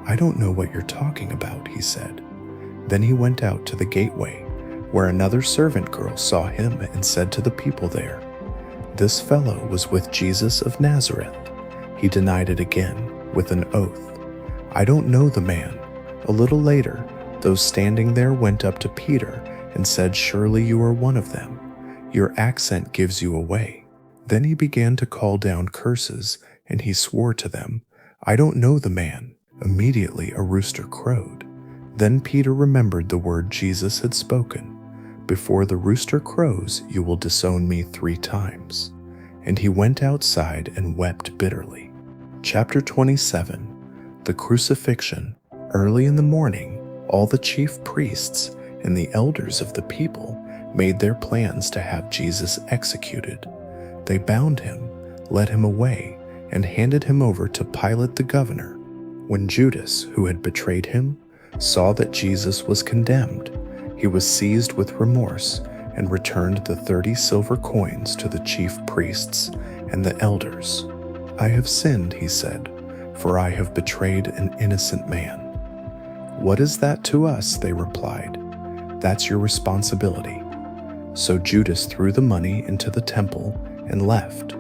"I don't know what you're talking about," he said. Then he went out to the gateway, where another servant girl saw him and said to the people there, "This fellow was with Jesus of Nazareth." He denied it again with an oath, "I don't know the man." A little later, Those standing there went up to Peter and said, "Surely you are one of them. Your accent gives you away." Then he began to call down curses, and he swore to them, "I don't know the man." Immediately a rooster crowed. Then Peter remembered the word Jesus had spoken, "Before the rooster crows, you will disown me 3 times." And he went outside and wept bitterly. Chapter 27. The Crucifixion. Early in the morning, all the chief priests and the elders of the people made their plans to have Jesus executed. They bound him, led him away, and handed him over to Pilate the governor. When Judas, who had betrayed him, saw that Jesus was condemned, he was seized with remorse and returned the 30 silver coins to the chief priests and the elders. "I have sinned," he said, "for I have betrayed an innocent man." "What is that to us?" they replied. "That's your responsibility." So Judas threw the money into the temple and left.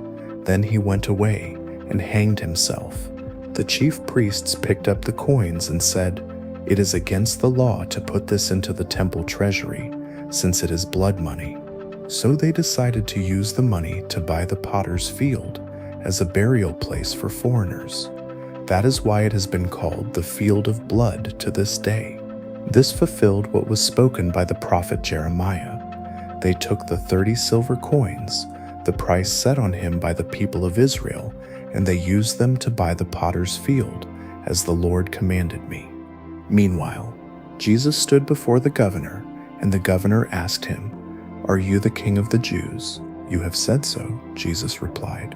Then he went away and hanged himself. The chief priests picked up the coins and said, "It is against the law to put this into the temple treasury, since it is blood money." So they decided to use the money to buy the potter's field as a burial place for foreigners. That is why it has been called the Field of Blood to this day. This fulfilled what was spoken by the prophet Jeremiah. They took the 30 silver coins, the price set on him by the people of Israel, and they used them to buy the potter's field, as the Lord commanded me. Meanwhile, Jesus stood before the governor, and the governor asked him, "Are you the king of the Jews?" "You have said so," Jesus replied.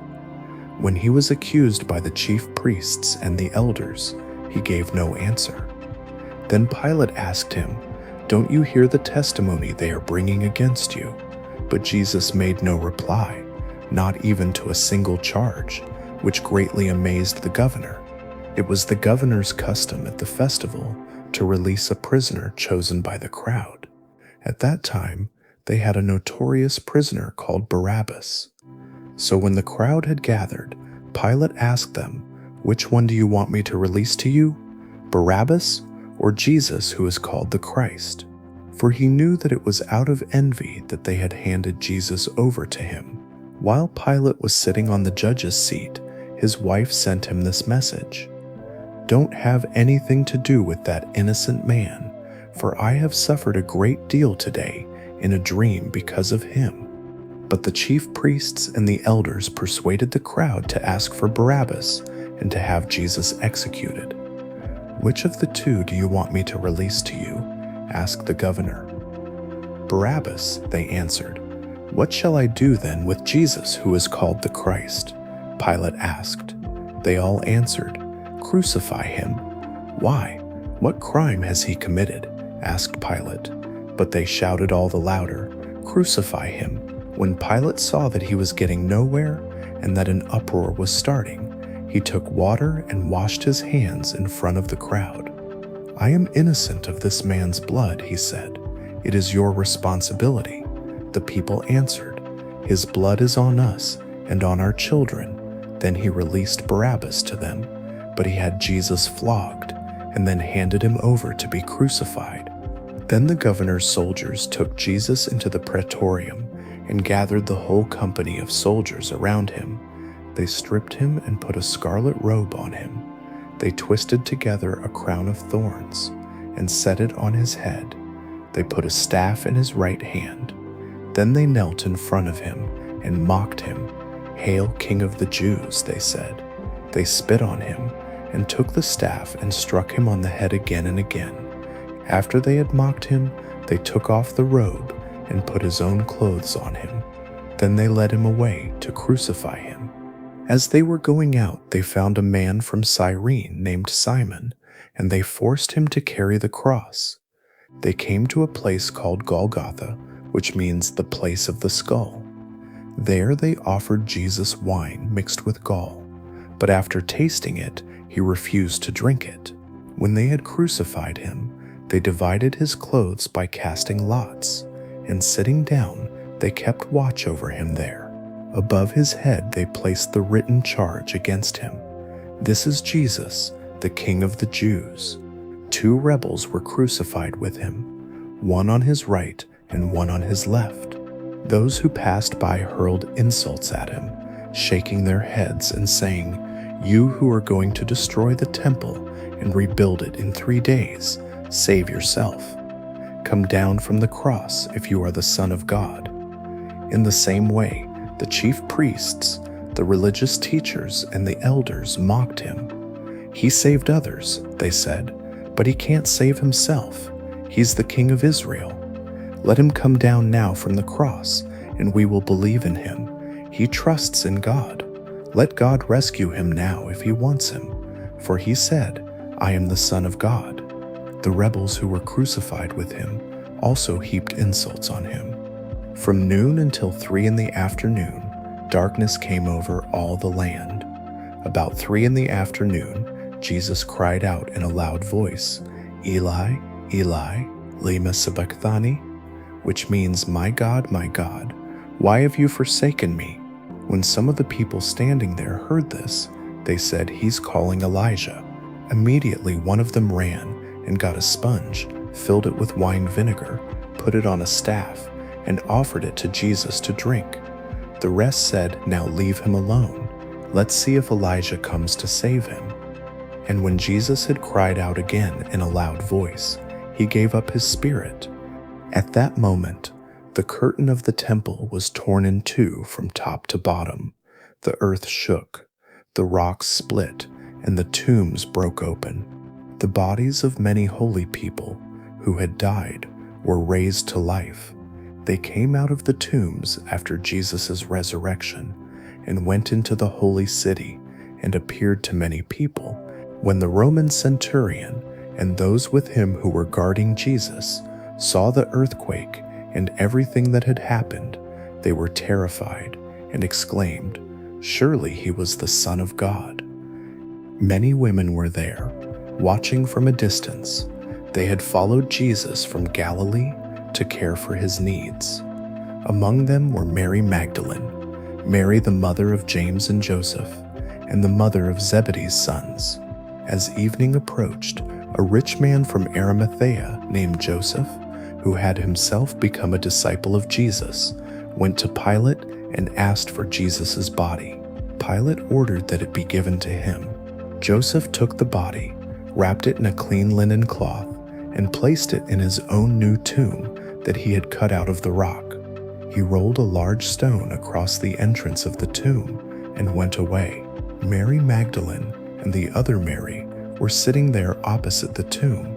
When he was accused by the chief priests and the elders, he gave no answer. Then Pilate asked him, "Don't you hear the testimony they are bringing against you?" But Jesus made no reply, not even to a single charge, which greatly amazed the governor. It was the governor's custom at the festival to release a prisoner chosen by the crowd. At that time, they had a notorious prisoner called Barabbas. So when the crowd had gathered, Pilate asked them, "Which one do you want me to release to you, Barabbas or Jesus, who is called the Christ?" For he knew that it was out of envy that they had handed Jesus over to him. While Pilate was sitting on the judge's seat, his wife sent him this message: "Don't have anything to do with that innocent man, for I have suffered a great deal today in a dream because of him." But the chief priests and the elders persuaded the crowd to ask for Barabbas and to have Jesus executed. "Which of the 2 do you want me to release to you?" asked the governor. "Barabbas," they answered. "What shall I do then with Jesus, who is called the Christ?" Pilate asked. They all answered, "Crucify him." "Why? What crime has he committed?" asked Pilate. But they shouted all the louder, "Crucify him." When Pilate saw that he was getting nowhere and that an uproar was starting, he took water and washed his hands in front of the crowd. "I am innocent of this man's blood," he said. "It is your responsibility." The people answered, "His blood is on us and on our children." Then he released Barabbas to them, but he had Jesus flogged and then handed him over to be crucified. Then the governor's soldiers took Jesus into the praetorium and gathered the whole company of soldiers around him. They stripped him and put a scarlet robe on him. They twisted together a crown of thorns and set it on his head. They put a staff in his right hand. Then they knelt in front of him and mocked him. "Hail, King of the Jews," they said. They spit on him and took the staff and struck him on the head again and again. After they had mocked him, they took off the robe and put his own clothes on him. Then they led him away to crucify him. As they were going out, they found a man from Cyrene named Simon, and they forced him to carry the cross. They came to a place called Golgotha, which means the place of the skull. There they offered Jesus wine mixed with gall, but after tasting it, he refused to drink it. When they had crucified him, they divided his clothes by casting lots, and sitting down, they kept watch over him there. Above his head they placed the written charge against him: "This is Jesus, the King of the Jews." 2 rebels were crucified with him, one on his right and one on his left. Those who passed by hurled insults at him, shaking their heads and saying, "You who are going to destroy the temple and rebuild it in 3 days, save yourself. Come down from the cross if you are the Son of God." In the same way, the chief priests, the religious teachers, and the elders mocked him. "He saved others," they said, "but he can't save himself. He's the King of Israel. Let him come down now from the cross, and we will believe in him. He trusts in God. Let God rescue him now if he wants him, for he said, 'I am the Son of God.'" The rebels who were crucified with him also heaped insults on him. From noon until 3 in the afternoon, darkness came over all the land. About 3 in the afternoon, Jesus cried out in a loud voice, "Eli, Eli, lema sabachthani?" which means, my God, why have you forsaken me?" When some of the people standing there heard this, they said, "He's calling Elijah." Immediately one of them ran and got a sponge, filled it with wine vinegar, put it on a staff, and offered it to Jesus to drink. The rest said, "Now leave him alone. Let's see if Elijah comes to save him." And when Jesus had cried out again in a loud voice, he gave up his spirit. At that moment, the curtain of the temple was torn in 2 from top to bottom. The earth shook, the rocks split, and the tombs broke open. The bodies of many holy people who had died were raised to life. They came out of the tombs after Jesus' resurrection and went into the holy city and appeared to many people. When the Roman centurion and those with him who were guarding Jesus saw the earthquake and everything that had happened, they were terrified and exclaimed, "Surely he was the Son of God." Many women were there, watching from a distance. They had followed Jesus from Galilee to care for his needs. Among them were Mary Magdalene, Mary the mother of James and Joseph, and the mother of Zebedee's sons. As evening approached, a rich man from Arimathea named Joseph, who had himself become a disciple of Jesus, went to Pilate and asked for Jesus' body. Pilate ordered that it be given to him. Joseph took the body, wrapped it in a clean linen cloth, and placed it in his own new tomb that he had cut out of the rock. He rolled a large stone across the entrance of the tomb and went away. Mary Magdalene and the other Mary were sitting there opposite the tomb.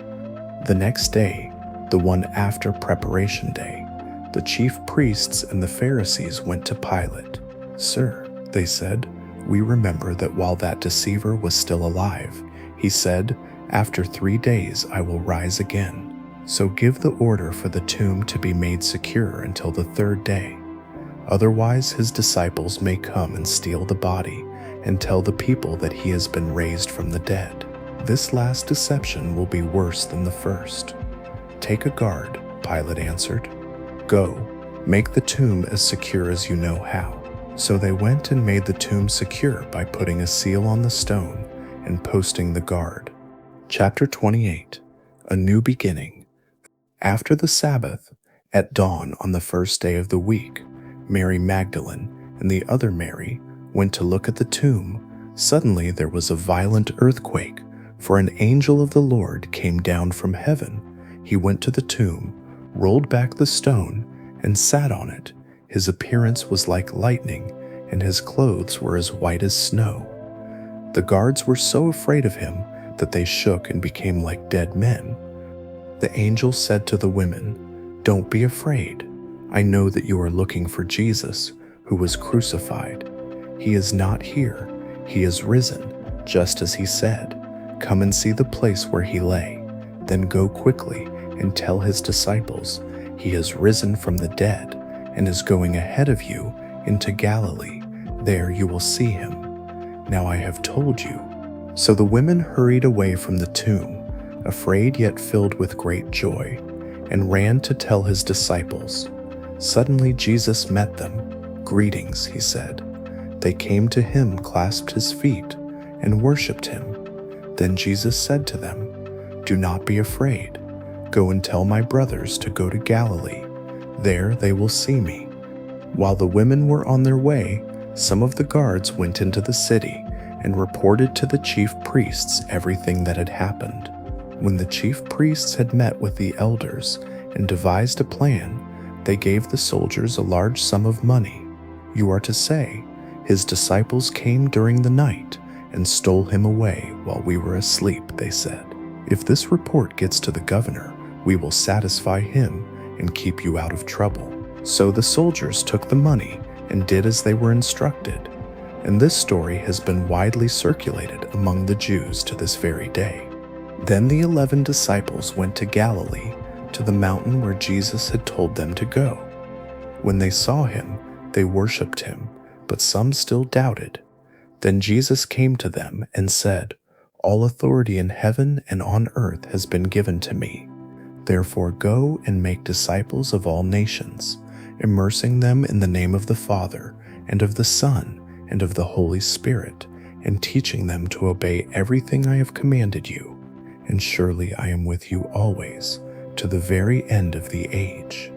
The next day, the one after Preparation Day, the chief priests and the Pharisees went to Pilate. "Sir," they said, "we remember that while that deceiver was still alive, he said, 'After 3 days I will rise again.' So give the order for the tomb to be made secure until the 3rd day. Otherwise his disciples may come and steal the body and tell the people that he has been raised from the dead. This last deception will be worse than the first." "Take a guard," Pilate answered. "Go, make the tomb as secure as you know how." So they went and made the tomb secure by putting a seal on the stone and posting the guard. Chapter 28. A New Beginning. After the Sabbath, at dawn on the 1st day of the week, Mary Magdalene and the other Mary went to look at the tomb. Suddenly there was a violent earthquake, for an angel of the Lord came down from heaven. He went to the tomb, rolled back the stone, and sat on it. His appearance was like lightning, and his clothes were as white as snow. The guards were so afraid of him that they shook and became like dead men. The angel said to the women, "Don't be afraid. I know that you are looking for Jesus, who was crucified. He is not here. He is risen, just as he said. Come and see the place where he lay. Then go quickly and tell his disciples, he has risen from the dead and is going ahead of you into Galilee. There you will see him. Now I have told you." So the women hurried away from the tomb, afraid yet filled with great joy, and ran to tell his disciples. Suddenly Jesus met them. "Greetings," he said. They came to him, clasped his feet, and worshipped him. Then Jesus said to them, "Do not be afraid. Go and tell my brothers to go to Galilee. There they will see me." While the women were on their way, some of the guards went into the city and reported to the chief priests everything that had happened. When the chief priests had met with the elders and devised a plan, they gave the soldiers a large sum of money. "You are to say, 'His disciples came during the night and stole him away while we were asleep,'" they said. "If this report gets to the governor, we will satisfy him and keep you out of trouble." So the soldiers took the money and did as they were instructed, and this story has been widely circulated among the Jews to this very day. Then the 11 disciples went to Galilee, to the mountain where Jesus had told them to go. When they saw him, they worshipped him, but some still doubted. Then Jesus came to them and said, "All authority in heaven and on earth has been given to me. Therefore go and make disciples of all nations, immersing them in the name of the Father, and of the Son, and of the Holy Spirit, and teaching them to obey everything I have commanded you. And surely I am with you always, to the very end of the age."